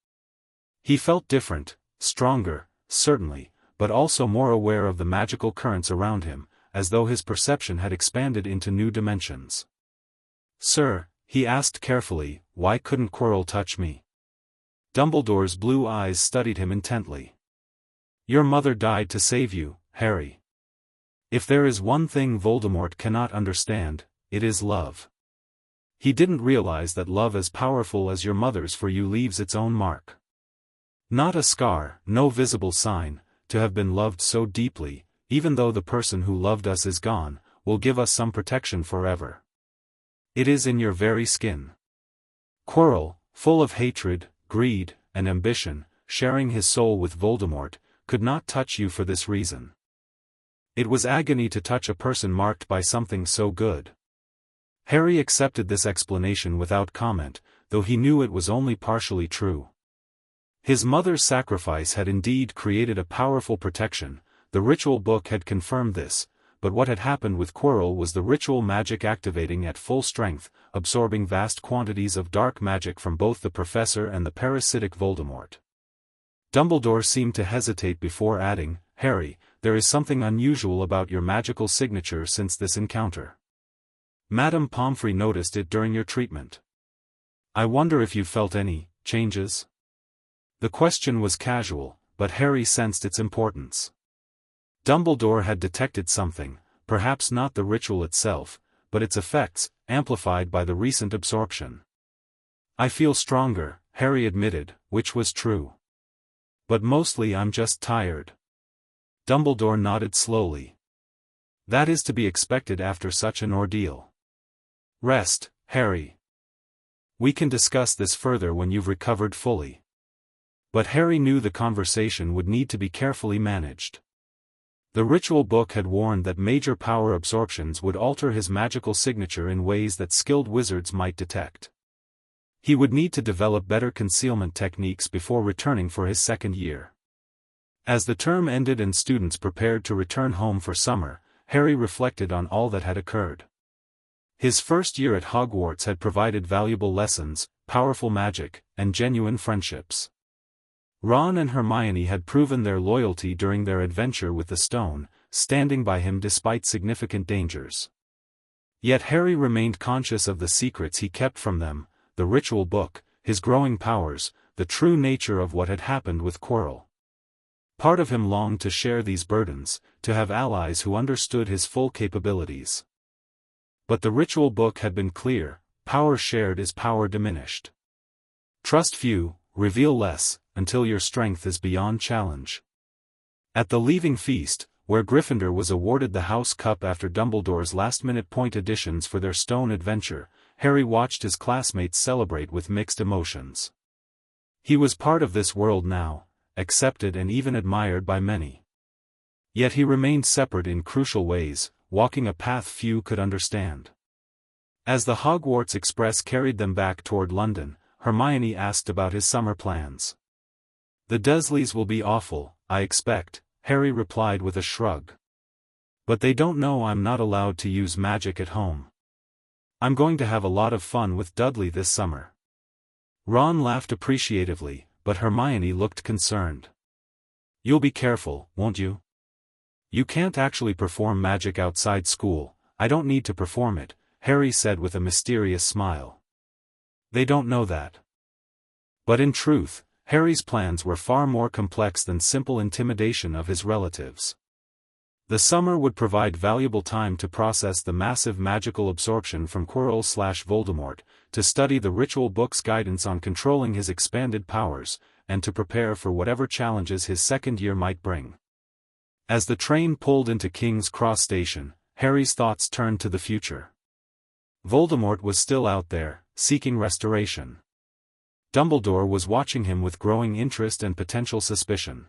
He felt different, stronger, certainly, but also more aware of the magical currents around him, as though his perception had expanded into new dimensions. "Sir," he asked carefully, "why couldn't Quirrell touch me?" Dumbledore's blue eyes studied him intently. "Your mother died to save you, Harry. If there is one thing Voldemort cannot understand, it is love. He didn't realize that love as powerful as your mother's for you leaves its own mark. Not a scar, no visible sign, to have been loved so deeply, even though the person who loved us is gone, will give us some protection forever. It is in your very skin. Quirrell, full of hatred, greed, and ambition, sharing his soul with Voldemort, could not touch you for this reason. It was agony to touch a person marked by something so good. Harry accepted this explanation without comment, though he knew it was only partially true. His mother's sacrifice had indeed created a powerful protection, the ritual book had confirmed this, but what had happened with Quirrell was the ritual magic activating at full strength, absorbing vast quantities of dark magic from both the professor and the parasitic Voldemort. Dumbledore seemed to hesitate before adding, "Harry, there is something unusual about your magical signature since this encounter. Madame Pomfrey noticed it during your treatment. I wonder if you felt any changes?" The question was casual, but Harry sensed its importance. Dumbledore had detected something, perhaps not the ritual itself, but its effects, amplified by the recent absorption. "I feel stronger," Harry admitted, which was true. "But mostly I'm just tired." Dumbledore nodded slowly. "That is to be expected after such an ordeal. Rest, Harry. We can discuss this further when you've recovered fully." But Harry knew the conversation would need to be carefully managed. The ritual book had warned that major power absorptions would alter his magical signature in ways that skilled wizards might detect. He would need to develop better concealment techniques before returning for his second year. As the term ended and students prepared to return home for summer, Harry reflected on all that had occurred. His first year at Hogwarts had provided valuable lessons, powerful magic, and genuine friendships. Ron and Hermione had proven their loyalty during their adventure with the stone, standing by him despite significant dangers. Yet Harry remained conscious of the secrets he kept from them, the ritual book, his growing powers, the true nature of what had happened with Quirrell. Part of him longed to share these burdens, to have allies who understood his full capabilities. But the ritual book had been clear, power shared is power diminished. Trust few, reveal less, until your strength is beyond challenge. At the leaving feast, where Gryffindor was awarded the House Cup after Dumbledore's last-minute point additions for their stone adventure, Harry watched his classmates celebrate with mixed emotions. He was part of this world now, accepted and even admired by many. Yet he remained separate in crucial ways, walking a path few could understand. As the Hogwarts Express carried them back toward London, Hermione asked about his summer plans. "The Dursleys will be awful, I expect," Harry replied with a shrug. "But they don't know I'm not allowed to use magic at home. I'm going to have a lot of fun with Dudley this summer." Ron laughed appreciatively, but Hermione looked concerned. "You'll be careful, won't you? You can't actually perform magic outside school." "I don't need to perform it," Harry said with a mysterious smile. "They don't know that." But in truth, Harry's plans were far more complex than simple intimidation of his relatives. The summer would provide valuable time to process the massive magical absorption from Quirrell/Voldemort, to study the ritual book's guidance on controlling his expanded powers, and to prepare for whatever challenges his second year might bring. As the train pulled into King's Cross Station, Harry's thoughts turned to the future. Voldemort was still out there, seeking restoration. Dumbledore was watching him with growing interest and potential suspicion.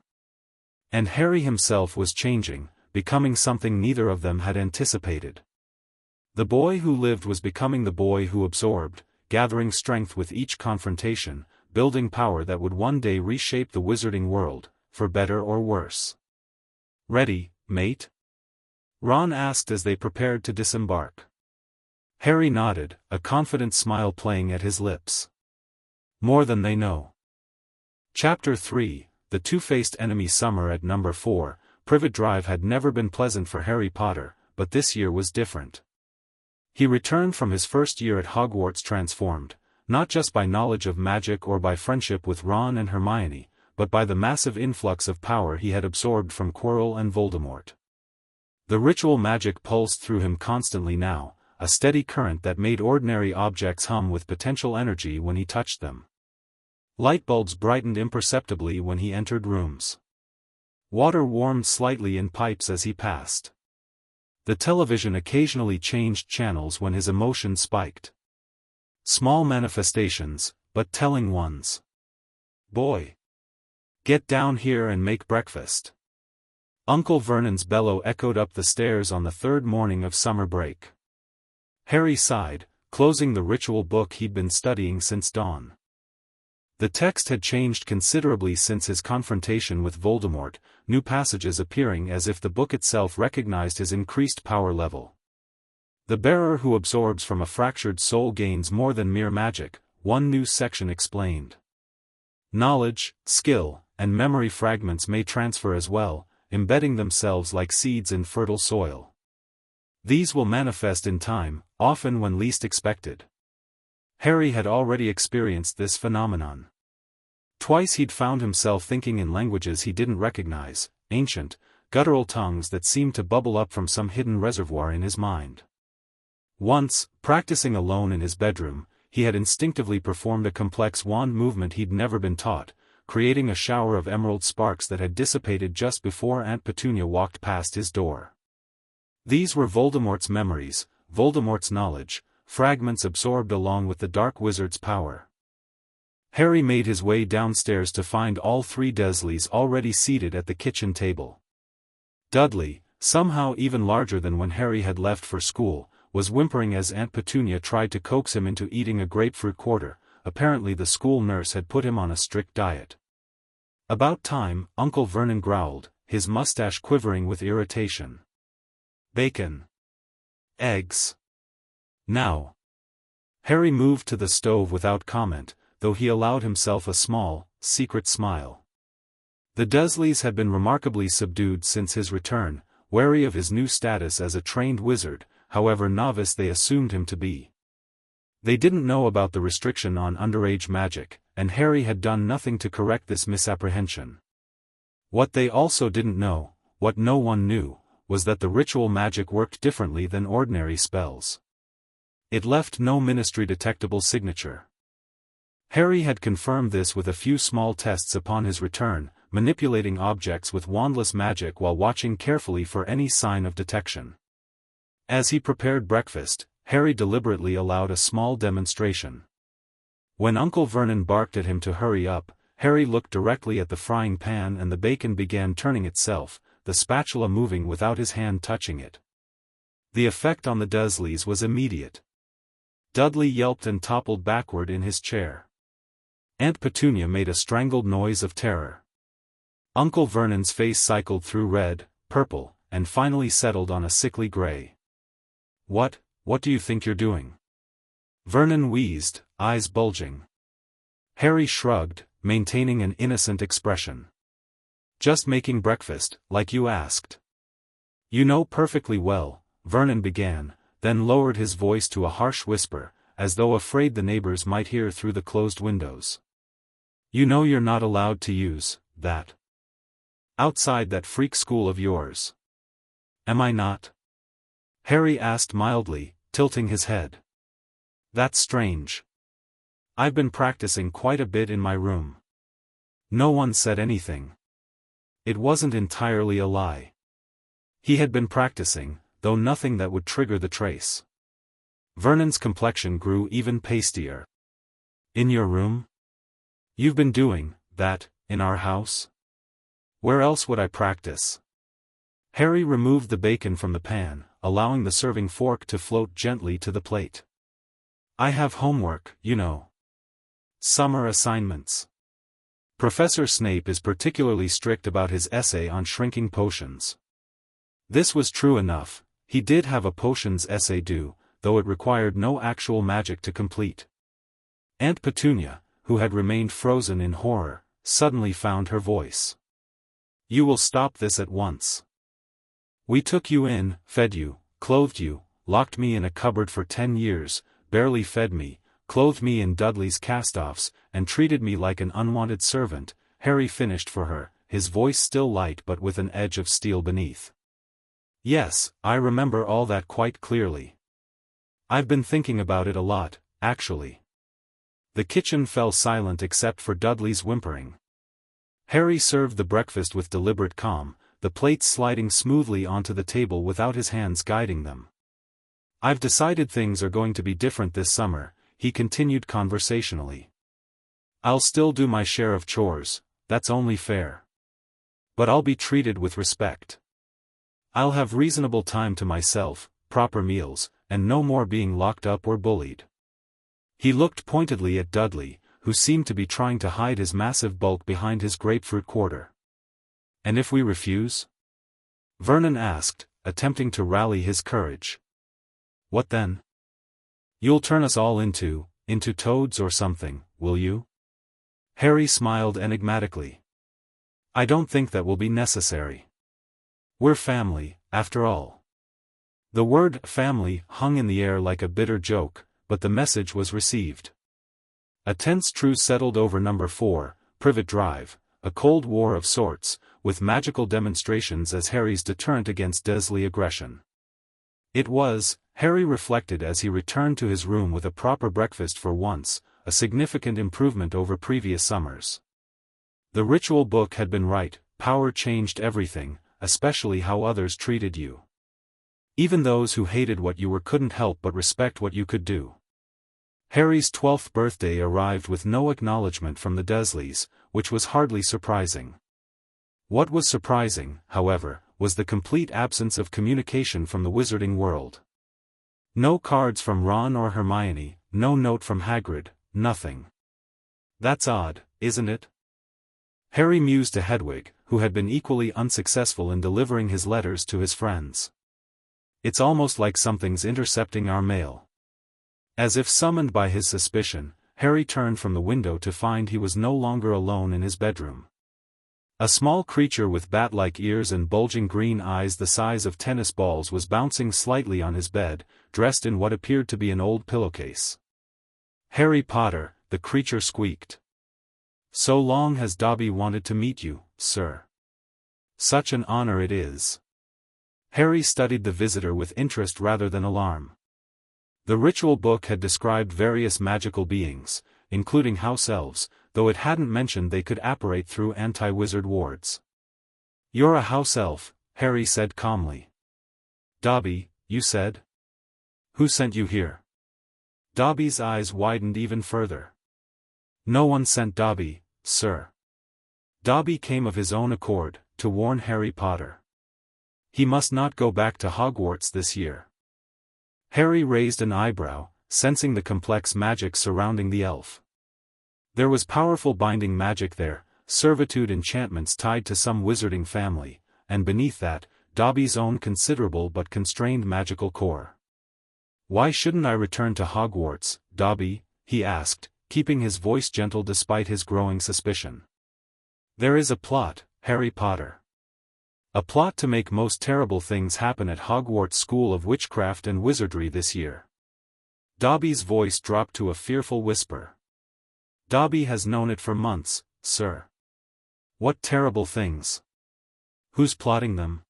And Harry himself was changing, becoming something neither of them had anticipated. The boy who lived was becoming the boy who absorbed, gathering strength with each confrontation, building power that would one day reshape the wizarding world, for better or worse. "Ready, mate?" Ron asked as they prepared to disembark. Harry nodded, a confident smile playing at his lips. More than they know. Chapter 3, The Two-Faced Enemy. Summer at Number 4, Privet Drive had never been pleasant for Harry Potter, but this year was different. He returned from his first year at Hogwarts transformed, not just by knowledge of magic or by friendship with Ron and Hermione, but by the massive influx of power he had absorbed from Quirrell and Voldemort. The ritual magic pulsed through him constantly now, a steady current that made ordinary objects hum with potential energy when he touched them. Light bulbs brightened imperceptibly when he entered rooms. Water warmed slightly in pipes as he passed. The television occasionally changed channels when his emotions spiked. Small manifestations, but telling ones. "Boy! Get down here and make breakfast." Uncle Vernon's bellow echoed up the stairs on the third morning of summer break. Harry sighed, closing the ritual book he'd been studying since dawn. The text had changed considerably since his confrontation with Voldemort, new passages appearing as if the book itself recognized his increased power level. The bearer who absorbs from a fractured soul gains more than mere magic, one new section explained. Knowledge, skill, and memory fragments may transfer as well, embedding themselves like seeds in fertile soil. These will manifest in time, often when least expected. Harry had already experienced this phenomenon. Twice he'd found himself thinking in languages he didn't recognize, ancient, guttural tongues that seemed to bubble up from some hidden reservoir in his mind. Once, practicing alone in his bedroom, he had instinctively performed a complex wand movement he'd never been taught, creating a shower of emerald sparks that had dissipated just before Aunt Petunia walked past his door. These were Voldemort's memories, Voldemort's knowledge, fragments absorbed along with the Dark Wizard's power. Harry made his way downstairs to find all three Dursleys already seated at the kitchen table. Dudley, somehow even larger than when Harry had left for school, was whimpering as Aunt Petunia tried to coax him into eating a grapefruit quarter. Apparently the school nurse had put him on a strict diet. "About time," Uncle Vernon growled, his mustache quivering with irritation. "Bacon. Eggs. Now." Harry moved to the stove without comment, though he allowed himself a small, secret smile. The Dursleys had been remarkably subdued since his return, wary of his new status as a trained wizard, however novice they assumed him to be. They didn't know about the restriction on underage magic, and Harry had done nothing to correct this misapprehension. What they also didn't know, what no one knew, was that the ritual magic worked differently than ordinary spells. It left no ministry-detectable signature. Harry had confirmed this with a few small tests upon his return, manipulating objects with wandless magic while watching carefully for any sign of detection. As he prepared breakfast, Harry deliberately allowed a small demonstration. When Uncle Vernon barked at him to hurry up, Harry looked directly at the frying pan and the bacon began turning itself, the spatula moving without his hand touching it. The effect on the Dursleys was immediate. Dudley yelped and toppled backward in his chair. Aunt Petunia made a strangled noise of terror. Uncle Vernon's face cycled through red, purple, and finally settled on a sickly gray. What do you think you're doing?" Vernon wheezed, eyes bulging. Harry shrugged, maintaining an innocent expression. "Just making breakfast, like you asked." "You know perfectly well," Vernon began, then lowered his voice to a harsh whisper, as though afraid the neighbors might hear through the closed windows. "You know you're not allowed to use that outside that freak school of yours." "Am I not?" Harry asked mildly, tilting his head. "That's strange. I've been practicing quite a bit in my room." No one said anything. It wasn't entirely a lie. He had been practicing, though nothing that would trigger the trace. Vernon's complexion grew even pastier. "In your room? You've been doing that in our house? Where else would I practice?" Harry removed the bacon from the pan, allowing the serving fork to float gently to the plate. "I have homework, you know. Summer assignments. Professor Snape is particularly strict about his essay on shrinking potions." This was true enough, he did have a potions essay due, though it required no actual magic to complete. Aunt Petunia, who had remained frozen in horror, suddenly found her voice. "You will stop this at once. We took you in, fed you, clothed you, locked me in a cupboard for 10 years, barely fed me, clothed me in Dudley's cast-offs, and treated me like an unwanted servant," Harry finished for her, his voice still light but with an edge of steel beneath. Yes, I remember all that quite clearly. I've been thinking about it a lot, actually. The kitchen fell silent except for Dudley's whimpering. Harry served the breakfast with deliberate calm, the plates sliding smoothly onto the table without his hands guiding them. I've decided things are going to be different this summer, he continued conversationally. I'll still do my share of chores, that's only fair. But I'll be treated with respect. I'll have reasonable time to myself, proper meals, and no more being locked up or bullied. He looked pointedly at Dudley, who seemed to be trying to hide his massive bulk behind his grapefruit quarter. And if we refuse? Vernon asked, attempting to rally his courage. What then? You'll turn us all into toads or something, will you? Harry smiled enigmatically. I don't think that will be necessary. We're family, after all. The word family hung in the air like a bitter joke, but the message was received. A tense truce settled over number 4, Privet Drive, a cold war of sorts, with magical demonstrations as Harry's deterrent against Dursley aggression. It was, Harry reflected as he returned to his room with a proper breakfast for once, a significant improvement over previous summers. The ritual book had been right, power changed everything, especially how others treated you. Even those who hated what you were couldn't help but respect what you could do. Harry's 12th birthday arrived with no acknowledgement from the Dursleys, which was hardly surprising. What was surprising, however, was the complete absence of communication from the wizarding world. No cards from Ron or Hermione, no note from Hagrid, nothing. That's odd, isn't it? Harry mused to Hedwig, who had been equally unsuccessful in delivering his letters to his friends. It's almost like something's intercepting our mail. As if summoned by his suspicion, Harry turned from the window to find he was no longer alone in his bedroom. A small creature with bat-like ears and bulging green eyes the size of tennis balls was bouncing slightly on his bed, dressed in what appeared to be an old pillowcase. Harry Potter, the creature squeaked. So long has Dobby wanted to meet you, sir. Such an honor it is. Harry studied the visitor with interest rather than alarm. The ritual book had described various magical beings, including house elves, though it hadn't mentioned they could apparate through anti-wizard wards. You're a house elf, Harry said calmly. Dobby, you said? Who sent you here? Dobby's eyes widened even further. No one sent Dobby, sir. Dobby came of his own accord, to warn Harry Potter. He must not go back to Hogwarts this year. Harry raised an eyebrow, sensing the complex magic surrounding the elf. There was powerful binding magic there, servitude enchantments tied to some wizarding family, and beneath that, Dobby's own considerable but constrained magical core. Why shouldn't I return to Hogwarts, Dobby? He asked, keeping his voice gentle despite his growing suspicion. There is a plot, Harry Potter. A plot to make most terrible things happen at Hogwarts School of Witchcraft and Wizardry this year. Dobby's voice dropped to a fearful whisper. Dobby has known it for months, sir. What terrible things? Who's plotting them?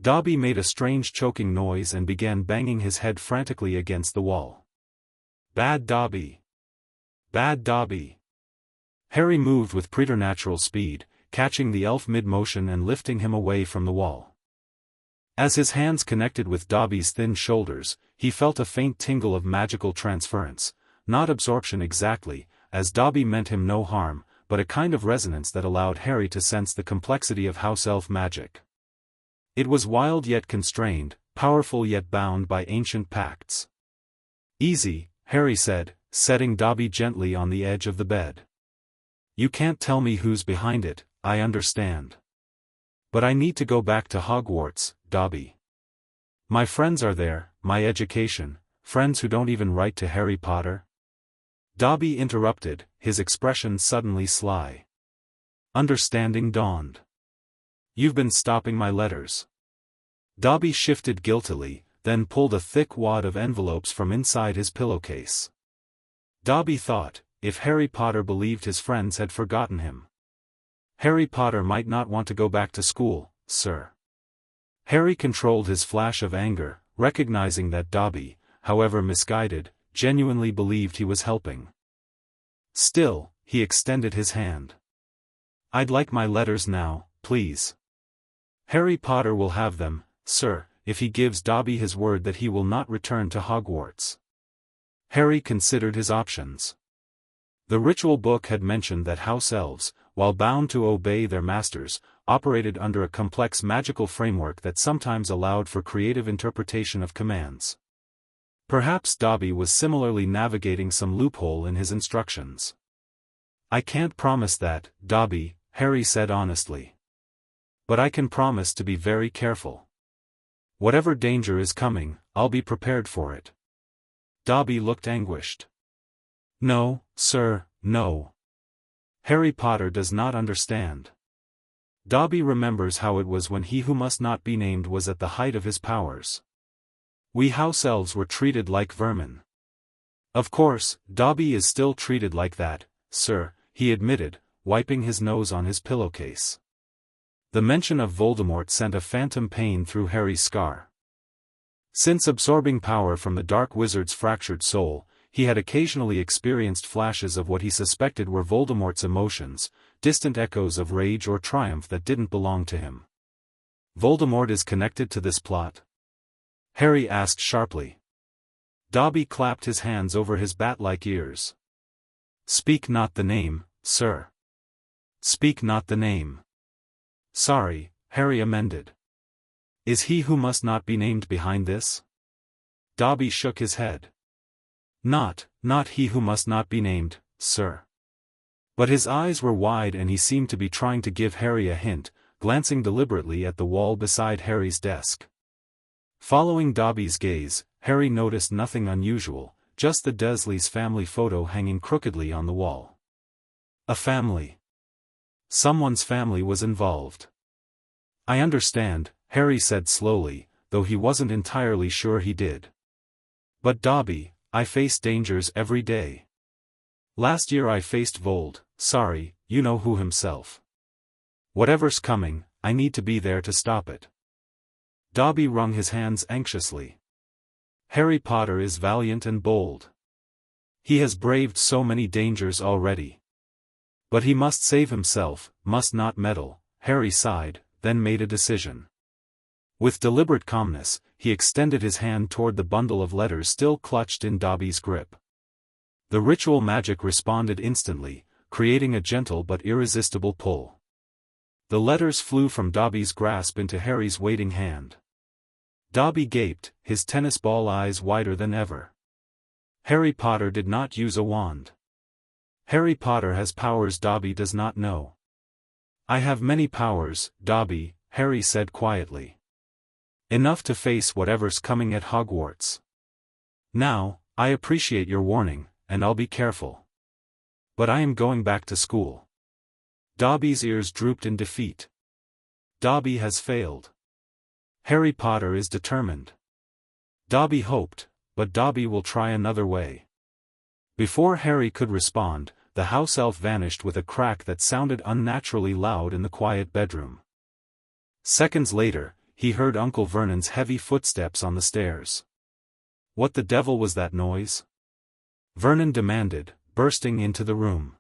Dobby made a strange choking noise and began banging his head frantically against the wall. Bad Dobby! Bad Dobby! Harry moved with preternatural speed, catching the elf mid-motion and lifting him away from the wall. As his hands connected with Dobby's thin shoulders, he felt a faint tingle of magical transference, not absorption exactly, as Dobby meant him no harm, but a kind of resonance that allowed Harry to sense the complexity of house elf magic. It was wild yet constrained, powerful yet bound by ancient pacts. Easy, Harry said, setting Dobby gently on the edge of the bed. You can't tell me who's behind it, I understand. But I need to go back to Hogwarts, Dobby. My friends are there, my education, friends who don't even write to Harry Potter. Dobby interrupted, his expression suddenly sly. Understanding dawned. You've been stopping my letters. Dobby shifted guiltily, then pulled a thick wad of envelopes from inside his pillowcase. Dobby thought, if Harry Potter believed his friends had forgotten him. Harry Potter might not want to go back to school, sir. Harry controlled his flash of anger, recognizing that Dobby, however misguided, genuinely believed he was helping. Still, he extended his hand. "I'd like my letters now, please." "Harry Potter will have them, sir, if he gives Dobby his word that he will not return to Hogwarts." Harry considered his options. The ritual book had mentioned that house elves, while bound to obey their masters, operated under a complex magical framework that sometimes allowed for creative interpretation of commands. Perhaps Dobby was similarly navigating some loophole in his instructions. "I can't promise that, Dobby," Harry said honestly. "But I can promise to be very careful. Whatever danger is coming, I'll be prepared for it." Dobby looked anguished. "No, sir, no. Harry Potter does not understand." Dobby remembers how it was when he who must not be named was at the height of his powers. "We house elves were treated like vermin." "Of course, Dobby is still treated like that, sir," he admitted, wiping his nose on his pillowcase. The mention of Voldemort sent a phantom pain through Harry's scar. Since absorbing power from the Dark Wizard's fractured soul, he had occasionally experienced flashes of what he suspected were Voldemort's emotions, distant echoes of rage or triumph that didn't belong to him. "Voldemort is connected to this plot?" Harry asked sharply. Dobby clapped his hands over his bat-like ears. "Speak not the name, sir. Speak not the name." "Sorry," Harry amended. "Is he who must not be named behind this?" Dobby shook his head. Not he who must not be named, sir." But his eyes were wide and he seemed to be trying to give Harry a hint, glancing deliberately at the wall beside Harry's desk. Following Dobby's gaze, Harry noticed nothing unusual, just the Dursleys' family photo hanging crookedly on the wall. A family. Someone's family was involved. "I understand," Harry said slowly, though he wasn't entirely sure he did. "But Dobby, I face dangers every day. Last year I faced sorry, you know who himself. Whatever's coming, I need to be there to stop it." Dobby wrung his hands anxiously. "Harry Potter is valiant and bold. He has braved so many dangers already. But he must save himself, must not meddle." Harry sighed, then made a decision. With deliberate calmness, he extended his hand toward the bundle of letters still clutched in Dobby's grip. The ritual magic responded instantly, creating a gentle but irresistible pull. The letters flew from Dobby's grasp into Harry's waiting hand. Dobby gaped, his tennis ball eyes wider than ever. Harry Potter did not use a wand. Harry Potter has powers Dobby does not know. "I have many powers, Dobby," Harry said quietly. "Enough to face whatever's coming at Hogwarts. Now, I appreciate your warning, and I'll be careful. But I am going back to school." Dobby's ears drooped in defeat. Dobby has failed. Harry Potter is determined. Dobby hoped, but Dobby will try another way. Before Harry could respond, the house elf vanished with a crack that sounded unnaturally loud in the quiet bedroom. Seconds later, he heard Uncle Vernon's heavy footsteps on the stairs. "What the devil was that noise?" Vernon demanded, bursting into the room.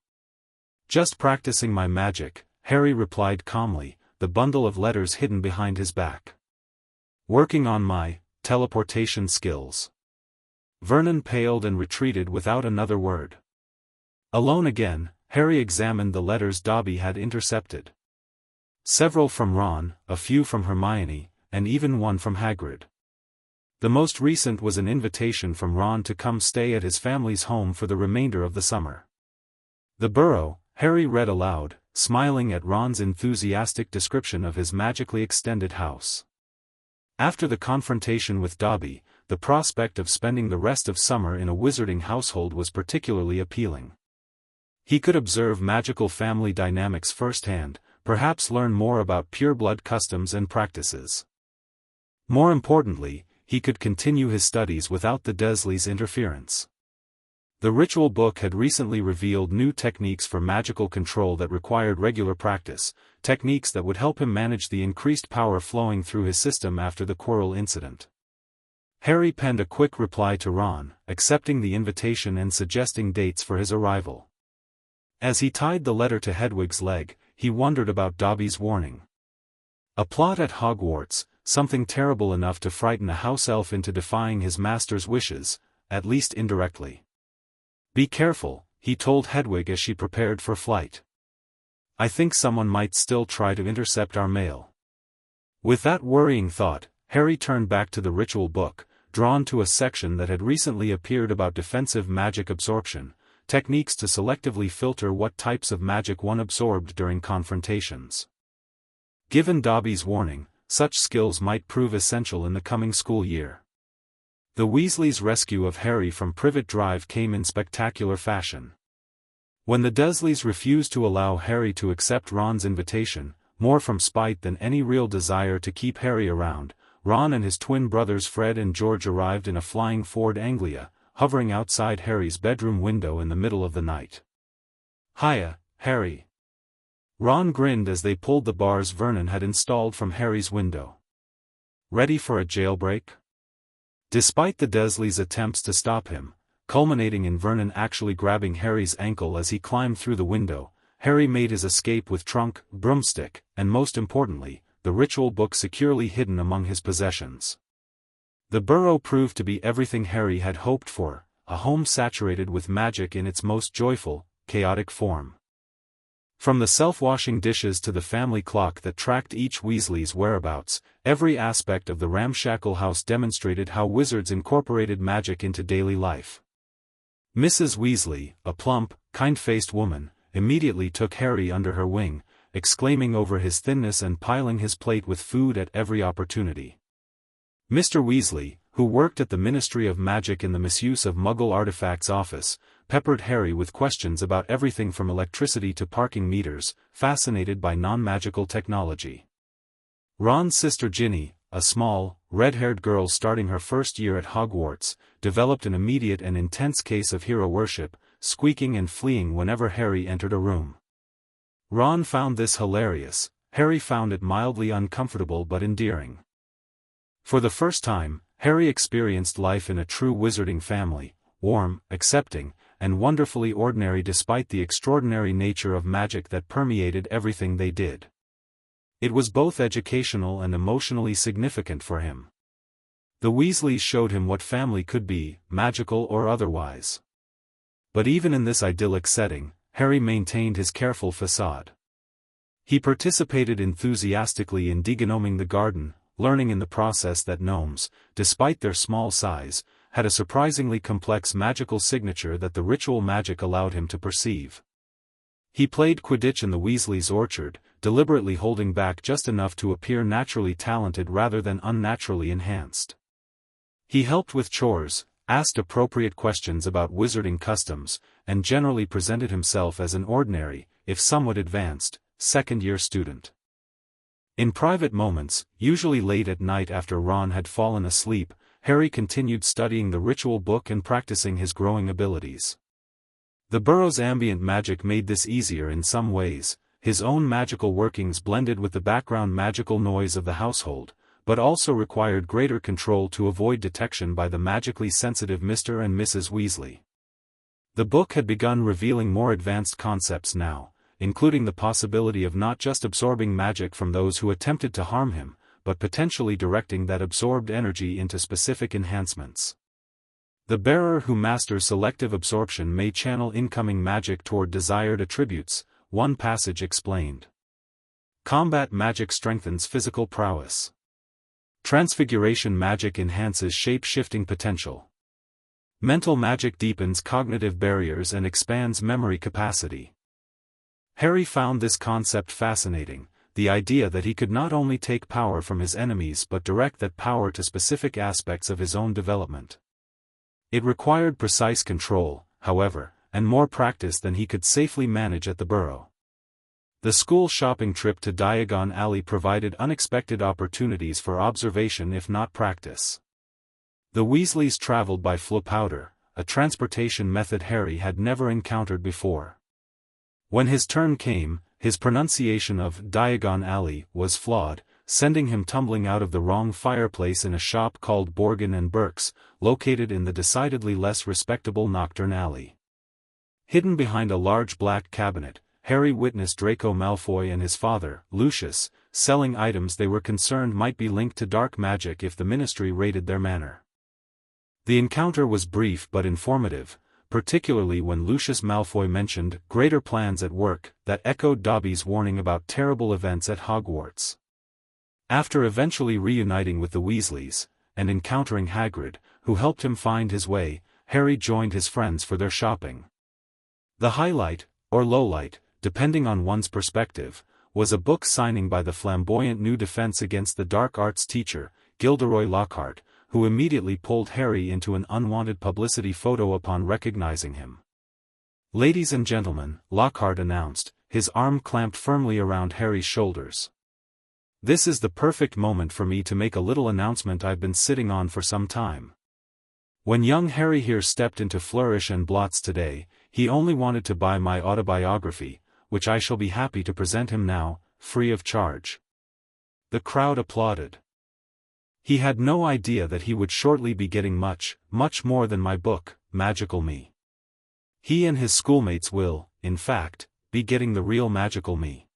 "Just practicing my magic," Harry replied calmly, the bundle of letters hidden behind his back. "Working on my teleportation skills." Vernon paled and retreated without another word. Alone again, Harry examined the letters Dobby had intercepted. Several from Ron, a few from Hermione, and even one from Hagrid. The most recent was an invitation from Ron to come stay at his family's home for the remainder of the summer. "The Burrow," Harry read aloud, smiling at Ron's enthusiastic description of his magically extended house. After the confrontation with Dobby, the prospect of spending the rest of summer in a wizarding household was particularly appealing. He could observe magical family dynamics firsthand, perhaps learn more about pureblood customs and practices. More importantly, he could continue his studies without the Dursleys' interference. The ritual book had recently revealed new techniques for magical control that required regular practice, techniques that would help him manage the increased power flowing through his system after the Quirrell incident. Harry penned a quick reply to Ron, accepting the invitation and suggesting dates for his arrival. As he tied the letter to Hedwig's leg, he wondered about Dobby's warning. A plot at Hogwarts, something terrible enough to frighten a house elf into defying his master's wishes, at least indirectly. "Be careful," he told Hedwig as she prepared for flight. "I think someone might still try to intercept our mail." With that worrying thought, Harry turned back to the ritual book, drawn to a section that had recently appeared about defensive magic absorption, techniques to selectively filter what types of magic one absorbed during confrontations. Given Dobby's warning, such skills might prove essential in the coming school year. The Weasleys' rescue of Harry from Privet Drive came in spectacular fashion. When the Dursleys refused to allow Harry to accept Ron's invitation, more from spite than any real desire to keep Harry around, Ron and his twin brothers Fred and George arrived in a flying Ford Anglia, hovering outside Harry's bedroom window in the middle of the night. "Hiya, Harry." Ron grinned as they pulled the bars Vernon had installed from Harry's window. "Ready for a jailbreak?" Despite the Dursleys' attempts to stop him, culminating in Vernon actually grabbing Harry's ankle as he climbed through the window, Harry made his escape with trunk, broomstick, and most importantly, the ritual book securely hidden among his possessions. The burrow proved to be everything Harry had hoped for, a home saturated with magic in its most joyful, chaotic form. From the self-washing dishes to the family clock that tracked each Weasley's whereabouts, every aspect of the ramshackle house demonstrated how wizards incorporated magic into daily life. Mrs. Weasley, a plump, kind-faced woman, immediately took Harry under her wing, exclaiming over his thinness and piling his plate with food at every opportunity. Mr. Weasley, who worked at the Ministry of Magic in the Misuse of Muggle Artifacts office, peppered Harry with questions about everything from electricity to parking meters, fascinated by non-magical technology. Ron's sister Ginny, a small, red-haired girl starting her first year at Hogwarts, developed an immediate and intense case of hero worship, squeaking and fleeing whenever Harry entered a room. Ron found this hilarious, Harry found it mildly uncomfortable but endearing. For the first time, Harry experienced life in a true wizarding family, warm, accepting, and wonderfully ordinary despite the extraordinary nature of magic that permeated everything they did. It was both educational and emotionally significant for him. The Weasleys showed him what family could be, magical or otherwise. But even in this idyllic setting, Harry maintained his careful facade. He participated enthusiastically in degnoming the garden, learning in the process that gnomes, despite their small size, had a surprisingly complex magical signature that the ritual magic allowed him to perceive. He played Quidditch in the Weasleys' orchard, deliberately holding back just enough to appear naturally talented rather than unnaturally enhanced. He helped with chores, asked appropriate questions about wizarding customs, and generally presented himself as an ordinary, if somewhat advanced, second-year student. In private moments, usually late at night after Ron had fallen asleep, Harry continued studying the ritual book and practicing his growing abilities. The burrow's ambient magic made this easier in some ways, his own magical workings blended with the background magical noise of the household, but also required greater control to avoid detection by the magically sensitive Mr. and Mrs. Weasley. The book had begun revealing more advanced concepts now, including the possibility of not just absorbing magic from those who attempted to harm him, but potentially directing that absorbed energy into specific enhancements. The bearer who masters selective absorption may channel incoming magic toward desired attributes, one passage explained. Combat magic strengthens physical prowess. Transfiguration magic enhances shape-shifting potential. Mental magic deepens cognitive barriers and expands memory capacity. Harry found this concept fascinating, the idea that he could not only take power from his enemies but direct that power to specific aspects of his own development. It required precise control, however, and more practice than he could safely manage at the Burrow. The school shopping trip to Diagon Alley provided unexpected opportunities for observation if not practice. The Weasleys traveled by Flopowder, a transportation method Harry had never encountered before. When his turn came, his pronunciation of Diagon Alley was flawed, sending him tumbling out of the wrong fireplace in a shop called Borgin and Burke's, located in the decidedly less respectable Knockturn Alley. Hidden behind a large black cabinet, Harry witnessed Draco Malfoy and his father, Lucius, selling items they were concerned might be linked to dark magic if the Ministry raided their manor. The encounter was brief but informative, particularly when Lucius Malfoy mentioned greater plans at work that echoed Dobby's warning about terrible events at Hogwarts. After eventually reuniting with the Weasleys, and encountering Hagrid, who helped him find his way, Harry joined his friends for their shopping. The highlight, or lowlight, depending on one's perspective, was a book signing by the flamboyant new Defense Against the Dark Arts teacher, Gilderoy Lockhart, who immediately pulled Harry into an unwanted publicity photo upon recognizing him. "Ladies and gentlemen," Lockhart announced, his arm clamped firmly around Harry's shoulders. "This is the perfect moment for me to make a little announcement I've been sitting on for some time. When young Harry here stepped into Flourish and Blots today, he only wanted to buy my autobiography, which I shall be happy to present him now, free of charge." The crowd applauded. He had no idea that he would shortly be getting much more than my book, Magical Me. He and his schoolmates will, in fact, be getting the real Magical Me.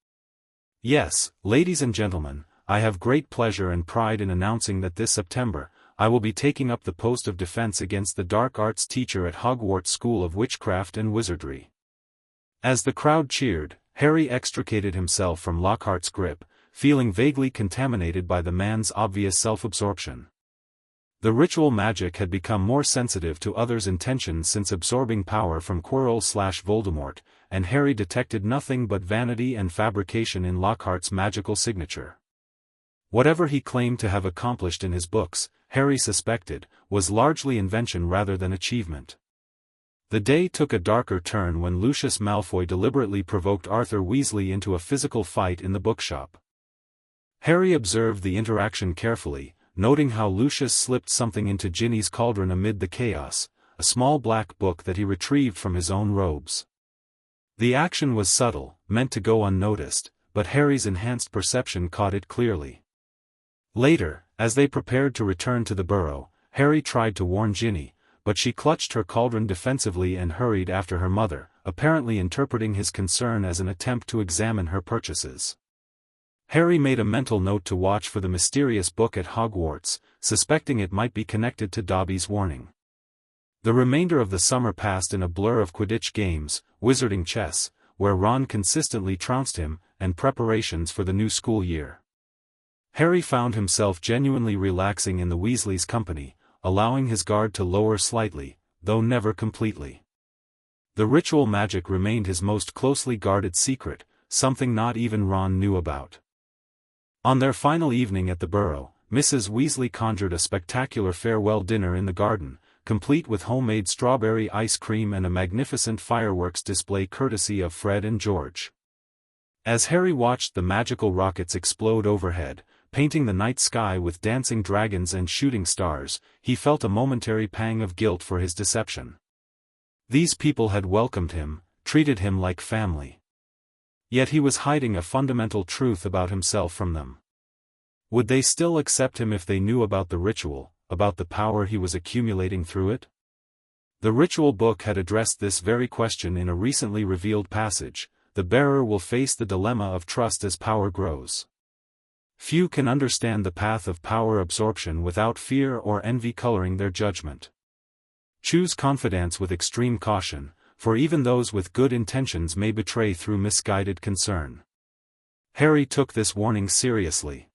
Yes, ladies and gentlemen, I have great pleasure and pride in announcing that this September, I will be taking up the post of Defense Against the Dark Arts teacher at Hogwarts School of Witchcraft and Wizardry. As the crowd cheered, Harry extricated himself from Lockhart's grip, feeling vaguely contaminated by the man's obvious self-absorption. The ritual magic had become more sensitive to others' intentions since absorbing power from Quirrell/Voldemort, and Harry detected nothing but vanity and fabrication in Lockhart's magical signature. Whatever he claimed to have accomplished in his books, Harry suspected, was largely invention rather than achievement. The day took a darker turn when Lucius Malfoy deliberately provoked Arthur Weasley into a physical fight in the bookshop. Harry observed the interaction carefully, noting how Lucius slipped something into Ginny's cauldron amid the chaos, a small black book that he retrieved from his own robes. The action was subtle, meant to go unnoticed, but Harry's enhanced perception caught it clearly. Later, as they prepared to return to the burrow, Harry tried to warn Ginny, but she clutched her cauldron defensively and hurried after her mother, apparently interpreting his concern as an attempt to examine her purchases. Harry made a mental note to watch for the mysterious book at Hogwarts, suspecting it might be connected to Dobby's warning. The remainder of the summer passed in a blur of Quidditch games, wizarding chess, where Ron consistently trounced him, and preparations for the new school year. Harry found himself genuinely relaxing in the Weasleys' company, allowing his guard to lower slightly, though never completely. The ritual magic remained his most closely guarded secret, something not even Ron knew about. On their final evening at the Burrow, Mrs. Weasley conjured a spectacular farewell dinner in the garden, complete with homemade strawberry ice cream and a magnificent fireworks display courtesy of Fred and George. As Harry watched the magical rockets explode overhead, painting the night sky with dancing dragons and shooting stars, he felt a momentary pang of guilt for his deception. These people had welcomed him, treated him like family. Yet he was hiding a fundamental truth about himself from them. Would they still accept him if they knew about the ritual, about the power he was accumulating through it? The ritual book had addressed this very question in a recently revealed passage. The bearer will face the dilemma of trust as power grows. Few can understand the path of power absorption without fear or envy coloring their judgment. Choose confidence with extreme caution, for even those with good intentions may betray through misguided concern. Harry took this warning seriously.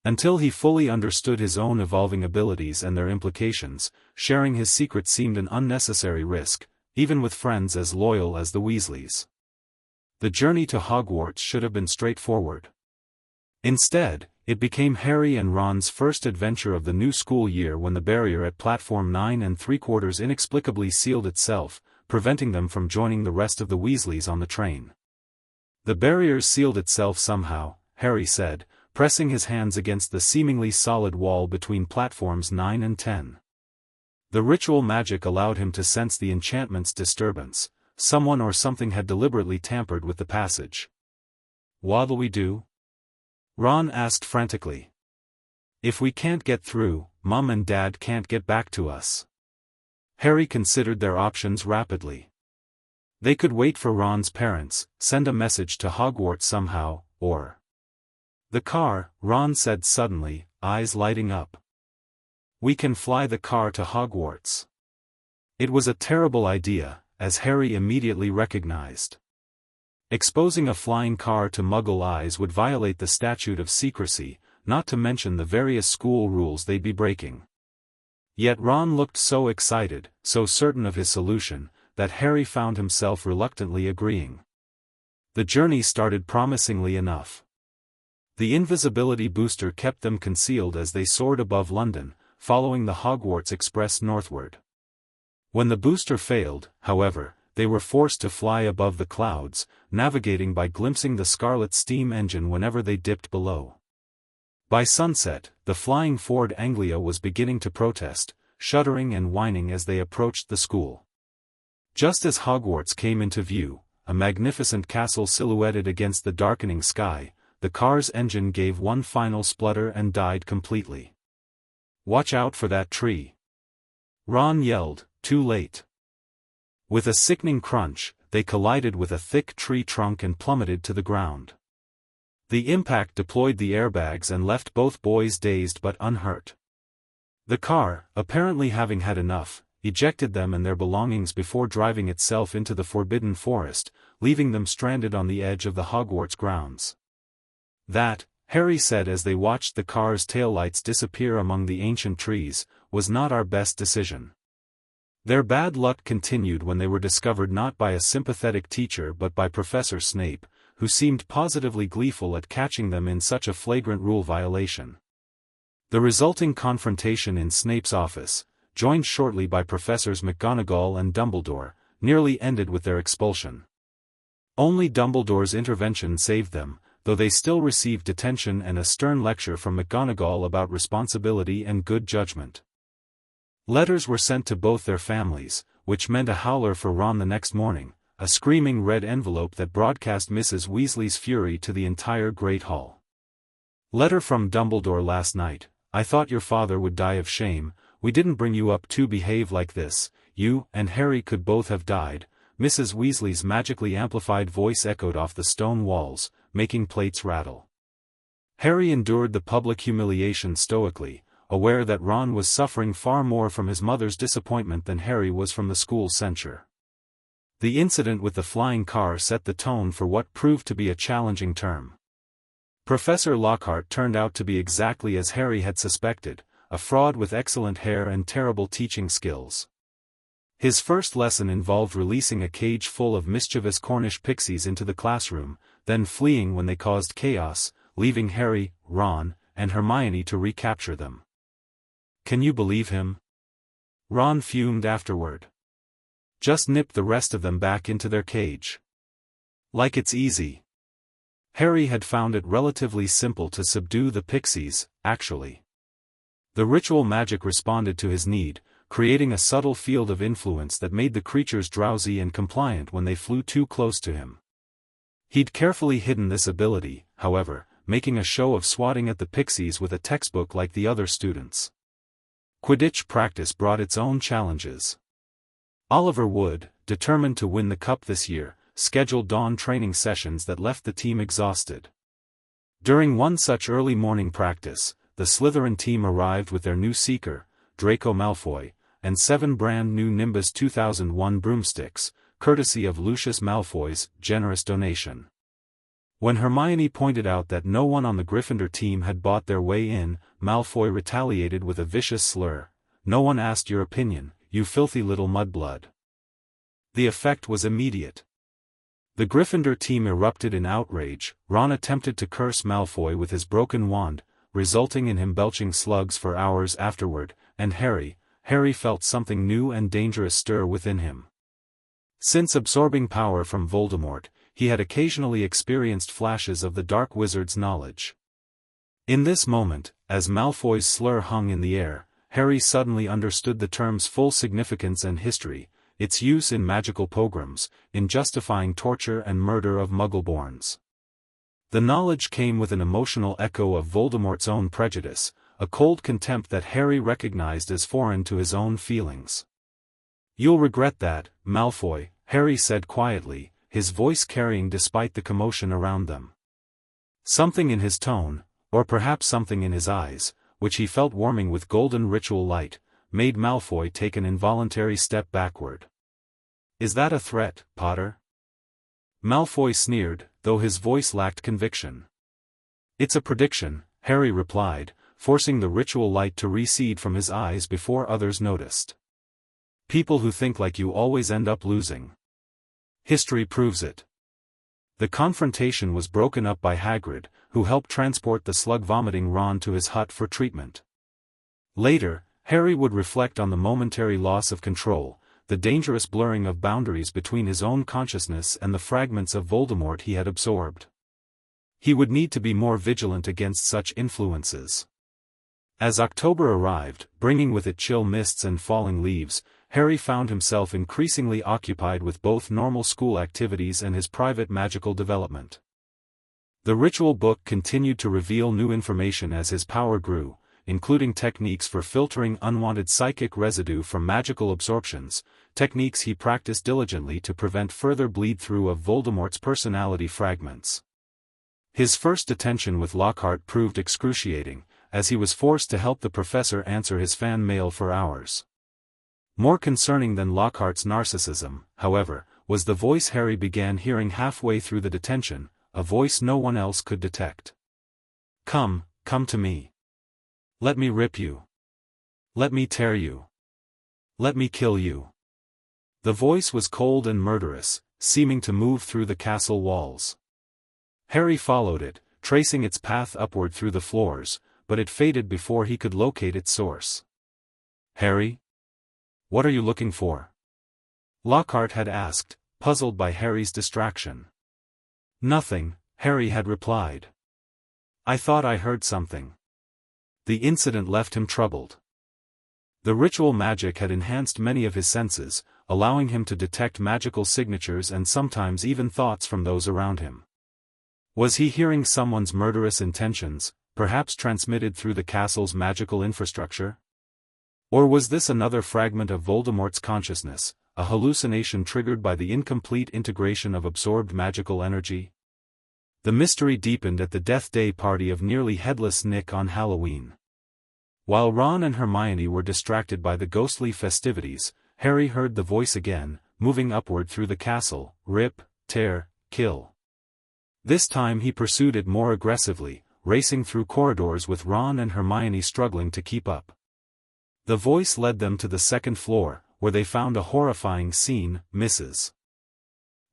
Until he fully understood his own evolving abilities and their implications, sharing his secret seemed an unnecessary risk, even with friends as loyal as the Weasleys. The journey to Hogwarts should have been straightforward. Instead, it became Harry and Ron's first adventure of the new school year when the barrier at platform 9 3/4 inexplicably sealed itself, preventing them from joining the rest of the Weasleys on the train. The barrier sealed itself somehow, Harry said, pressing his hands against the seemingly solid wall between platforms 9 and 10. The ritual magic allowed him to sense the enchantment's disturbance. Someone or something had deliberately tampered with the passage. "What'll we do?" Ron asked frantically. "If we can't get through, Mum and Dad can't get back to us." Harry considered their options rapidly. They could wait for Ron's parents, send a message to Hogwarts somehow, or the car, Ron said suddenly, eyes lighting up. "We can fly the car to Hogwarts." It was a terrible idea, as Harry immediately recognized. Exposing a flying car to Muggle eyes would violate the statute of secrecy, not to mention the various school rules they'd be breaking. Yet Ron looked so excited, so certain of his solution, that Harry found himself reluctantly agreeing. The journey started promisingly enough. The invisibility booster kept them concealed as they soared above London, following the Hogwarts Express northward. When the booster failed, however, they were forced to fly above the clouds, navigating by glimpsing the Scarlet steam engine whenever they dipped below. By sunset, the flying Ford Anglia was beginning to protest, shuddering and whining as they approached the school. Just as Hogwarts came into view, a magnificent castle silhouetted against the darkening sky, the car's engine gave one final splutter and died completely. "Watch out for that tree!" Ron yelled, too late. With a sickening crunch, they collided with a thick tree trunk and plummeted to the ground. The impact deployed the airbags and left both boys dazed but unhurt. The car, apparently having had enough, ejected them and their belongings before driving itself into the Forbidden Forest, leaving them stranded on the edge of the Hogwarts grounds. "That," Harry said as they watched the car's taillights disappear among the ancient trees, "was not our best decision." Their bad luck continued when they were discovered not by a sympathetic teacher but by Professor Snape, who seemed positively gleeful at catching them in such a flagrant rule violation. The resulting confrontation in Snape's office, joined shortly by Professors McGonagall and Dumbledore, nearly ended with their expulsion. Only Dumbledore's intervention saved them, though they still received detention and a stern lecture from McGonagall about responsibility and good judgment. Letters were sent to both their families, which meant a howler for Ron the next morning, a screaming red envelope that broadcast Mrs. Weasley's fury to the entire Great Hall. "Letter from Dumbledore last night. I thought your father would die of shame. We didn't bring you up to behave like this. You and Harry could both have died." Mrs. Weasley's magically amplified voice echoed off the stone walls, making plates rattle. Harry endured the public humiliation stoically, aware that Ron was suffering far more from his mother's disappointment than Harry was from the school's censure. The incident with the flying car set the tone for what proved to be a challenging term. Professor Lockhart turned out to be exactly as Harry had suspected, a fraud with excellent hair and terrible teaching skills. His first lesson involved releasing a cage full of mischievous Cornish pixies into the classroom, then fleeing when they caused chaos, leaving Harry, Ron, and Hermione to recapture them. "Can you believe him?" Ron fumed afterward. "Just nip the rest of them back into their cage. Like it's easy." Harry had found it relatively simple to subdue the pixies, actually. The ritual magic responded to his need, creating a subtle field of influence that made the creatures drowsy and compliant when they flew too close to him. He'd carefully hidden this ability, however, making a show of swatting at the pixies with a textbook like the other students. Quidditch practice brought its own challenges. Oliver Wood, determined to win the cup this year, scheduled dawn training sessions that left the team exhausted. During one such early morning practice, the Slytherin team arrived with their new Seeker, Draco Malfoy, and 7 brand new Nimbus 2001 broomsticks, courtesy of Lucius Malfoy's generous donation. When Hermione pointed out that no one on the Gryffindor team had bought their way in, Malfoy retaliated with a vicious slur. "No one asked your opinion, you filthy little mudblood." The effect was immediate. The Gryffindor team erupted in outrage. Ron attempted to curse Malfoy with his broken wand, resulting in him belching slugs for hours afterward, and Harry felt something new and dangerous stir within him. Since absorbing power from Voldemort, he had occasionally experienced flashes of the Dark Wizard's knowledge. In this moment, as Malfoy's slur hung in the air, Harry suddenly understood the term's full significance and history, its use in magical pogroms, in justifying torture and murder of Muggleborns. The knowledge came with an emotional echo of Voldemort's own prejudice, a cold contempt that Harry recognized as foreign to his own feelings. "You'll regret that, Malfoy," Harry said quietly, his voice carrying despite the commotion around them. Something in his tone, or perhaps something in his eyes, which he felt warming with golden ritual light, made Malfoy take an involuntary step backward. "Is that a threat, Potter?" Malfoy sneered, though his voice lacked conviction. "It's a prediction," Harry replied, forcing the ritual light to recede from his eyes before others noticed. "People who think like you always end up losing. History proves it." The confrontation was broken up by Hagrid, who helped transport the slug-vomiting Ron to his hut for treatment. Later, Harry would reflect on the momentary loss of control, the dangerous blurring of boundaries between his own consciousness and the fragments of Voldemort he had absorbed. He would need to be more vigilant against such influences. As October arrived, bringing with it chill mists and falling leaves, Harry found himself increasingly occupied with both normal school activities and his private magical development. The ritual book continued to reveal new information as his power grew, including techniques for filtering unwanted psychic residue from magical absorptions, techniques he practiced diligently to prevent further bleed-through of Voldemort's personality fragments. His first detention with Lockhart proved excruciating, as he was forced to help the professor answer his fan mail for hours. More concerning than Lockhart's narcissism, however, was the voice Harry began hearing halfway through the detention, a voice no one else could detect. Come to me. Let me rip you. Let me tear you. Let me kill you." The voice was cold and murderous, seeming to move through the castle walls. Harry followed it, tracing its path upward through the floors, but it faded before he could locate its source. "Harry? What are you looking for?" Lockhart had asked, puzzled by Harry's distraction. "Nothing," Harry had replied. "I thought I heard something." The incident left him troubled. The ritual magic had enhanced many of his senses, allowing him to detect magical signatures and sometimes even thoughts from those around him. Was he hearing someone's murderous intentions, perhaps transmitted through the castle's magical infrastructure? Or was this another fragment of Voldemort's consciousness, a hallucination triggered by the incomplete integration of absorbed magical energy? The mystery deepened at the Death Day party of nearly headless Nick on Halloween. While Ron and Hermione were distracted by the ghostly festivities, Harry heard the voice again, moving upward through the castle, rip, tear, kill. This time he pursued it more aggressively, racing through corridors with Ron and Hermione struggling to keep up. The voice led them to the second floor, where they found a horrifying scene, Mrs.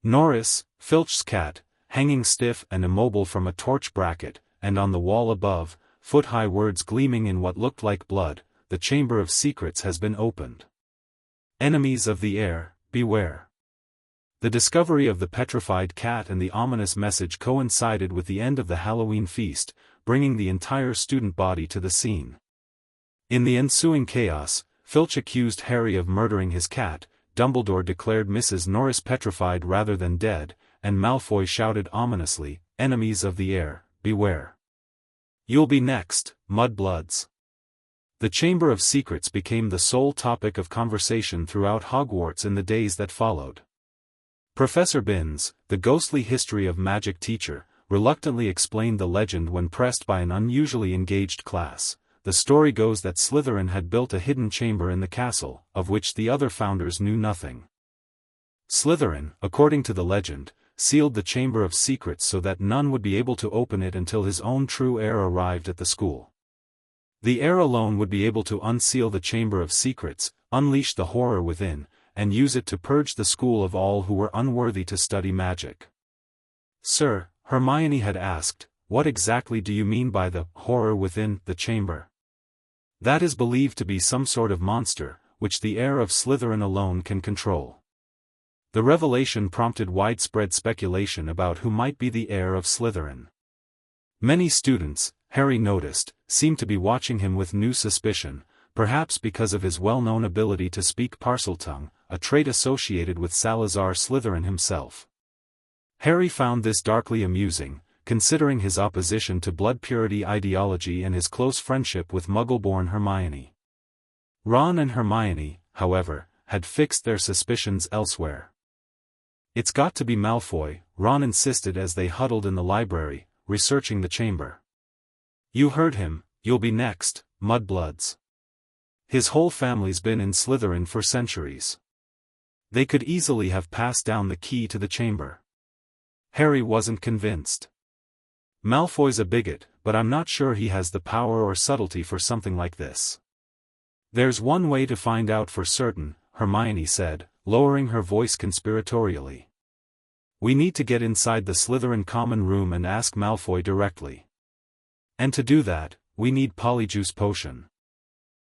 Norris, Filch's cat, hanging stiff and immobile from a torch bracket, and on the wall above, foot-high words gleaming in what looked like blood, "The Chamber of Secrets has been opened. Enemies of the air, beware." The discovery of the petrified cat and the ominous message coincided with the end of the Halloween feast, bringing the entire student body to the scene. In the ensuing chaos, Filch accused Harry of murdering his cat, Dumbledore declared Mrs. Norris petrified rather than dead, and Malfoy shouted ominously, "Enemies of the air, beware. You'll be next, mudbloods." The Chamber of Secrets became the sole topic of conversation throughout Hogwarts in the days that followed. Professor Binns, the ghostly history of magic teacher, reluctantly explained the legend when pressed by an unusually engaged class. The story goes that Slytherin had built a hidden chamber in the castle, of which the other founders knew nothing. Slytherin, according to the legend, sealed the Chamber of Secrets so that none would be able to open it until his own true heir arrived at the school. The heir alone would be able to unseal the Chamber of Secrets, unleash the horror within, and use it to purge the school of all who were unworthy to study magic. "Sir," Hermione had asked, "what exactly do you mean by the horror within the chamber?" "That is believed to be some sort of monster, which the heir of Slytherin alone can control." The revelation prompted widespread speculation about who might be the heir of Slytherin. Many students, Harry noticed, seemed to be watching him with new suspicion, perhaps because of his well-known ability to speak Parseltongue, a trait associated with Salazar Slytherin himself. Harry found this darkly amusing, considering his opposition to blood purity ideology and his close friendship with Muggle-born Hermione. Ron and Hermione, however, had fixed their suspicions elsewhere. "It's got to be Malfoy," Ron insisted as they huddled in the library, researching the chamber. "You heard him, you'll be next, mudbloods. His whole family's been in Slytherin for centuries. They could easily have passed down the key to the chamber." Harry wasn't convinced. "Malfoy's a bigot, but I'm not sure he has the power or subtlety for something like this." "There's one way to find out for certain," Hermione said, lowering her voice conspiratorially. "We need to get inside the Slytherin common room and ask Malfoy directly. And to do that, we need Polyjuice Potion."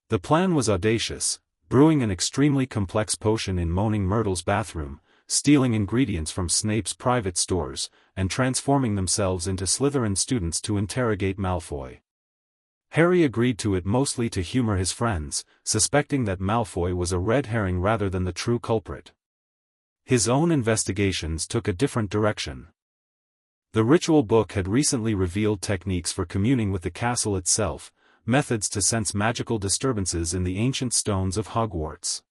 The plan was audacious, brewing an extremely complex potion in Moaning Myrtle's bathroom, stealing ingredients from Snape's private stores, and transforming themselves into Slytherin students to interrogate Malfoy. Harry agreed to it mostly to humor his friends, suspecting that Malfoy was a red herring rather than the true culprit. His own investigations took a different direction. The ritual book had recently revealed techniques for communing with the castle itself, methods to sense magical disturbances in the ancient stones of Hogwarts.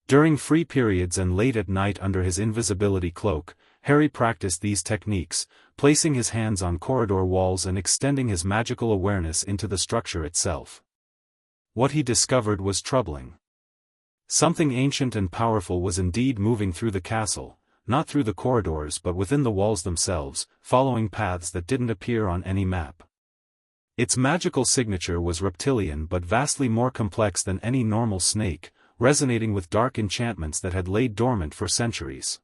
During free periods and late at night under his invisibility cloak, Harry practiced these techniques, placing his hands on corridor walls and extending his magical awareness into the structure itself. What he discovered was troubling. Something ancient and powerful was indeed moving through the castle, not through the corridors but within the walls themselves, following paths that didn't appear on any map. Its magical signature was reptilian but vastly more complex than any normal snake, resonating with dark enchantments that had laid dormant for centuries.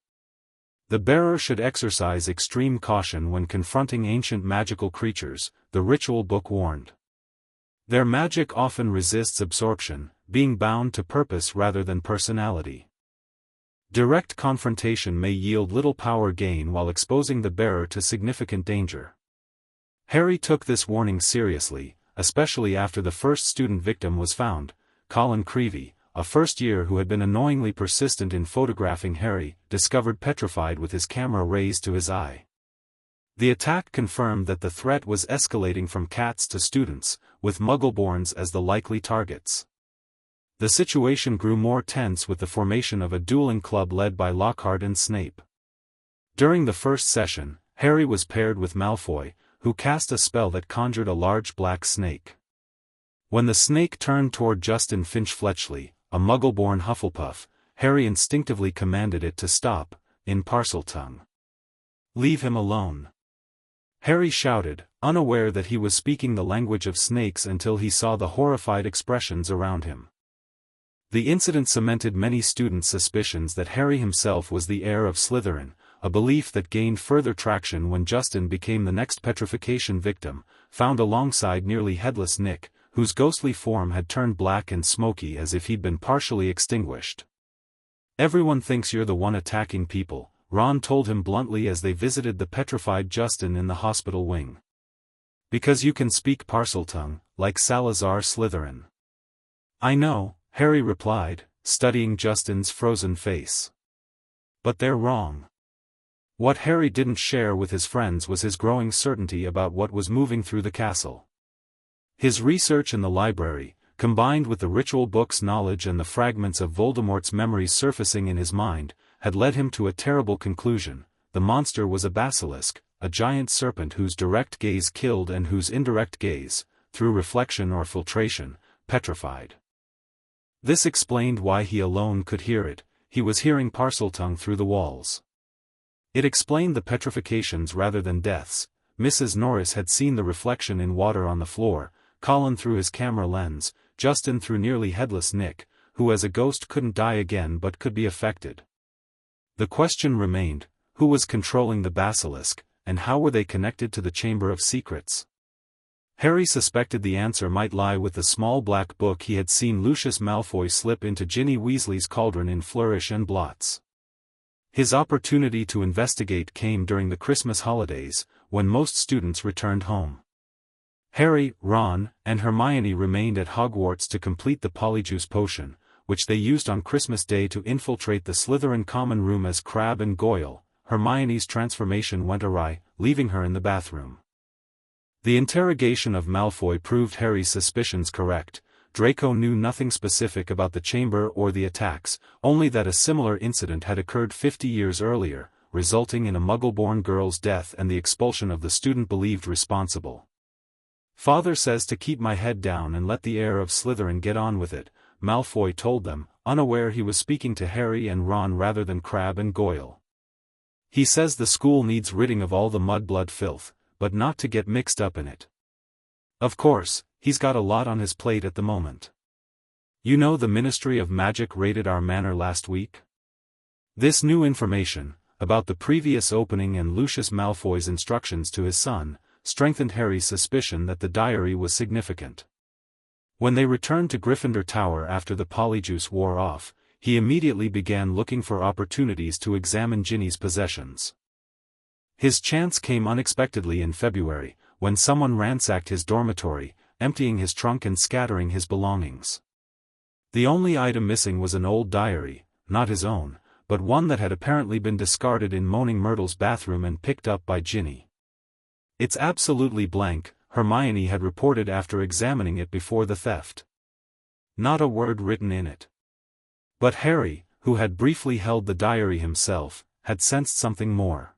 The bearer should exercise extreme caution when confronting ancient magical creatures, the ritual book warned. Their magic often resists absorption, being bound to purpose rather than personality. Direct confrontation may yield little power gain while exposing the bearer to significant danger. Harry took this warning seriously, especially after the first student victim was found, Colin Creevey, a first-year who had been annoyingly persistent in photographing Harry, discovered petrified with his camera raised to his eye. The attack confirmed that the threat was escalating from cats to students, with Muggleborns as the likely targets. The situation grew more tense with the formation of a dueling club led by Lockhart and Snape. During the first session, Harry was paired with Malfoy, who cast a spell that conjured a large black snake. When the snake turned toward Justin Finch-Fletchley, a Muggle-born Hufflepuff, Harry instinctively commanded it to stop, in Parseltongue. "Leave him alone!" Harry shouted, unaware that he was speaking the language of snakes until he saw the horrified expressions around him. The incident cemented many students' suspicions that Harry himself was the heir of Slytherin, a belief that gained further traction when Justin became the next petrification victim, found alongside nearly headless Nick, whose ghostly form had turned black and smoky as if he'd been partially extinguished. "Everyone thinks you're the one attacking people," Ron told him bluntly as they visited the petrified Justin in the hospital wing. "Because you can speak Parseltongue, like Salazar Slytherin." "I know," Harry replied, studying Justin's frozen face. "But they're wrong." What Harry didn't share with his friends was his growing certainty about what was moving through the castle. His research in the library, combined with the ritual book's knowledge and the fragments of Voldemort's memories surfacing in his mind, had led him to a terrible conclusion: the monster was a basilisk, a giant serpent whose direct gaze killed and whose indirect gaze, through reflection or filtration, petrified. This explained why he alone could hear it. He was hearing Parseltongue through the walls. It explained the petrifications rather than deaths. Mrs. Norris had seen the reflection in water on the floor, Colin through his camera lens, Justin through nearly headless Nick, who as a ghost couldn't die again but could be affected. The question remained, who was controlling the basilisk, and how were they connected to the Chamber of Secrets? Harry suspected the answer might lie with the small black book he had seen Lucius Malfoy slip into Ginny Weasley's cauldron in Flourish and Blots. His opportunity to investigate came during the Christmas holidays, when most students returned home. Harry, Ron, and Hermione remained at Hogwarts to complete the Polyjuice potion, which they used on Christmas Day to infiltrate the Slytherin common room as Crabbe and Goyle. Hermione's transformation went awry, leaving her in the bathroom. The interrogation of Malfoy proved Harry's suspicions correct. Draco knew nothing specific about the chamber or the attacks, only that a similar incident had occurred 50 years earlier, resulting in a Muggle-born girl's death and the expulsion of the student believed responsible. "Father says to keep my head down and let the heir of Slytherin get on with it," Malfoy told them, unaware he was speaking to Harry and Ron rather than Crabbe and Goyle. "He says the school needs ridding of all the mudblood filth, but not to get mixed up in it. Of course, he's got a lot on his plate at the moment. You know the Ministry of Magic raided our manor last week? This new information, about the previous opening and Lucius Malfoy's instructions to his son, strengthened Harry's suspicion that the diary was significant. When they returned to Gryffindor Tower after the Polyjuice wore off, he immediately began looking for opportunities to examine Ginny's possessions. His chance came unexpectedly in February, when someone ransacked his dormitory, emptying his trunk and scattering his belongings. The only item missing was an old diary, not his own, but one that had apparently been discarded in Moaning Myrtle's bathroom and picked up by Ginny. "It's absolutely blank," Hermione had reported after examining it before the theft. "Not a word written in it." But Harry, who had briefly held the diary himself, had sensed something more.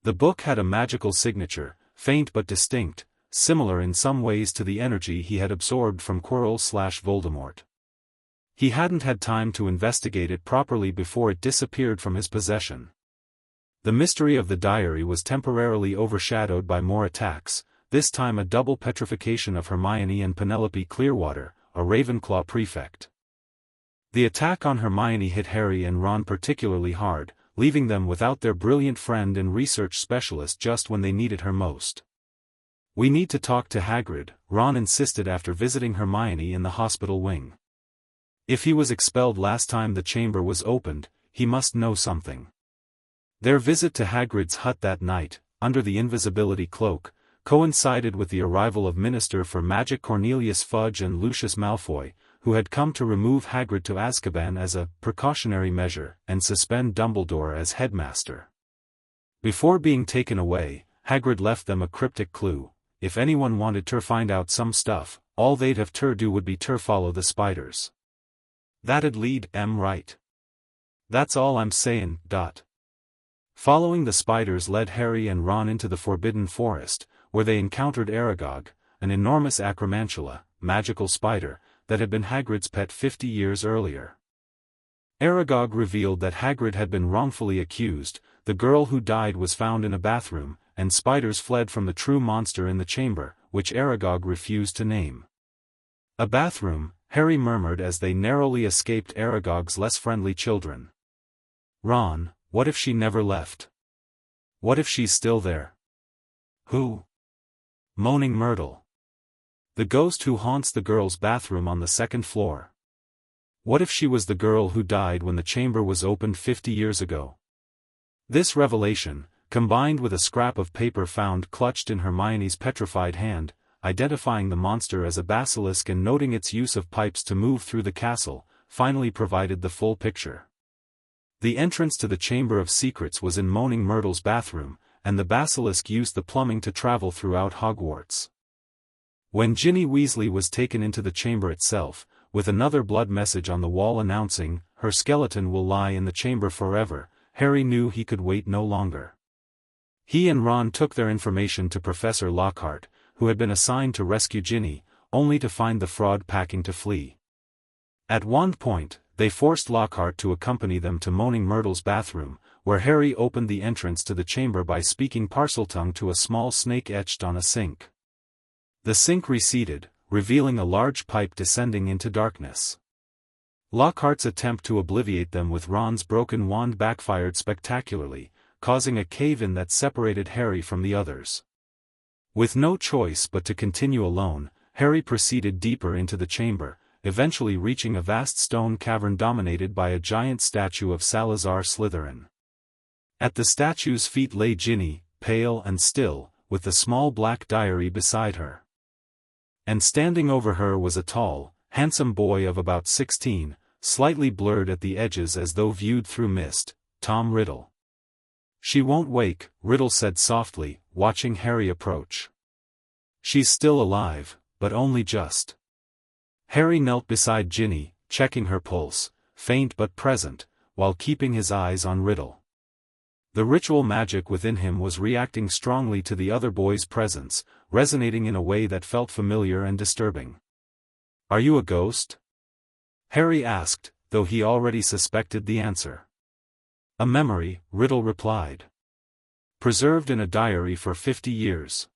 The book had a magical signature, faint but distinct, similar in some ways to the energy he had absorbed from Quirrell/Voldemort. He hadn't had time to investigate it properly before it disappeared from his possession. The mystery of the diary was temporarily overshadowed by more attacks, this time a double petrification of Hermione and Penelope Clearwater, a Ravenclaw prefect. The attack on Hermione hit Harry and Ron particularly hard, leaving them without their brilliant friend and research specialist just when they needed her most. "We need to talk to Hagrid," Ron insisted after visiting Hermione in the hospital wing. "If he was expelled last time the chamber was opened, he must know something." Their visit to Hagrid's hut that night, under the invisibility cloak, coincided with the arrival of Minister for Magic Cornelius Fudge and Lucius Malfoy, who had come to remove Hagrid to Azkaban as a precautionary measure and suspend Dumbledore as headmaster. Before being taken away, Hagrid left them a cryptic clue: if anyone wanted to find out some stuff, all they'd have to do would be to follow the spiders. That'd lead 'em right. That's all I'm sayin'. Following the spiders led Harry and Ron into the Forbidden Forest, where they encountered Aragog, an enormous acromantula, magical spider, that had been Hagrid's pet 50 years earlier. Aragog revealed that Hagrid had been wrongfully accused, the girl who died was found in a bathroom, and spiders fled from the true monster in the chamber, which Aragog refused to name. "A bathroom," Harry murmured as they narrowly escaped Aragog's less friendly children. "Ron, what if she never left? What if she's still there?" "Who?" "Moaning Myrtle. The ghost who haunts the girls' bathroom on the second floor. What if she was the girl who died when the chamber was opened 50 years ago?" This revelation, combined with a scrap of paper found clutched in Hermione's petrified hand, identifying the monster as a basilisk and noting its use of pipes to move through the castle, finally provided the full picture. The entrance to the Chamber of Secrets was in Moaning Myrtle's bathroom, and the basilisk used the plumbing to travel throughout Hogwarts. When Ginny Weasley was taken into the chamber itself, with another blood message on the wall announcing, "Her skeleton will lie in the chamber forever," Harry knew he could wait no longer. He and Ron took their information to Professor Lockhart, who had been assigned to rescue Ginny, only to find the fraud packing to flee. At one point, they forced Lockhart to accompany them to Moaning Myrtle's bathroom, where Harry opened the entrance to the chamber by speaking Parseltongue to a small snake etched on a sink. The sink receded, revealing a large pipe descending into darkness. Lockhart's attempt to obliviate them with Ron's broken wand backfired spectacularly, causing a cave-in that separated Harry from the others. With no choice but to continue alone, Harry proceeded deeper into the chamber, eventually reaching a vast stone cavern dominated by a giant statue of Salazar Slytherin. At the statue's feet lay Ginny, pale and still, with the small black diary beside her. And standing over her was a tall, handsome boy of about 16, slightly blurred at the edges as though viewed through mist, Tom Riddle. "She won't wake," Riddle said softly, watching Harry approach. "She's still alive, but only just." Harry knelt beside Ginny, checking her pulse, faint but present, while keeping his eyes on Riddle. The ritual magic within him was reacting strongly to the other boy's presence, resonating in a way that felt familiar and disturbing. "Are you a ghost?" Harry asked, though he already suspected the answer. "A memory," Riddle replied. "Preserved in a diary for 50 years.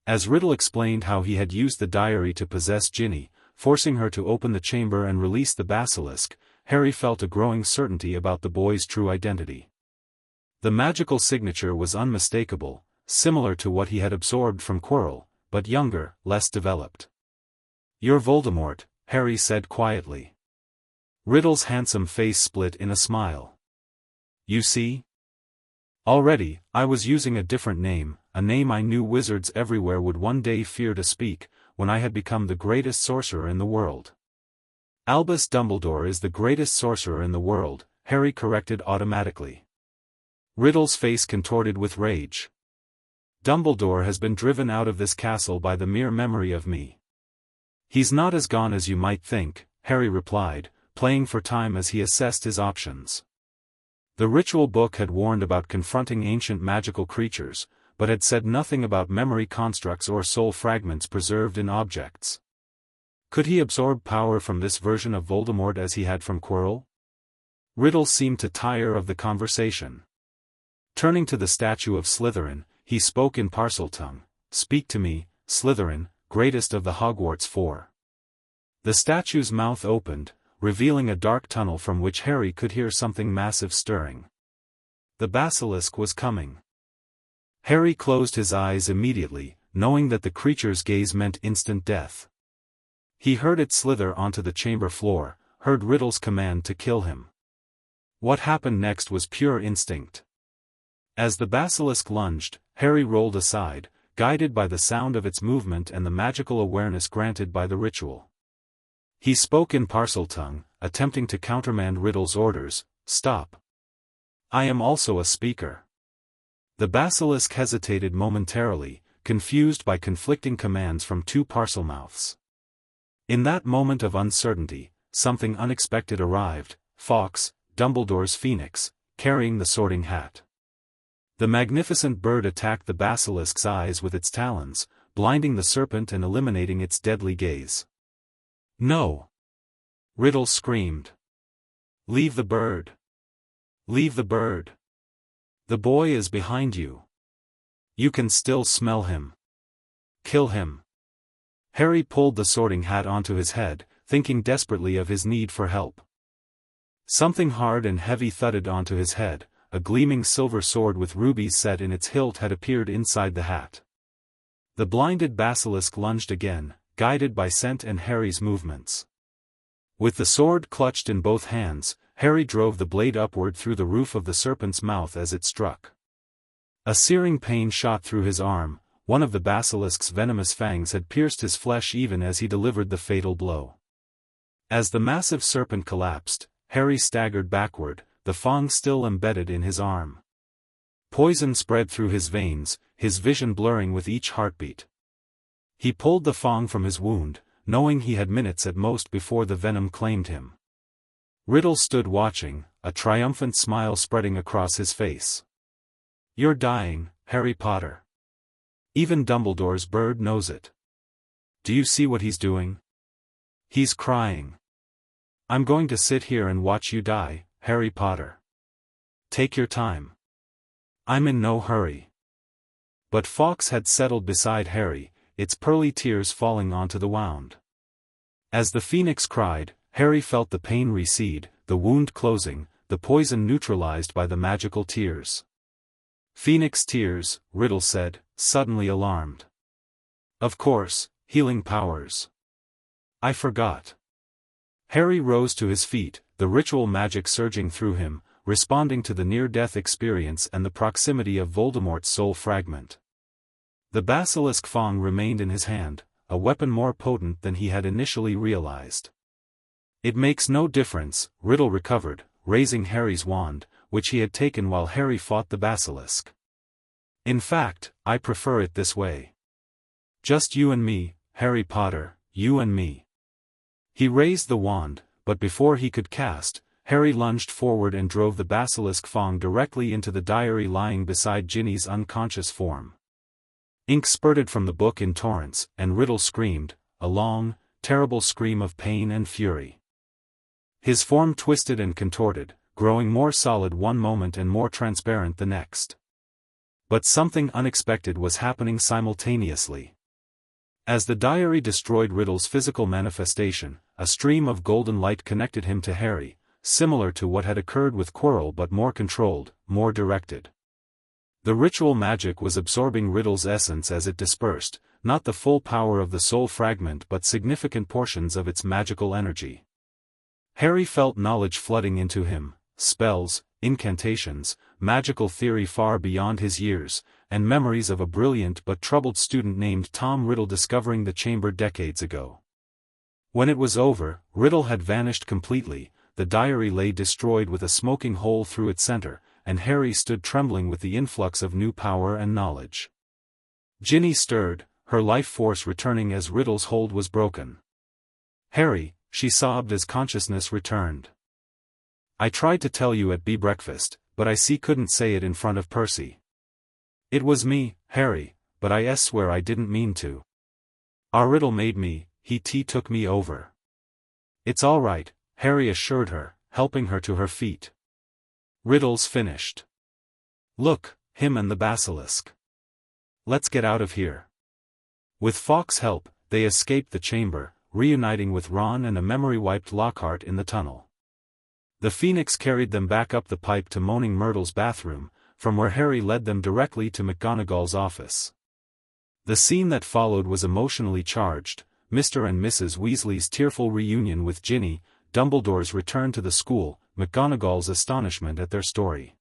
As Riddle explained how he had used the diary to possess Ginny, forcing her to open the chamber and release the basilisk, Harry felt a growing certainty about the boy's true identity. The magical signature was unmistakable, similar to what he had absorbed from Quirrell, but younger, less developed. "You're Voldemort," Harry said quietly. Riddle's handsome face split in a smile. "You see? Already, I was using a different name, a name I knew wizards everywhere would one day fear to speak, when I had become the greatest sorcerer in the world." "Albus Dumbledore is the greatest sorcerer in the world," Harry corrected automatically. Riddle's face contorted with rage. "Dumbledore has been driven out of this castle by the mere memory of me." "He's not as gone as you might think," Harry replied, playing for time as he assessed his options. The ritual book had warned about confronting ancient magical creatures, but had said nothing about memory constructs or soul fragments preserved in objects. Could he absorb power from this version of Voldemort as he had from Quirrell? Riddle seemed to tire of the conversation. Turning to the statue of Slytherin, he spoke in Parseltongue. "Speak to me, Slytherin, greatest of the Hogwarts Four." The statue's mouth opened, revealing a dark tunnel from which Harry could hear something massive stirring. The basilisk was coming. Harry closed his eyes immediately, knowing that the creature's gaze meant instant death. He heard it slither onto the chamber floor, heard Riddle's command to kill him. What happened next was pure instinct. As the basilisk lunged, Harry rolled aside, guided by the sound of its movement and the magical awareness granted by the ritual. He spoke in Parseltongue, attempting to countermand Riddle's orders. "Stop. I am also a speaker." The basilisk hesitated momentarily, confused by conflicting commands from two Parselmouths. In that moment of uncertainty, something unexpected arrived: Fawkes, Dumbledore's phoenix, carrying the Sorting Hat. The magnificent bird attacked the basilisk's eyes with its talons, blinding the serpent and eliminating its deadly gaze. "No!" Riddle screamed. "Leave the bird! Leave the bird! The boy is behind you. You can still smell him. Kill him." Harry pulled the Sorting Hat onto his head, thinking desperately of his need for help. Something hard and heavy thudded onto his head. A gleaming silver sword with rubies set in its hilt had appeared inside the hat. The blinded basilisk lunged again, guided by scent and Harry's movements. With the sword clutched in both hands, Harry drove the blade upward through the roof of the serpent's mouth as it struck. A searing pain shot through his arm. One of the basilisk's venomous fangs had pierced his flesh even as he delivered the fatal blow. As the massive serpent collapsed, Harry staggered backward, the fang still embedded in his arm. Poison spread through his veins, his vision blurring with each heartbeat. He pulled the fang from his wound, knowing he had minutes at most before the venom claimed him. Riddle stood watching, a triumphant smile spreading across his face. "You're dying, Harry Potter. Even Dumbledore's bird knows it. Do you see what he's doing? He's crying. I'm going to sit here and watch you die, Harry Potter. Take your time. I'm in no hurry." But Fawkes had settled beside Harry, its pearly tears falling onto the wound. As the phoenix cried, Harry felt the pain recede, the wound closing, the poison neutralized by the magical tears. "Phoenix tears," Riddle said, suddenly alarmed. "Of course, healing powers. I forgot." Harry rose to his feet, the ritual magic surging through him, responding to the near-death experience and the proximity of Voldemort's soul fragment. The basilisk fang remained in his hand, a weapon more potent than he had initially realized. "It makes no difference," Riddle recovered, raising Harry's wand, which he had taken while Harry fought the basilisk. "In fact, I prefer it this way. Just you and me, Harry Potter, you and me." He raised the wand, but before he could cast, Harry lunged forward and drove the basilisk fang directly into the diary lying beside Ginny's unconscious form. Ink spurted from the book in torrents, and Riddle screamed, a long, terrible scream of pain and fury. His form twisted and contorted, growing more solid one moment and more transparent the next. But something unexpected was happening simultaneously. As the diary destroyed Riddle's physical manifestation, a stream of golden light connected him to Harry, similar to what had occurred with Quirrell but more controlled, more directed. The ritual magic was absorbing Riddle's essence as it dispersed, not the full power of the soul fragment but significant portions of its magical energy. Harry felt knowledge flooding into him, spells, incantations, magical theory far beyond his years, and memories of a brilliant but troubled student named Tom Riddle discovering the chamber decades ago. When it was over, Riddle had vanished completely, the diary lay destroyed with a smoking hole through its center, and Harry stood trembling with the influx of new power and knowledge. Ginny stirred, her life force returning as Riddle's hold was broken. "Harry," she sobbed as consciousness returned. "I tried to tell you at breakfast, but I couldn't say it in front of Percy. It was me, Harry, but I swear I didn't mean to. Our Riddle made me, he took me over." "It's all right," Harry assured her, helping her to her feet. "Riddle's finished. Look, him and the basilisk. Let's get out of here." With Fawkes' help, they escaped the chamber, reuniting with Ron and a memory-wiped Lockhart in the tunnel. The Phoenix carried them back up the pipe to Moaning Myrtle's bathroom, from where Harry led them directly to McGonagall's office. The scene that followed was emotionally charged: Mr. and Mrs. Weasley's tearful reunion with Ginny, Dumbledore's return to the school, McGonagall's astonishment at their story.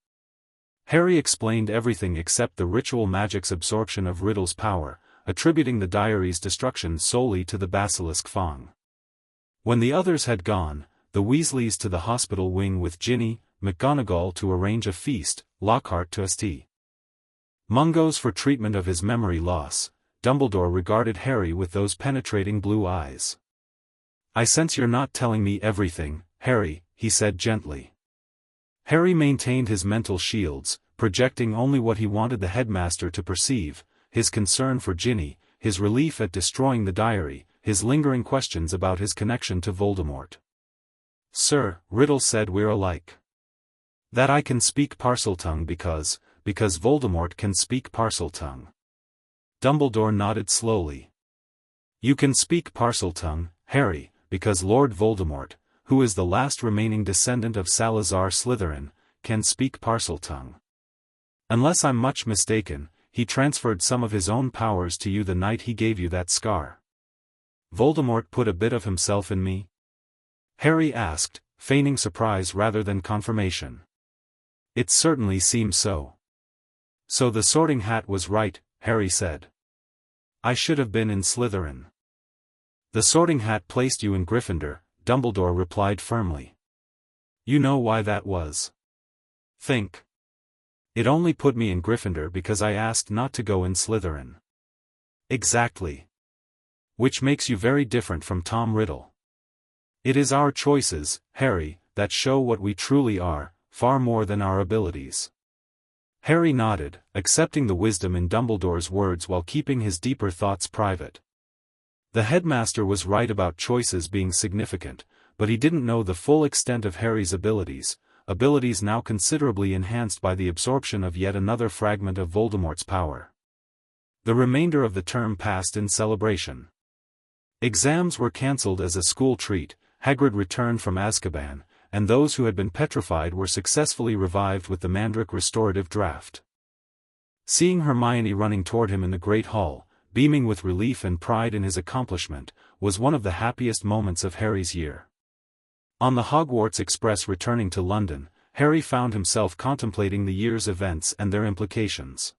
Harry explained everything except the ritual magic's absorption of Riddle's power, attributing the diary's destruction solely to the basilisk fang. When the others had gone, the Weasleys to the hospital wing with Ginny, McGonagall to arrange a feast, Lockhart to St. Mungo's for treatment of his memory loss, Dumbledore regarded Harry with those penetrating blue eyes. "I sense you're not telling me everything, Harry," he said gently. Harry maintained his mental shields, projecting only what he wanted the headmaster to perceive: his concern for Ginny, his relief at destroying the diary, his lingering questions about his connection to Voldemort. "Sir," Riddle said, "we're alike. That I can speak Parseltongue because Voldemort can speak Parseltongue." Dumbledore nodded slowly. "You can speak Parseltongue, Harry, because Lord Voldemort, who is the last remaining descendant of Salazar Slytherin, can speak Parseltongue. Unless I'm much mistaken, he transferred some of his own powers to you the night he gave you that scar." "Voldemort put a bit of himself in me?" Harry asked, feigning surprise rather than confirmation. "It certainly seems so." "So the Sorting Hat was right," Harry said. "I should have been in Slytherin." "The Sorting Hat placed you in Gryffindor," Dumbledore replied firmly. "You know why that was? Think. It only put me in Gryffindor because I asked not to go in Slytherin." "Exactly. Which makes you very different from Tom Riddle. It is our choices, Harry, that show what we truly are, far more than our abilities." Harry nodded, accepting the wisdom in Dumbledore's words while keeping his deeper thoughts private. The headmaster was right about choices being significant, but he didn't know the full extent of Harry's abilities now considerably enhanced by the absorption of yet another fragment of Voldemort's power. The remainder of the term passed in celebration. Exams were cancelled as a school treat, Hagrid returned from Azkaban, and those who had been petrified were successfully revived with the Mandrake restorative draught. Seeing Hermione running toward him in the Great Hall, beaming with relief and pride in his accomplishment, was one of the happiest moments of Harry's year. On the Hogwarts Express returning to London, Harry found himself contemplating the year's events and their implications.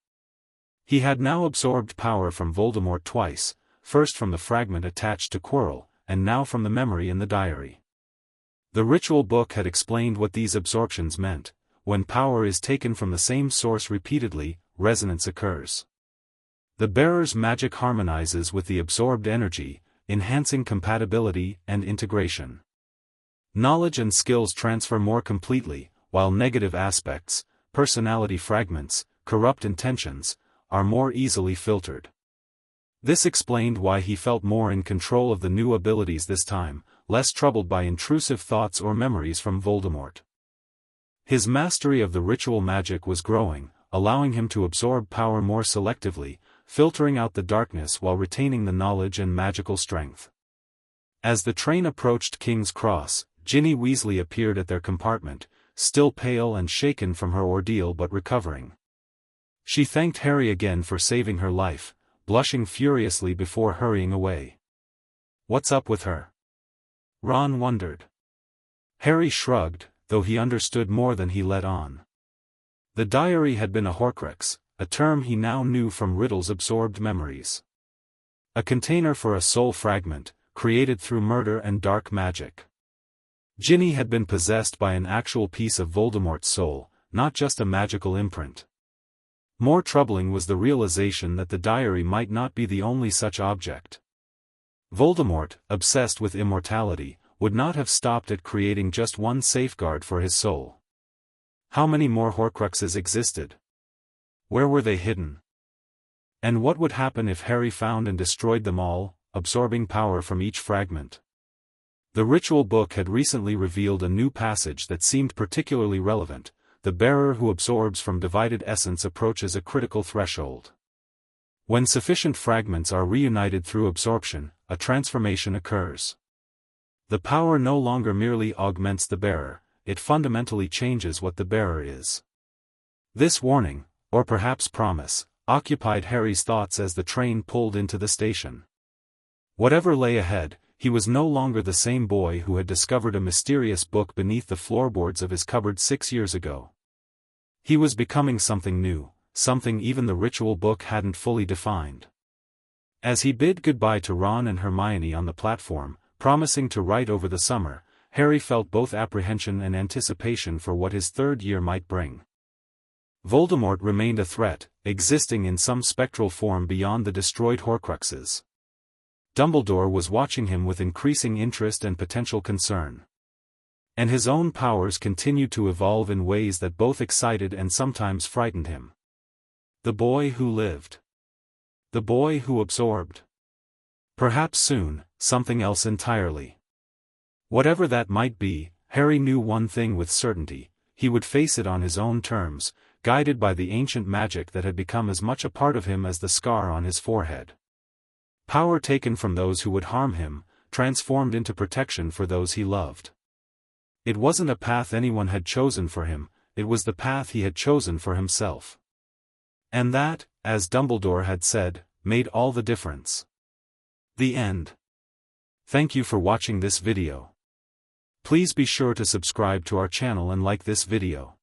He had now absorbed power from Voldemort twice, first from the fragment attached to Quirrell, and now from the memory in the diary. The ritual book had explained what these absorptions meant. When power is taken from the same source repeatedly, resonance occurs. The bearer's magic harmonizes with the absorbed energy, enhancing compatibility and integration. Knowledge and skills transfer more completely, while negative aspects, personality fragments, corrupt intentions, are more easily filtered. This explained why he felt more in control of the new abilities this time, less troubled by intrusive thoughts or memories from Voldemort. His mastery of the ritual magic was growing, allowing him to absorb power more selectively, filtering out the darkness while retaining the knowledge and magical strength. As the train approached King's Cross, Ginny Weasley appeared at their compartment, still pale and shaken from her ordeal but recovering. She thanked Harry again for saving her life, blushing furiously before hurrying away. "What's up with her?" Ron wondered. Harry shrugged, though he understood more than he let on. The diary had been a Horcrux, a term he now knew from Riddle's absorbed memories. A container for a soul fragment, created through murder and dark magic. Ginny had been possessed by an actual piece of Voldemort's soul, not just a magical imprint. More troubling was the realization that the diary might not be the only such object. Voldemort, obsessed with immortality, would not have stopped at creating just one safeguard for his soul. How many more Horcruxes existed? Where were they hidden? And what would happen if Harry found and destroyed them all, absorbing power from each fragment? The ritual book had recently revealed a new passage that seemed particularly relevant. The bearer who absorbs from divided essence approaches a critical threshold. When sufficient fragments are reunited through absorption, a transformation occurs. The power no longer merely augments the bearer, it fundamentally changes what the bearer is. This warning, or perhaps promise, occupied Harry's thoughts as the train pulled into the station. Whatever lay ahead, he was no longer the same boy who had discovered a mysterious book beneath the floorboards of his cupboard 6 years ago. He was becoming something new, something even the ritual book hadn't fully defined. As he bid goodbye to Ron and Hermione on the platform, promising to write over the summer, Harry felt both apprehension and anticipation for what his third year might bring. Voldemort remained a threat, existing in some spectral form beyond the destroyed Horcruxes. Dumbledore was watching him with increasing interest and potential concern. And his own powers continued to evolve in ways that both excited and sometimes frightened him. The boy who lived. The boy who absorbed. Perhaps soon, something else entirely. Whatever that might be, Harry knew one thing with certainty: he would face it on his own terms, guided by the ancient magic that had become as much a part of him as the scar on his forehead. Power taken from those who would harm him, transformed into protection for those he loved. It wasn't a path anyone had chosen for him, it was the path he had chosen for himself. And that, as Dumbledore had said, made all the difference. The end. Thank you for watching this video. Please be sure to subscribe to our channel and like this video.